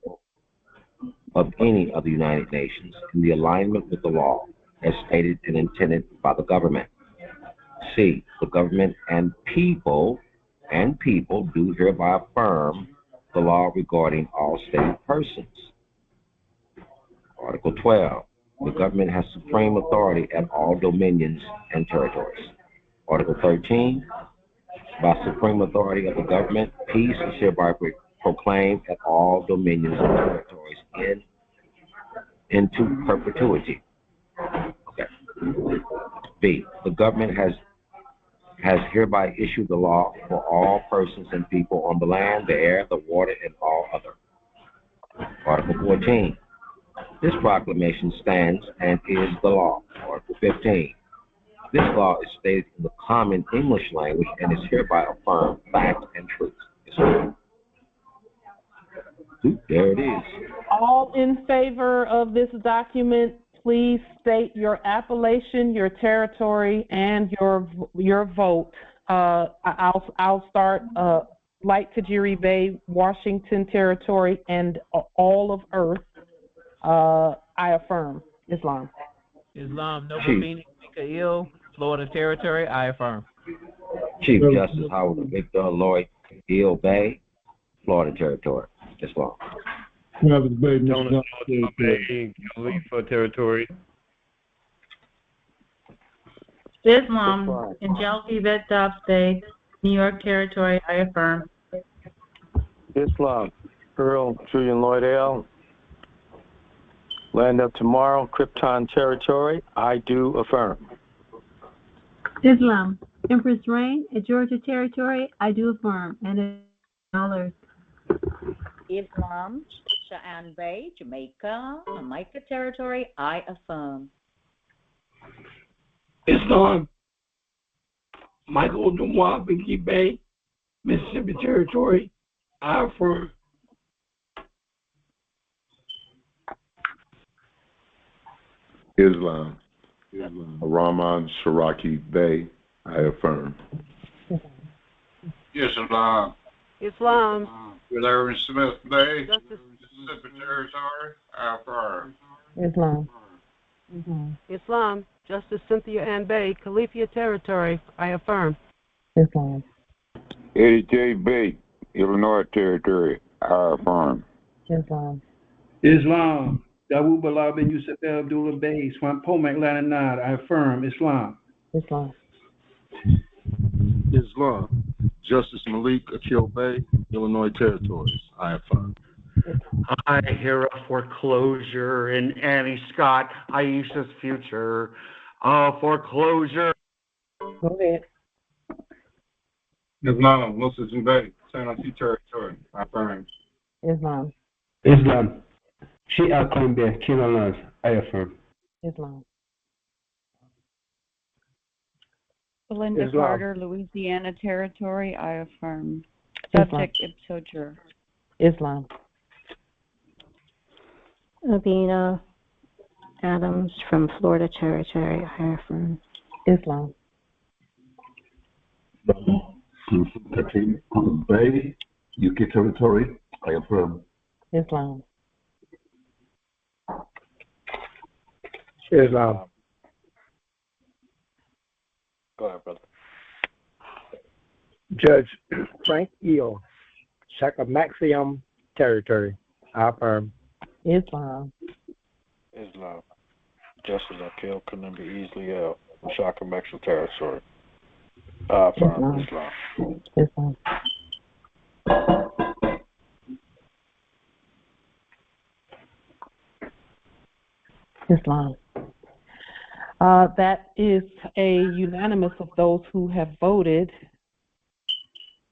of any of the United Nations in the alignment with the law as stated and intended by the government. C. The government and people do hereby affirm the law regarding all stated persons. Article 12. The government has supreme authority at all dominions and territories. Article 13. By supreme authority of the government, peace is hereby proclaimed at all dominions and territories into perpetuity. Okay. B. The government has hereby issued the law for all persons and people on the land, the air, the water, and all other. Article 14. This proclamation stands and is the law. Article 15. This law is stated in the common English language and is hereby affirmed fact and truth. There it is. All in favor of this document, please state your appellation, your territory, and your vote. I'll start. Light Tajiri Bay, Washington Territory, and all of Earth. I affirm. Islam. Islam, Nova Phoenix, Mikael, Florida Territory, I affirm. Chief Justice Howard Victor Lloyd, Eel Bay, Florida Territory, Islam. Travis Bay, Jonah Bay, Khalifa Territory. Islam, Angelica Yvette Dobbs Bay, New York Territory, I affirm. Islam, Earl Julian Lloyd L. Land of Tomorrow, Krypton Territory, I do affirm. Islam, Empress Reign, at Georgia Territory, I do affirm. And $1. Islam, Cheyenne Bay, Jamaica, Territory, I affirm. Islam, Michael Dumois, Binky Bay, Mississippi Territory, I affirm. Islam, Rahman Sharaki Bay, I affirm. Islam, Islam, Smith Bay, Justice, Mississippi Territory, I affirm. Islam. Islam, Justice Cynthia Ann Bay, Califia Territory, I affirm. Islam. Eddie J. Bay, Illinois Territory, I affirm. Islam. Islam, Dawood Bilal bin Yusuf El Abdullah Bey, Swamp Pomac, Lananad, I affirm. Islam. Islam. Islam, Justice Malik Akil Bay, Illinois Territories, I affirm. I hear a foreclosure in Annie Scott, Aisha's future. Foreclosure. Go ahead. Islam, Muslim Bay, Tennessee Territory, I affirm. Islam. Islam, Shia Columbia, Kilanas, I affirm. Islam. Belinda Islam. Carter, Louisiana Territory, I affirm. Islam. Subject ipso jure. Islam. Abina Adams from Florida Territory, I affirm. Islam. Bay, UK Territory, I affirm. Islam. Islam. Go ahead, brother. Judge Frank Eel, Shakamaxium Territory, I affirm. Islam. Islam, Justice Akil Kanumbi Easley L, Shaka Maxwell Territory, I affirm. Islam. Islam. Islam. That is a unanimous of those who have voted.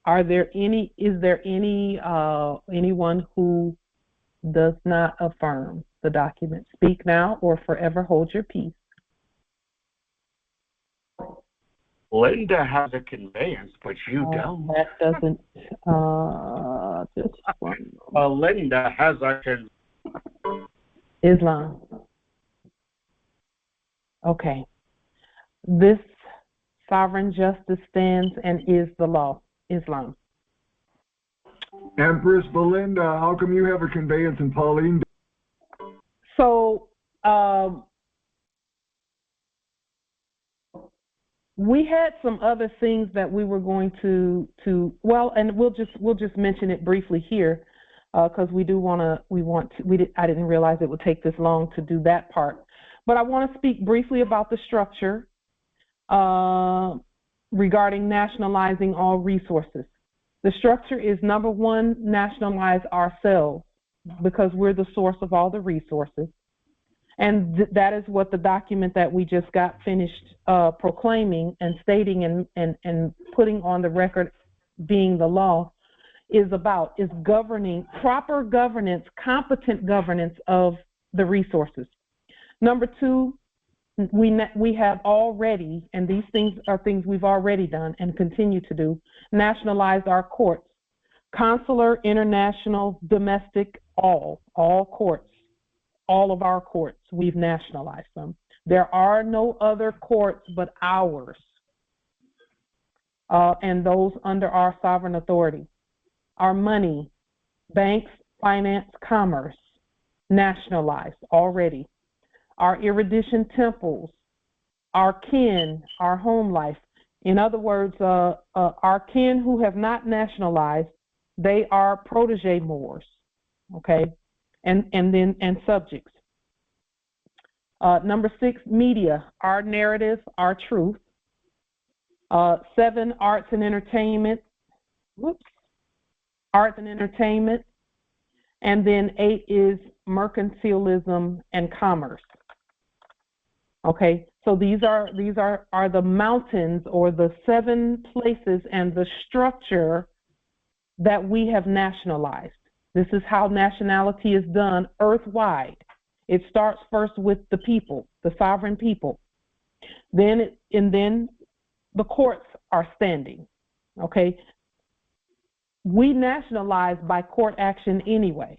Is there any anyone who does not affirm the document? Speak now or forever hold your peace. Linda has a conveyance, but you don't. That doesn't. Just one. Linda has a conveyance. Islam. Okay. This sovereign justice stands and is the law. Islam. Empress Belinda, how come you have a conveyance in Pauline? So, we had some other things that we were going to well, and we'll just mention it briefly here, because I didn't realize it would take this long to do that part. But I want to speak briefly about the structure regarding nationalizing all resources. The structure is, number one, nationalize ourselves, because we're the source of all the resources. And that is what the document that we just got finished proclaiming and stating and putting on the record being the law is about, is governing, proper governance, competent governance of the resources. Number two, we have already, and these things are things we've already done and continue to do, nationalize our courts. Consular, international, domestic, all courts, all of our courts, we've nationalized them. There are no other courts but ours, and those under our sovereign authority. Our money, banks, finance, commerce, nationalized already. Our erudition temples, our kin, our home life. In other words, our kin who have not nationalized, they are protege Moors, okay, and subjects. Number 6, media, our narrative, our truth. 7, arts and entertainment. Arts and entertainment. And then 8 is mercantilism, and commerce. Okay, so these are the mountains or the 7 places and the structure that we have nationalized. This is how nationality is done earthwide. It starts first with the people, the sovereign people. Then the courts are standing. Okay, we nationalize by court action anyway.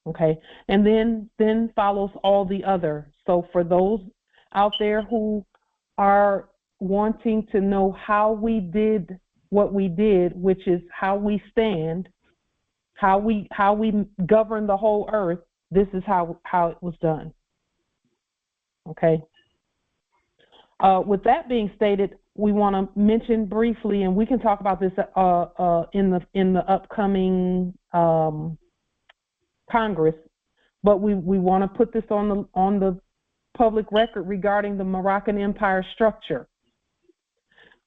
Okay, and then follows all the other. So for those out there who are wanting to know how we did what we did, which is how we stand, how we govern the whole earth, this is how it was done. Okay. With that being stated, we want to mention briefly, and we can talk about this in the upcoming Congress, but we want to put this on the public record regarding the Moroccan Empire structure.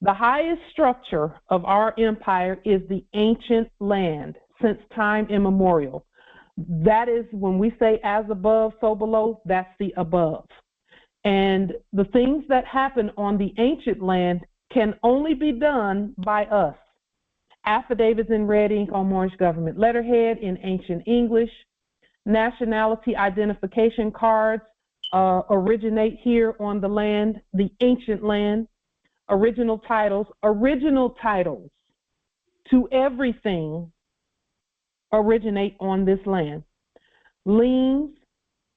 The highest structure of our empire is the ancient land since time immemorial. That is, when we say as above, so below, that's the above. And the things that happen on the ancient land can only be done by us. Affidavits in red ink on Moorish government letterhead in ancient English. Nationality identification cards originate here on the land, the ancient land. Original titles to everything originate on this land. Liens,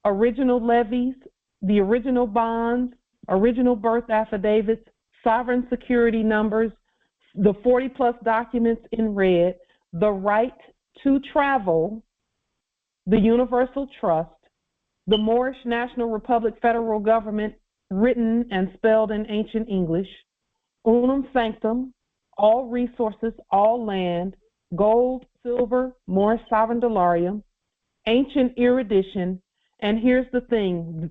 original levies, the original bonds, original birth affidavits, sovereign security numbers, the 40+ documents in red, the right to travel, the universal trust, the Moorish National Republic federal government written and spelled in ancient English, unum sanctum, all resources, all land, gold, silver, Moorish sovereign dollarium, ancient erudition, and here's the thing,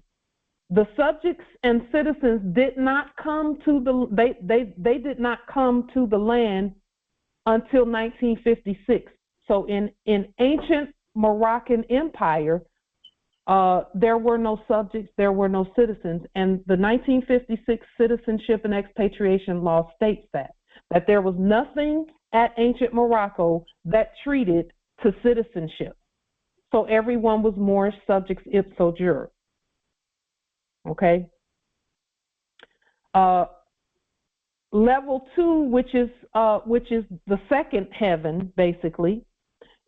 the subjects and citizens did not come to they did not come to the land until 1956. So in ancient Moroccan Empire, there were no subjects, there were no citizens, and the 1956 Citizenship and Expatriation Law states that there was nothing at ancient Morocco that treated to citizenship. So everyone was Moorish subjects ipso jure. Okay. Level 2, which is the second heaven, basically,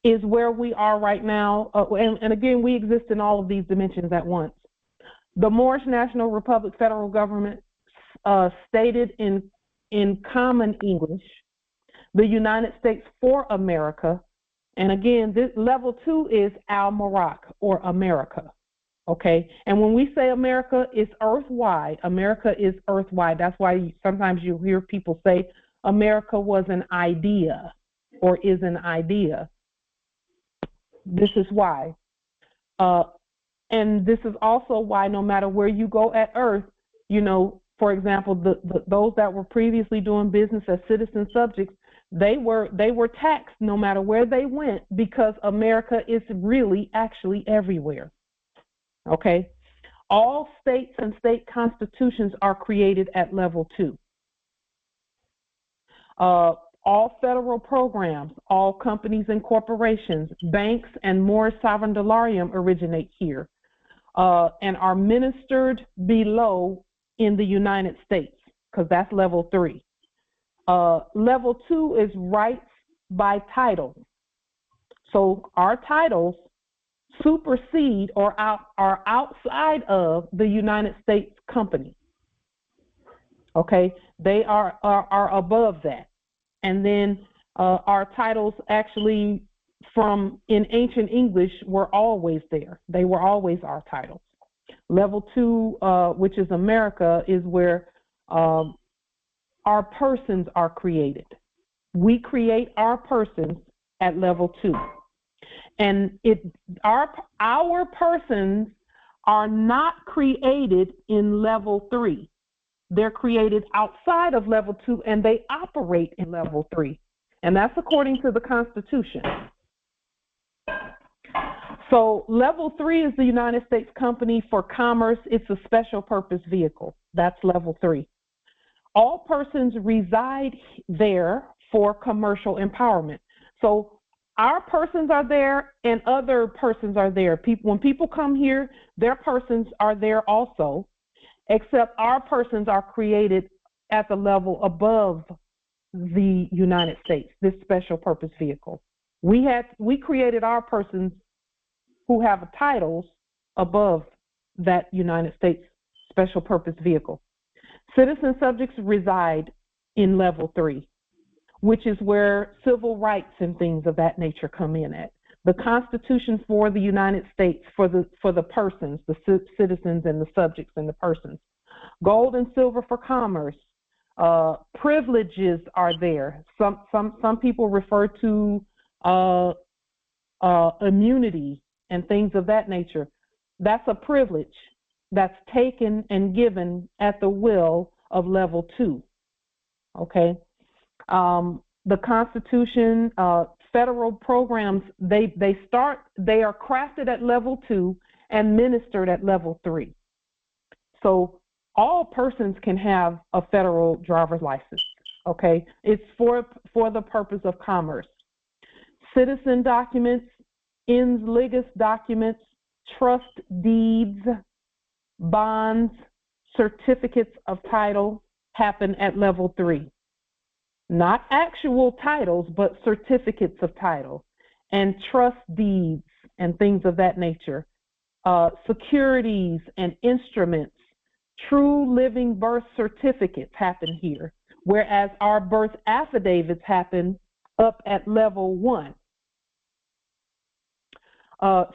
is where we are right now. And again, we exist in all of these dimensions at once. The Moorish National Republic federal government stated in common English, the United States for America. And again, this level 2 is Al-Marak, or America. Okay, and when we say America, it's earthwide. America is earthwide. That's why sometimes you hear people say America was an idea or is an idea. This is why. And this is also why no matter where you go at earth, you know, for example, those that were previously doing business as citizen subjects, they were taxed no matter where they went, because America is really actually everywhere. Okay, all states and state constitutions are created at level 2. All federal programs, all companies and corporations, banks, and Moorish sovereign dollarium originate here and are ministered below in the United States, because that's level 3. Level 2 is rights by title. So our titles supersede or are outside of the United States company. Okay, they are above that. And then our titles actually from in ancient English were always there. They were always our titles. Level 2, which is America, is where our persons are created. We create our persons at level 2. And our persons are not created in level 3. They're created outside of level 2, and they operate in level 3. And that's according to the Constitution. So level 3 is the United States Company for Commerce. It's a special purpose vehicle. That's level 3. All persons reside there for commercial empowerment. So our persons are there and other persons are there. When people come here, their persons are there also, except our persons are created at the level above the United States, this special purpose vehicle. We created our persons who have titles above that United States special purpose vehicle. Citizen subjects reside in level 3, which is where civil rights and things of that nature come in at. The Constitution for the United States, for the persons, the citizens and the subjects and the persons. Gold and silver for commerce. Privileges are there. Some people refer to immunity and things of that nature. That's a privilege that's taken and given at the will of level 2. Okay. The Constitution, federal programs, they are crafted at level 2 and ministered at level 3. So all persons can have a federal driver's license. Okay. It's for the purpose of commerce. Citizen documents, ens ligas documents, trust deeds, bonds, certificates of title happen at level 3. Not actual titles, but certificates of title and trust deeds and things of that nature. Securities and instruments, true living birth certificates happen here, whereas our birth affidavits happen up at level 1.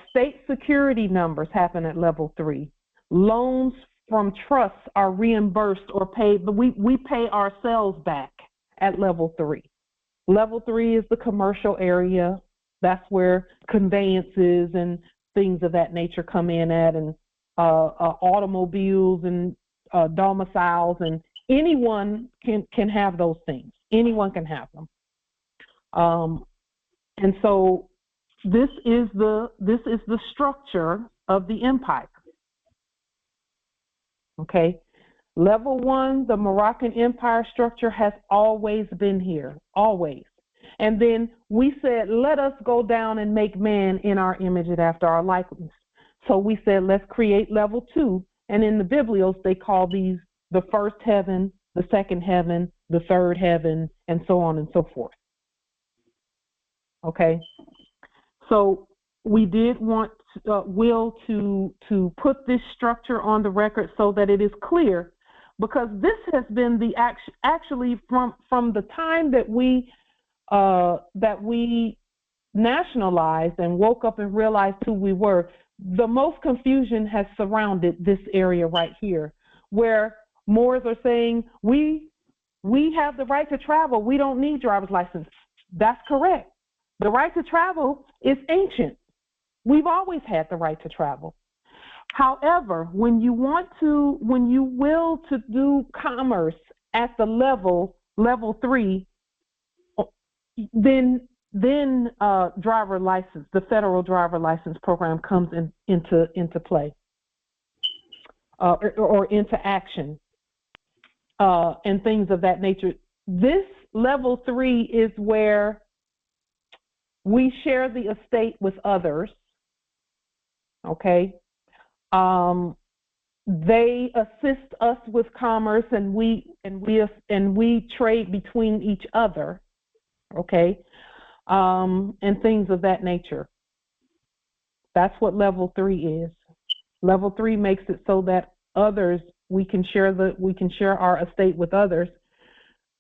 State security numbers happen at level 3. Loans from trusts are reimbursed or paid, but we pay ourselves back at level 3. Level 3 is the commercial area. That's where conveyances and things of that nature come in at, and automobiles and domiciles, and anyone can have those things. Anyone can have them. And so this is the structure of the empire. Okay. Level 1, the Moroccan empire structure has always been here, always. And then we said, let us go down and make man in our image and after our likeness. So we said, let's create level 2. And in the Biblios, they call these the first heaven, the second heaven, the third heaven, and so on and so forth. Okay. So we did want Will to put this structure on the record so that it is clear, because this has been the actually from the time that we nationalized and woke up and realized who we were, the most confusion has surrounded this area right here, where Moors are saying we have the right to travel, we don't need driver's license. That's correct. The right to travel is ancient. We've always had the right to travel. However, when you will to do commerce at the level 3, then driver license, the federal driver license program comes into play, or into action, and things of that nature. This level 3 is where we share the estate with others. Okay. They assist us with commerce, and we trade between each other. Okay. And things of that nature. That's what level 3 is. Level 3 makes it so that others, we can share our estate with others.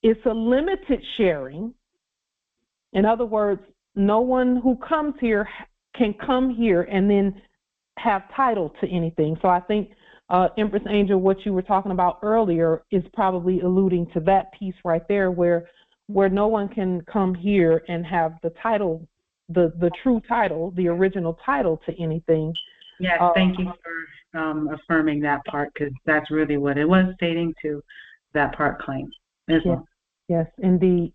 It's a limited sharing. In other words, no one who comes here can come here and then have title to anything. So I think, Empress Angel, what you were talking about earlier is probably alluding to that piece right there, where no one can come here and have the title, the true title, the original title to anything. Yes, thank you for affirming that part, because that's really what it was stating to that part claim. Yes, indeed.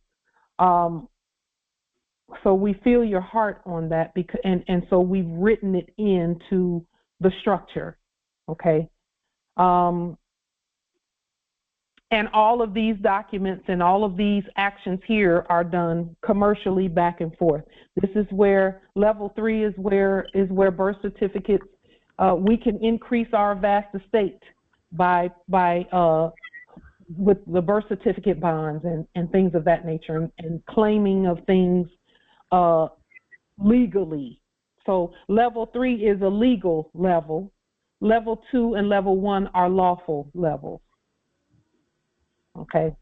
so we feel your heart on that, because and so we've written it into the structure, okay? And all of these documents and all of these actions here are done commercially back and forth. This is where level 3 is where birth certificates, we can increase our vast estate by with the birth certificate bonds and things of that nature, and claiming of things legally. So level 3 is a legal level. Level 2 and level 1 are lawful levels. Okay.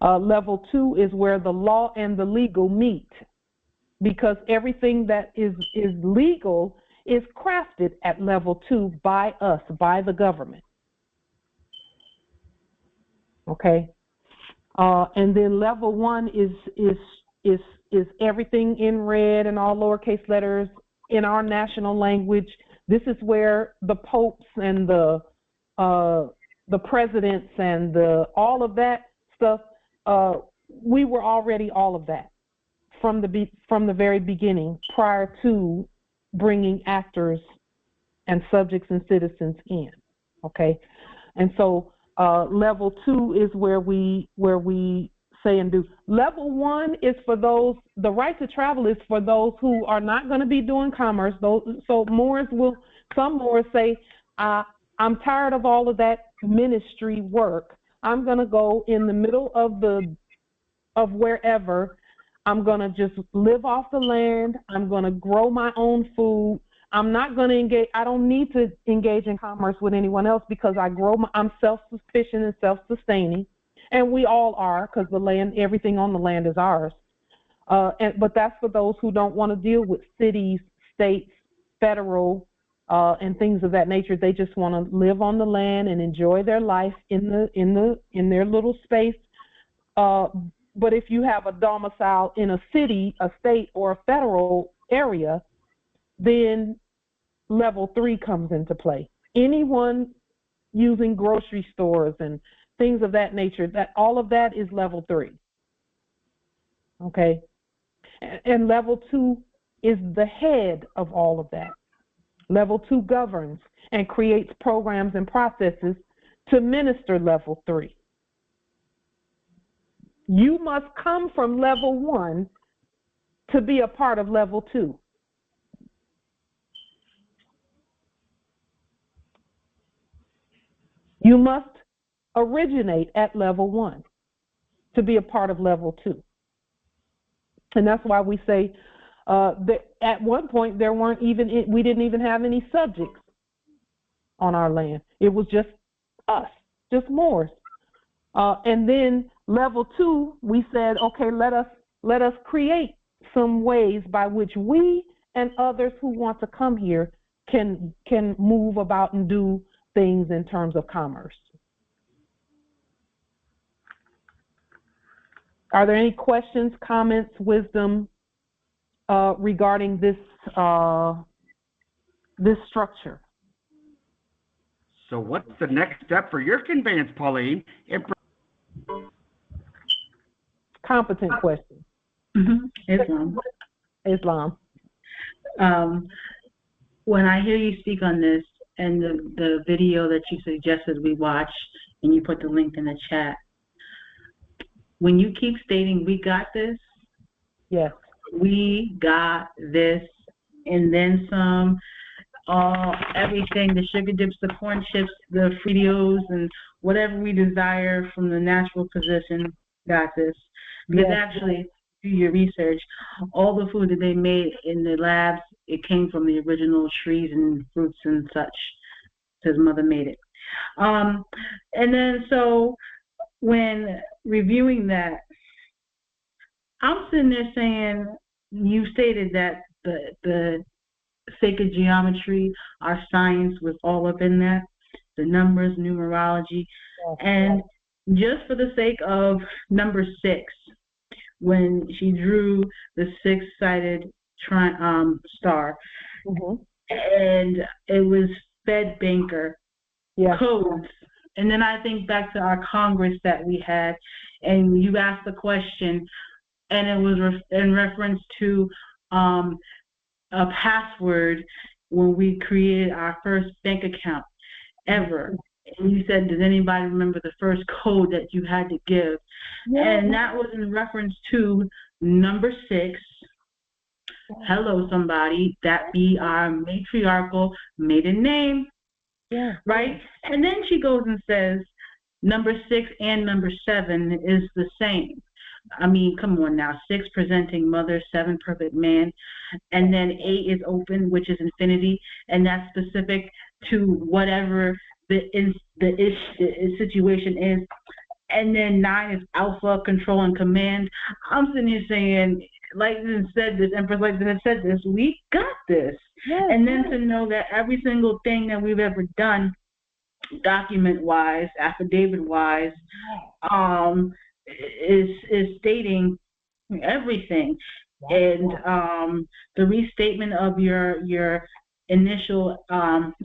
Level 2 is where the law and the legal meet, because everything that is legal is crafted at level 2 by us, by the government. Okay. And then level 1 is everything in red and all lowercase letters in our national language. This is where the popes and the presidents and all of that stuff, we were already all of that from the very beginning, prior to bringing actors and subjects and citizens in. Okay. And so level 2 is where we say and do. Level 1 is for those, the right to travel is for those who are not going to be doing commerce. So some Moors say, I'm tired of all of that ministry work. I'm going to go in the middle of wherever. I'm going to just live off the land. I'm going to grow my own food. I'm not going to engage. I don't need to engage in commerce with anyone else, because I'm self-sufficient and self-sustaining. And we all are, because the land, everything on the land is ours. But that's for those who don't want to deal with cities, states, federal, and things of that nature. They just want to live on the land and enjoy their life in their little space. But if you have a domicile in a city, a state, or a federal area, then level 3 comes into play. Anyone using grocery stores and things of that nature, that all of that is level 3. Okay? And level 2 is the head of all of that. Level 2 governs and creates programs and processes to minister level 3. You must come from level 1 to be a part of level 2. You must originate at level 1 to be a part of level 2. And that's why we say that at one point we didn't even have any subjects on our land. It was just us, just Moors. And then level 2, we said, okay, let us create some ways by which we and others who want to come here can move about and do things in terms of commerce. Are there any questions, comments, wisdom regarding this structure? So what's the next step for your conveyance, Pauline? Competent question. Mm-hmm. Islam. When I hear you speak on this, and the video that you suggested we watch, and you put the link in the chat, when you keep stating we got this, yes, we got this, and then some, everything, the sugar dips, the corn chips, the Fritos, and whatever we desire from the natural position, got this. Because actually, do your research, all the food that they made in the labs, it came from the original trees and fruits and such, because Mother made it. And then so when reviewing that, I'm sitting there saying, you stated that the sacred geometry, our science was all up in that, the numbers, numerology, and just for the sake of number 6, when she drew the 6-sided star, and it was Fed banker codes. And then I think back to our Congress that we had, and you asked the question, and it was in reference to a password when we created our first bank account ever. And you said, does anybody remember the first code that you had to give? Yeah. And that was in reference to number 6. Hello, somebody. That be our matriarchal maiden name. Yeah. Right? And then she goes and says, number 6 and number 7 is the same. I mean, come on now. 6 presenting mother, 7 perfect man. And then 8 is open, which is infinity. And that's specific to whatever the situation is. And then 9 is alpha, control, and command. I'm sitting here saying, Lightning said this, Empress Lightning said this, we got this. Yes, and then to know that every single thing that we've ever done, document-wise, affidavit-wise, is stating everything. And the restatement of your initial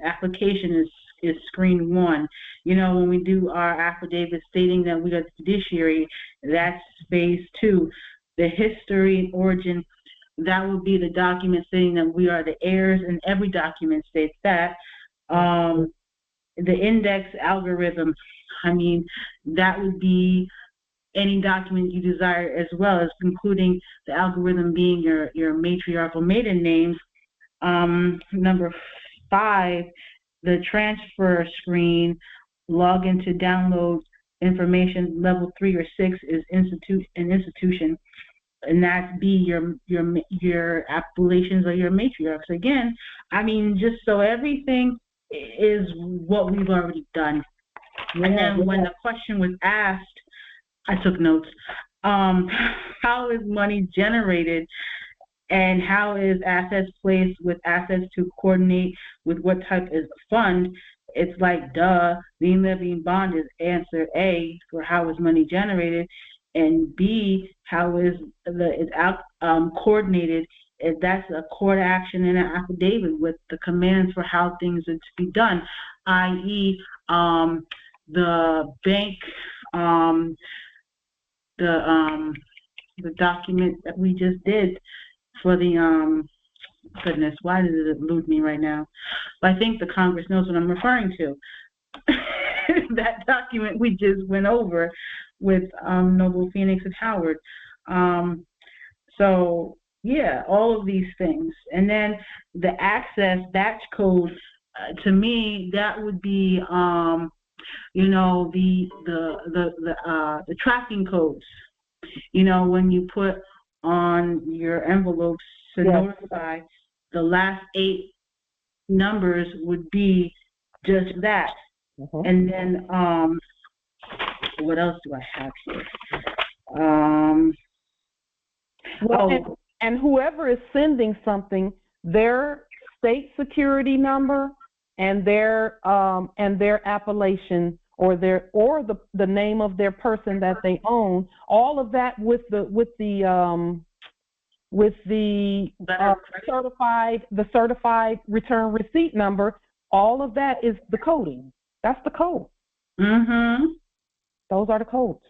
application is screen 1. You know, when we do our affidavit stating that we are the fiduciary, that's phase 2. The history and origin, that would be the document stating that we are the heirs, and every document states that. The index algorithm, I mean, that would be any document you desire, as well as including the algorithm being your matriarchal maiden names. Number 5, the transfer screen, login to download information, level 3 or 6 is institution, and that be your appellations or your matriarchs. Again, I mean, just so everything is what we've already done. And then when the question was asked, I took notes. How is money generated, and how is assets placed with assets to coordinate with what type is fund? It's like, duh, lien, levy, and bond is answer A for how is money generated, and B, how is coordinated. That's a court action and an affidavit with the commands for how things are to be done, i.e., the bank, the document that we just did for the goodness, why does it elude me right now? But I think the Congress knows what I'm referring to. That document we just went over with Noble Phoenix and Howard. So yeah, all of these things. And then the access batch code, to me, that would be you know, the tracking codes. You know, when you put on your envelopes to notify, the last 8 numbers would be just that. And then what else do I have here? And whoever is sending something, their state security number and their appellation or the name of their person that they own, all of that with the certified return receipt number, all of that is the coding. That's the code. Those are the codes.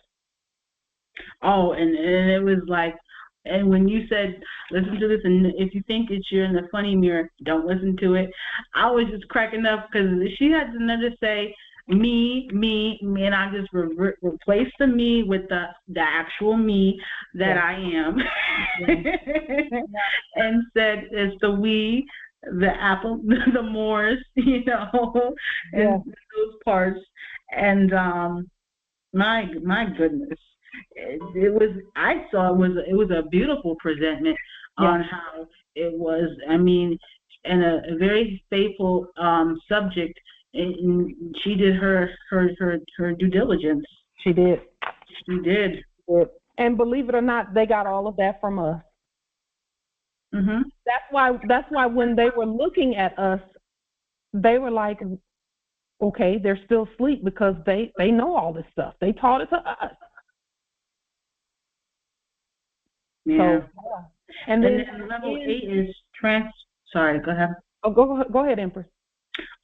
Oh, and it was like, and when you said, listen to this, and if you think that you're in the funny mirror, don't listen to it. I was just cracking up because she had to say, me, and I just replaced the me with the actual me that I am. And said it's the we, the apple, the Moors, you know, and those parts. And my goodness. I saw it was a beautiful presentment on how it was. I mean, and a very faithful subject. And she did her due diligence. She did. She did. And believe it or not, they got all of that from us. That's why when they were looking at us, they were like, okay, they're still asleep because they know all this stuff. They taught it to us. Yeah. So, and then level 8 is sorry, go ahead. Oh, go ahead, Empress.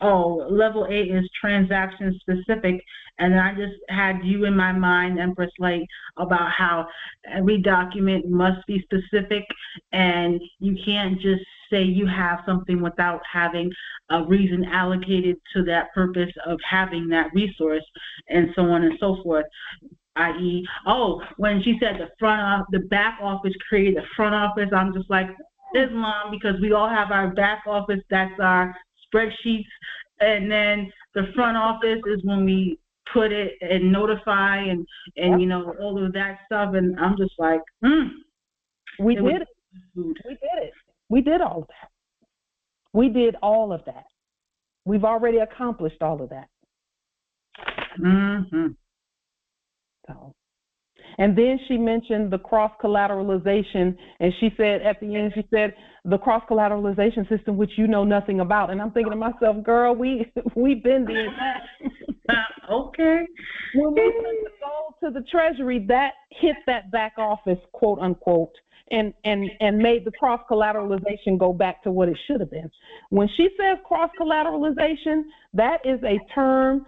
oh, level 8 is transaction specific, and I just had you in my mind, Empress Light, about how every document must be specific, and you can't just say you have something without having a reason allocated to that purpose of having that resource, and so on and so forth. I.e., oh, when she said the back office created the front office, I'm just like, Islam, because we all have our back office, that's our spreadsheets, and then the front office is when we put it and notify and you know, all of that stuff, and I'm just like, We did it. We did it. We did all of that. We did all of that. We've already accomplished all of that. So, and then she mentioned the cross-collateralization, and she said at the end, she said, the cross-collateralization system, which you know nothing about. And I'm thinking to myself, girl, we've been doing that. Okay. When we sent the gold to the Treasury, that hit that back office, quote unquote, and made the cross-collateralization go back to what it should have been. When she says cross-collateralization, that is a term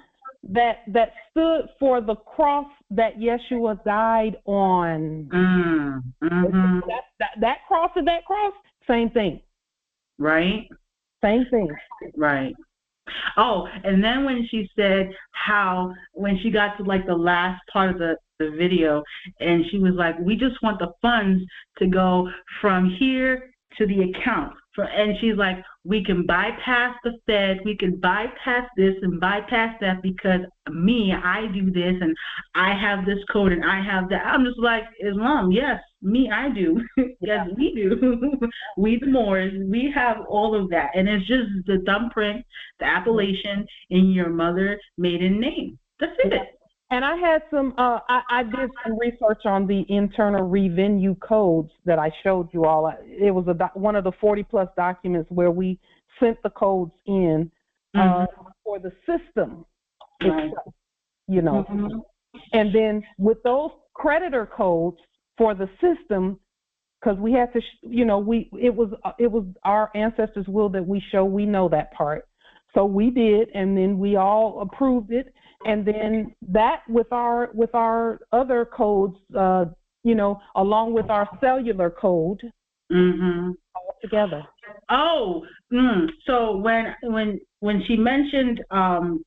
that stood for the cross that Yeshua died on. That cross and that cross, same thing. Right? Same thing. Right. Oh, and then when she said how, when she got to like the last part of the video, and she was like, we just want the funds to go from here to the account. And she's like, we can bypass the Fed, we can bypass this and bypass that because I do this and I have this code and I have that. I'm just like, Islam, yes, I do. Yes, we do. We the Moors, we have all of that. And it's just the thumbprint, the appellation in your mother maiden name. That's it. And I had some, I did some research on the internal revenue codes that I showed you all. It was one of the 40-plus documents where we sent the codes in for the system itself, you know. And then with those creditor codes for the system, because we had to, it was our ancestors' will that we show we know that part. So we did, and then we all approved it. And then that with our other codes, along with our cellular code, all together. Oh, so when she mentioned,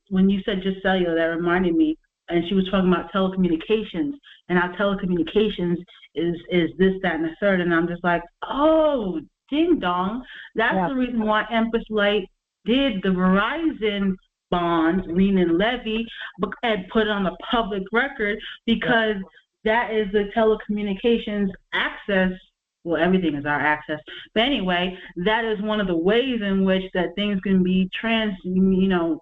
when you said just cellular, that reminded me, and she was talking about telecommunications, and how telecommunications is this, that, and the third, and I'm just like, oh, ding dong. That's the reason why Empress Light did the Verizon bonds, lien and levy, and put it on the public record, because that is the telecommunications access. Well, everything is our access. But anyway, that is one of the ways in which that things can be telecommunicated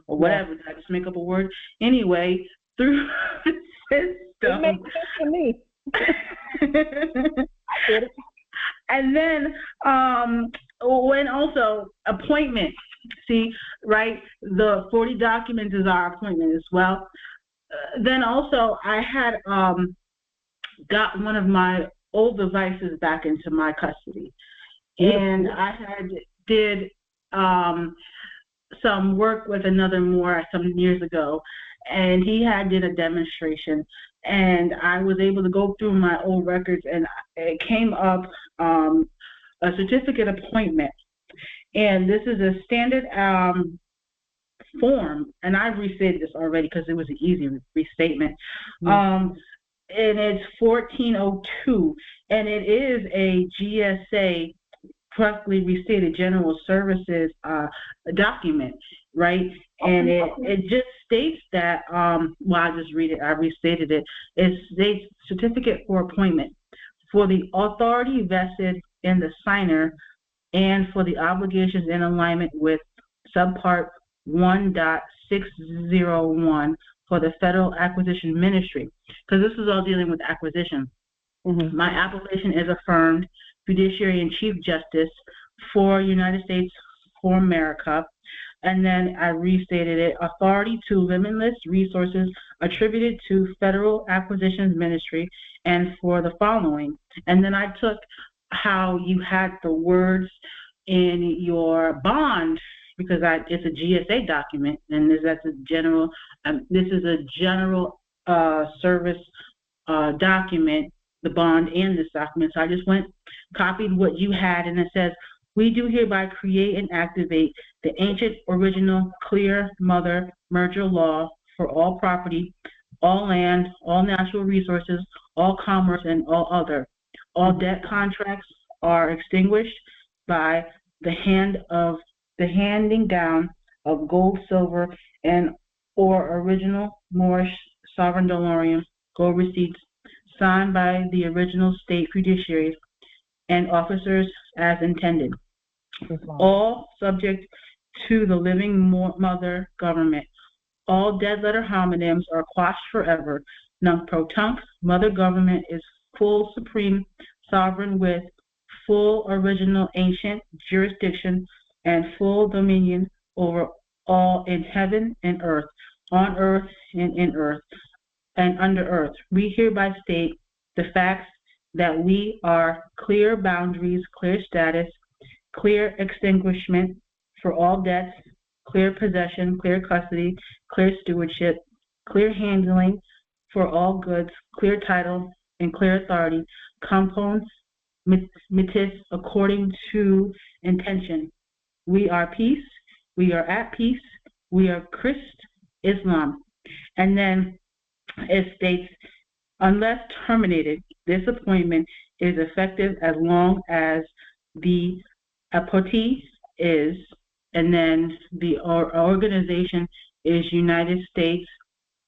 or whatever. Did I just make up a word? Anyway, through the system. It makes sense to me. I get it. And then when also appointment, see, right, the 40 documents is our appointment as well. Then also I had got one of my old devices back into my custody, and I did some work with another Moor some years ago, and he did a demonstration, and I was able to go through my old records, and it came up a certificate appointment, and this is a standard form, and I restated this already because it was an easy restatement. And it's 1402, and it is a GSA, correctly restated General Services document, right? And it just states that, I just read it, I restated it. It states certificate for appointment for the authority vested in the signer and for the obligations in alignment with subpart 1.601 for the Federal Acquisition Ministry, because this is all dealing with acquisition. My application is affirmed Fiduciary and Chief Justice for United States for America, and then I restated it, authority to limitless resources attributed to Federal Acquisitions Ministry and for the following. And then I took how you had the words in your bond because it's a GSA document, and this is a general service document, the bond and this document. So I just copied what you had, and it says, we do hereby create and activate the ancient, original, clear mother merger law for all property, all land, all natural resources, all commerce, and all other. All debt contracts are extinguished by the handing down of gold, silver, and or original Moorish sovereign dolarium gold receipts signed by the original state fiduciaries and officers as intended. All subject to the living mother government. All dead letter homonyms are quashed forever. Nunc-pro-tunc, mother government is full supreme sovereign with full original ancient jurisdiction and full dominion over all in heaven and earth, on earth and in earth, and under earth. We hereby state the facts that we are clear boundaries, clear status, clear extinguishment for all debts, clear possession, clear custody, clear stewardship, clear handling for all goods, clear title, and clear authority, components, mitis according to intention. We are peace, we are at peace, we are Christ, Islam. And then it states, unless terminated, this appointment is effective as long as the appointee is, and then the organization is United States,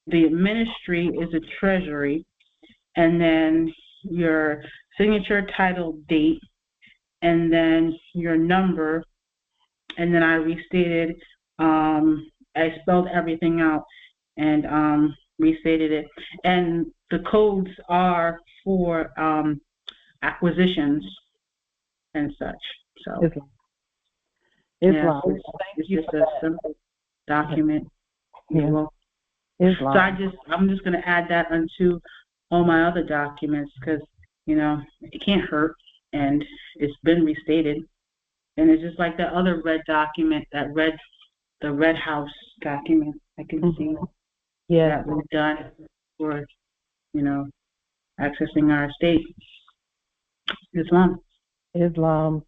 the ministry is a treasury, and then your signature, title, date, and then your number, and then I restated, I spelled everything out and restated it. And the codes are for acquisitions and such. So Islam. It's just a simple document. Islam. So I'm just going to add that onto all my other documents because, it can't hurt, and it's been restated. And it's just like that other red document, the Red House document. I can see that was done for, accessing our estate. Islam,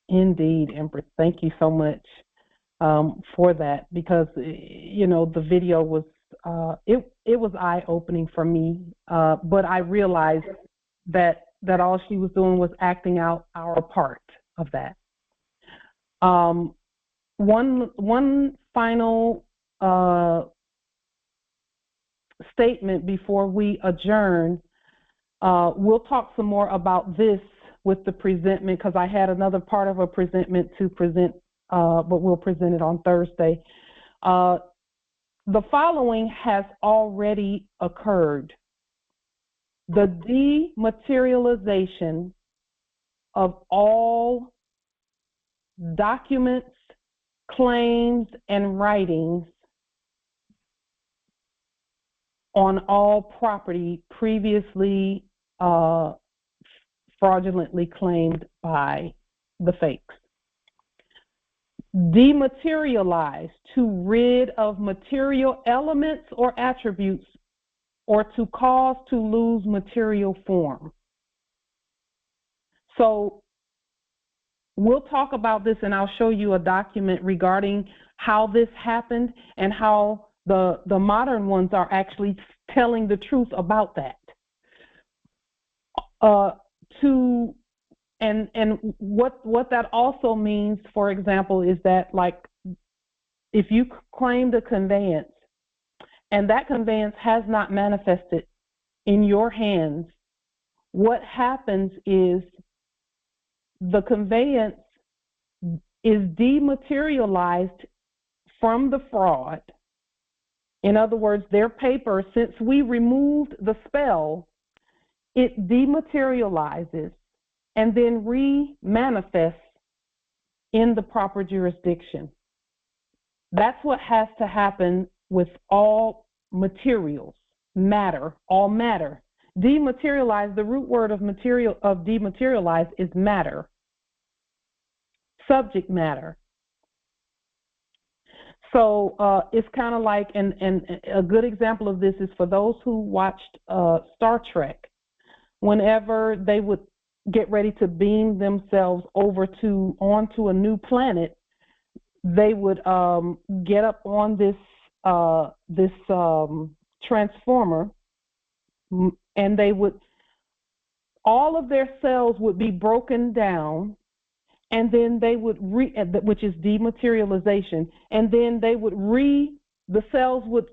indeed, Empress. Thank you so much for that, because the video was it was eye-opening for me, but I realized that all she was doing was acting out our part of that. One final statement before we adjourn. We'll talk some more about this with the presentment, because I had another part of a presentment to present, but we'll present it on Thursday. The following has already occurred: the dematerialization of all documents, claims, and writings on all property previously fraudulently claimed by the fakes. Dematerialize, to rid of material elements or attributes, or to cause to lose material form. So we'll talk about this, and I'll show you a document regarding how this happened and how the modern ones are actually telling the truth about that. And what that also means, for example, is that, like, if you claimed a conveyance and that conveyance has not manifested in your hands, what happens is the conveyance is dematerialized from the fraud. In other words, their paper, since we removed the spell, it dematerializes and then re-manifests in the proper jurisdiction. That's what has to happen with all materials, matter, all matter. Dematerialize, the root word of dematerialize is matter, subject matter. So it's kind of like, and a good example of this is for those who watched Star Trek. Whenever they would get ready to beam themselves onto a new planet, they would get up on this transformer, and all of their cells would be broken down, and then they would which is dematerialization, and then the cells would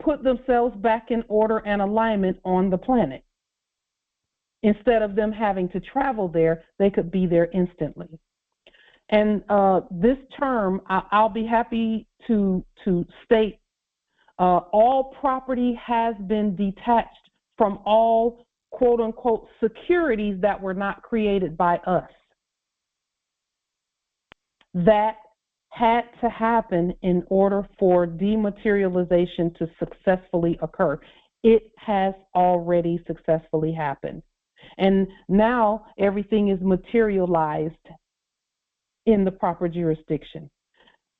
put themselves back in order and alignment on the planet. Instead of them having to travel there, they could be there instantly. And this term, I'll be happy to state, all property has been detached from all quote unquote securities that were not created by us. That had to happen in order for dematerialization to successfully occur. It has already successfully happened. And now everything is materialized in the proper jurisdiction.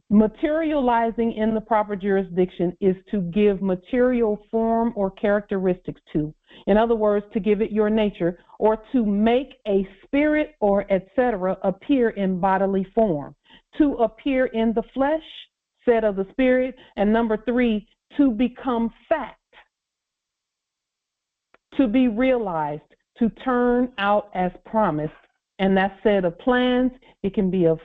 Materializing in the proper jurisdiction is to give material form or characteristics to. In other words, to give it your nature, or to make a spirit or etc. appear in bodily form. To appear in the flesh, said of the spirit, and number 3, to become fact. To be realized, to turn out as promised. And that's said of plans, it can be of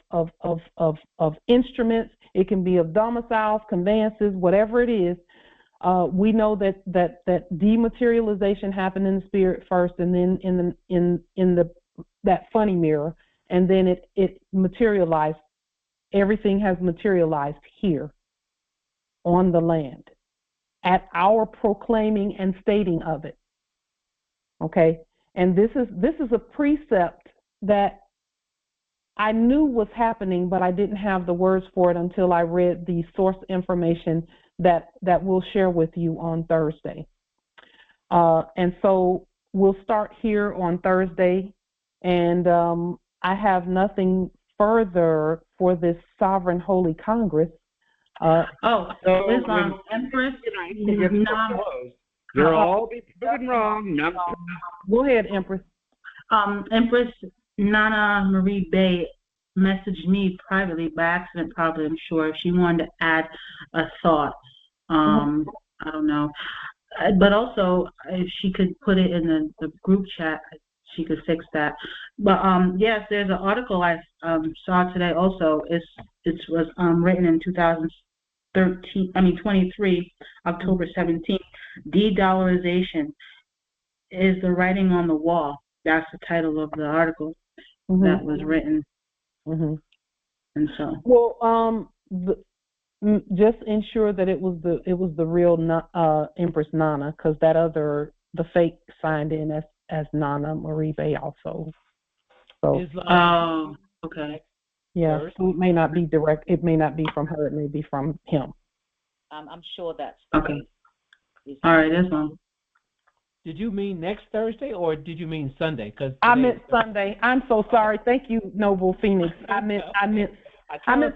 instruments, it can be of domiciles, conveyances, whatever it is. We know that dematerialization happened in the spirit first, and then in that funny mirror, and then it materialized. Everything has materialized here on the land at our proclaiming and stating of it. Okay, and this is a precept that I knew was happening, but I didn't have the words for it until I read the source information that we'll share with you on Thursday. And so we'll start here on Thursday, and I have nothing further for this Sovereign Holy Congress. Islam, Empress, You're all be proven wrong. Go ahead, Empress. Empress Nana Marie Bay messaged me privately by accident, probably, I'm sure, if she wanted to add a thought. I don't know. But also, if she could put it in the group chat, she could fix that. But yes, there's an article I saw today also. It was written in 23, October 17th. De-dollarization is the writing on the wall. That's the title of the article that was written. And so, well, just ensure that it was the real Empress Nana, because the fake signed in as Nana Marie Bay also. So, okay. Yeah, so it may not be direct. It may not be from her. It may be from him. I'm sure that's okay. All right, that's fine. Did you mean next Thursday or did you mean Sunday? Because I meant Sunday. I'm so sorry. Thank you, Noble Phoenix. I meant.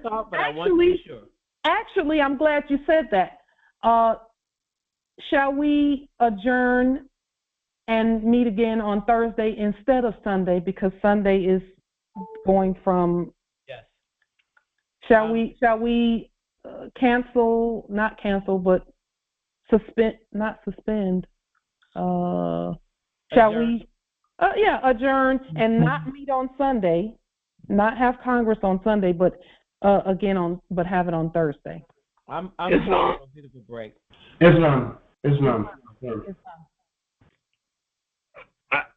Thought, but I wasn't too sure. Actually, I'm glad you said that. Shall we adjourn and meet again on Thursday instead of Sunday, because Sunday is going from. Yes. Shall we cancel? Not cancel, but suspend. Not suspend. Shall we? Adjourn and not meet on Sunday, not have Congress on Sunday, but but have it on Thursday. I'm taking a bit of a break. Islam.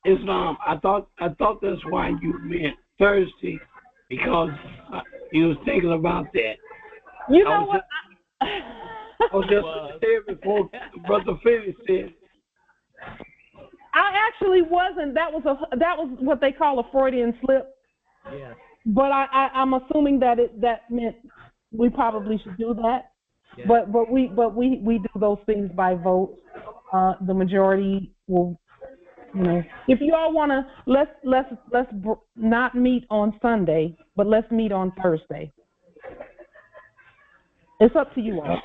Islam, I thought that's why you meant Thursday, because you was thinking about that. You know what? I was just there before Brother Philly said. I actually wasn't. That was what they call a Freudian slip. Yeah. But I'm assuming that that meant we probably should do that. Yeah. But we do those things by vote. The majority will, if you all want to, let's not meet on Sunday, but let's meet on Thursday. It's up to you all.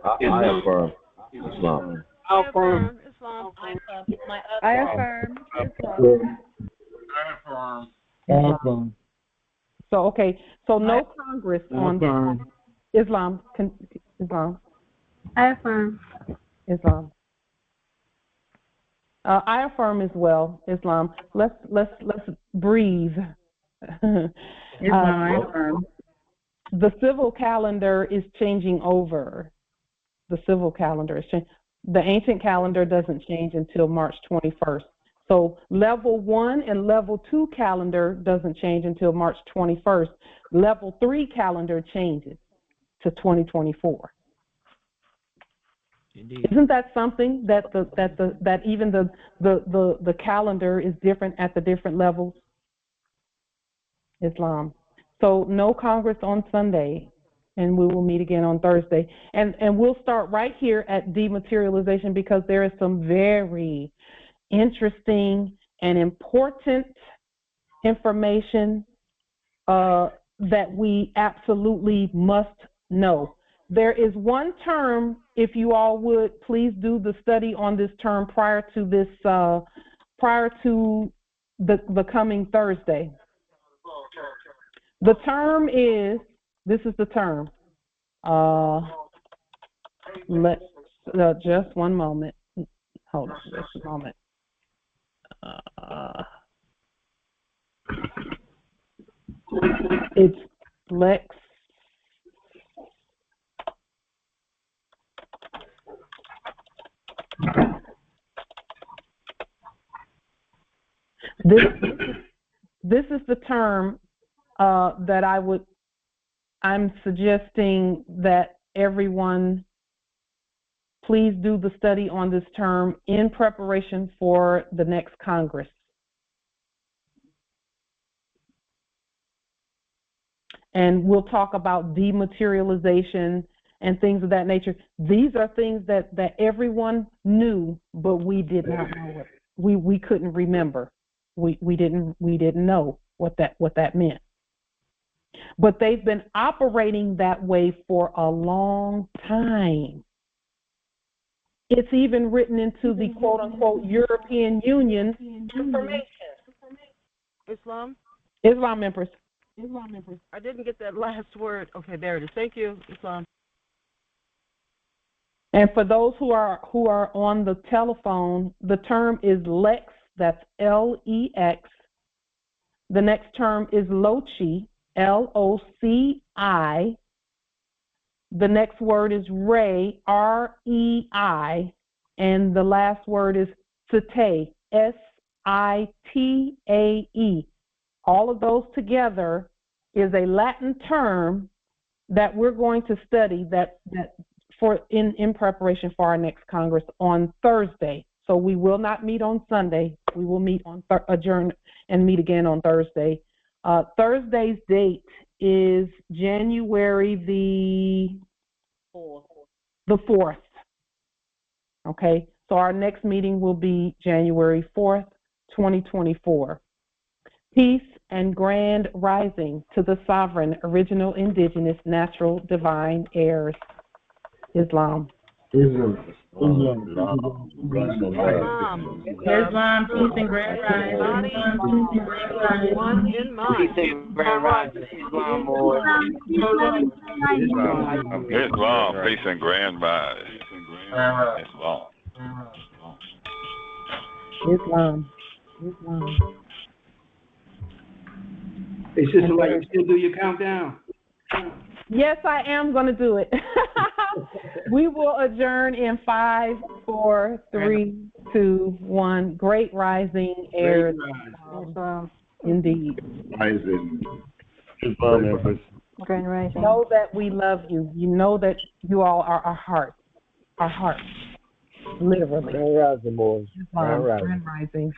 I affirm Islam. I affirm Islam. I affirm Islam. I affirm. So, okay. So no Congress on Islam. Islam. I affirm. Islam. I affirm as well, Islam. Let's breathe. Islam, I affirm. The civil calendar is changing over. The civil calendar is changing. The ancient calendar doesn't change until March 21st. So level 1 and level 2 calendar doesn't change until March 21st. Level 3 calendar changes to 2024. Indeed. Isn't that something that even the calendar is different at the different levels? Islam. So no Congress on Sunday, and we will meet again on Thursday. And we'll start right here at dematerialization because there is some very interesting and important information that we absolutely must know. There is one term, if you all would please do the study on this term prior to the coming Thursday. The term is, this is the term. Let's just one moment. Hold on, just a moment. It's Lex. This is the term that I'm suggesting that everyone please do the study on this term in preparation for the next Congress. And we'll talk about dematerialization and things of that nature. These are things that everyone knew, but we did not know it. We couldn't remember. We didn't know what that meant. But they've been operating that way for a long time. It's even written into the quote-unquote European Union information. Islam? Islam Empress. I didn't get that last word. Okay, there it is. Thank you, Islam. And for those who are on the telephone, the term is Lex, that's L-E-X. The next term is Loci, L-O-C-I. The next word is Rei, R-E-I. And the last word is Sitae, S-I-T-A-E. All of those together is a Latin term that we're going to study that for in preparation for our next Congress on Thursday. So we will not meet on Sunday. We will meet on adjourn and meet again on Thursday. Thursday's date is January the 4th. Okay, so our next meeting will be January 4th, 2024. Peace and grand rising to the sovereign, original, indigenous, natural, divine heirs. Islam. Islam, peace and grand rising. One in mind. Peace and grand rising. Islam, peace and grand rising. Islam. Hey, Sister Light, you still do your countdown? Yes, I am going to do it. We will adjourn in 5, 4, 3, 2, 1. Great rising heirs. Indeed. Rising. Grand rising. Know that we love you. You know that you all are our hearts. Our hearts. Literally. Grand rising, boys. Grand rising.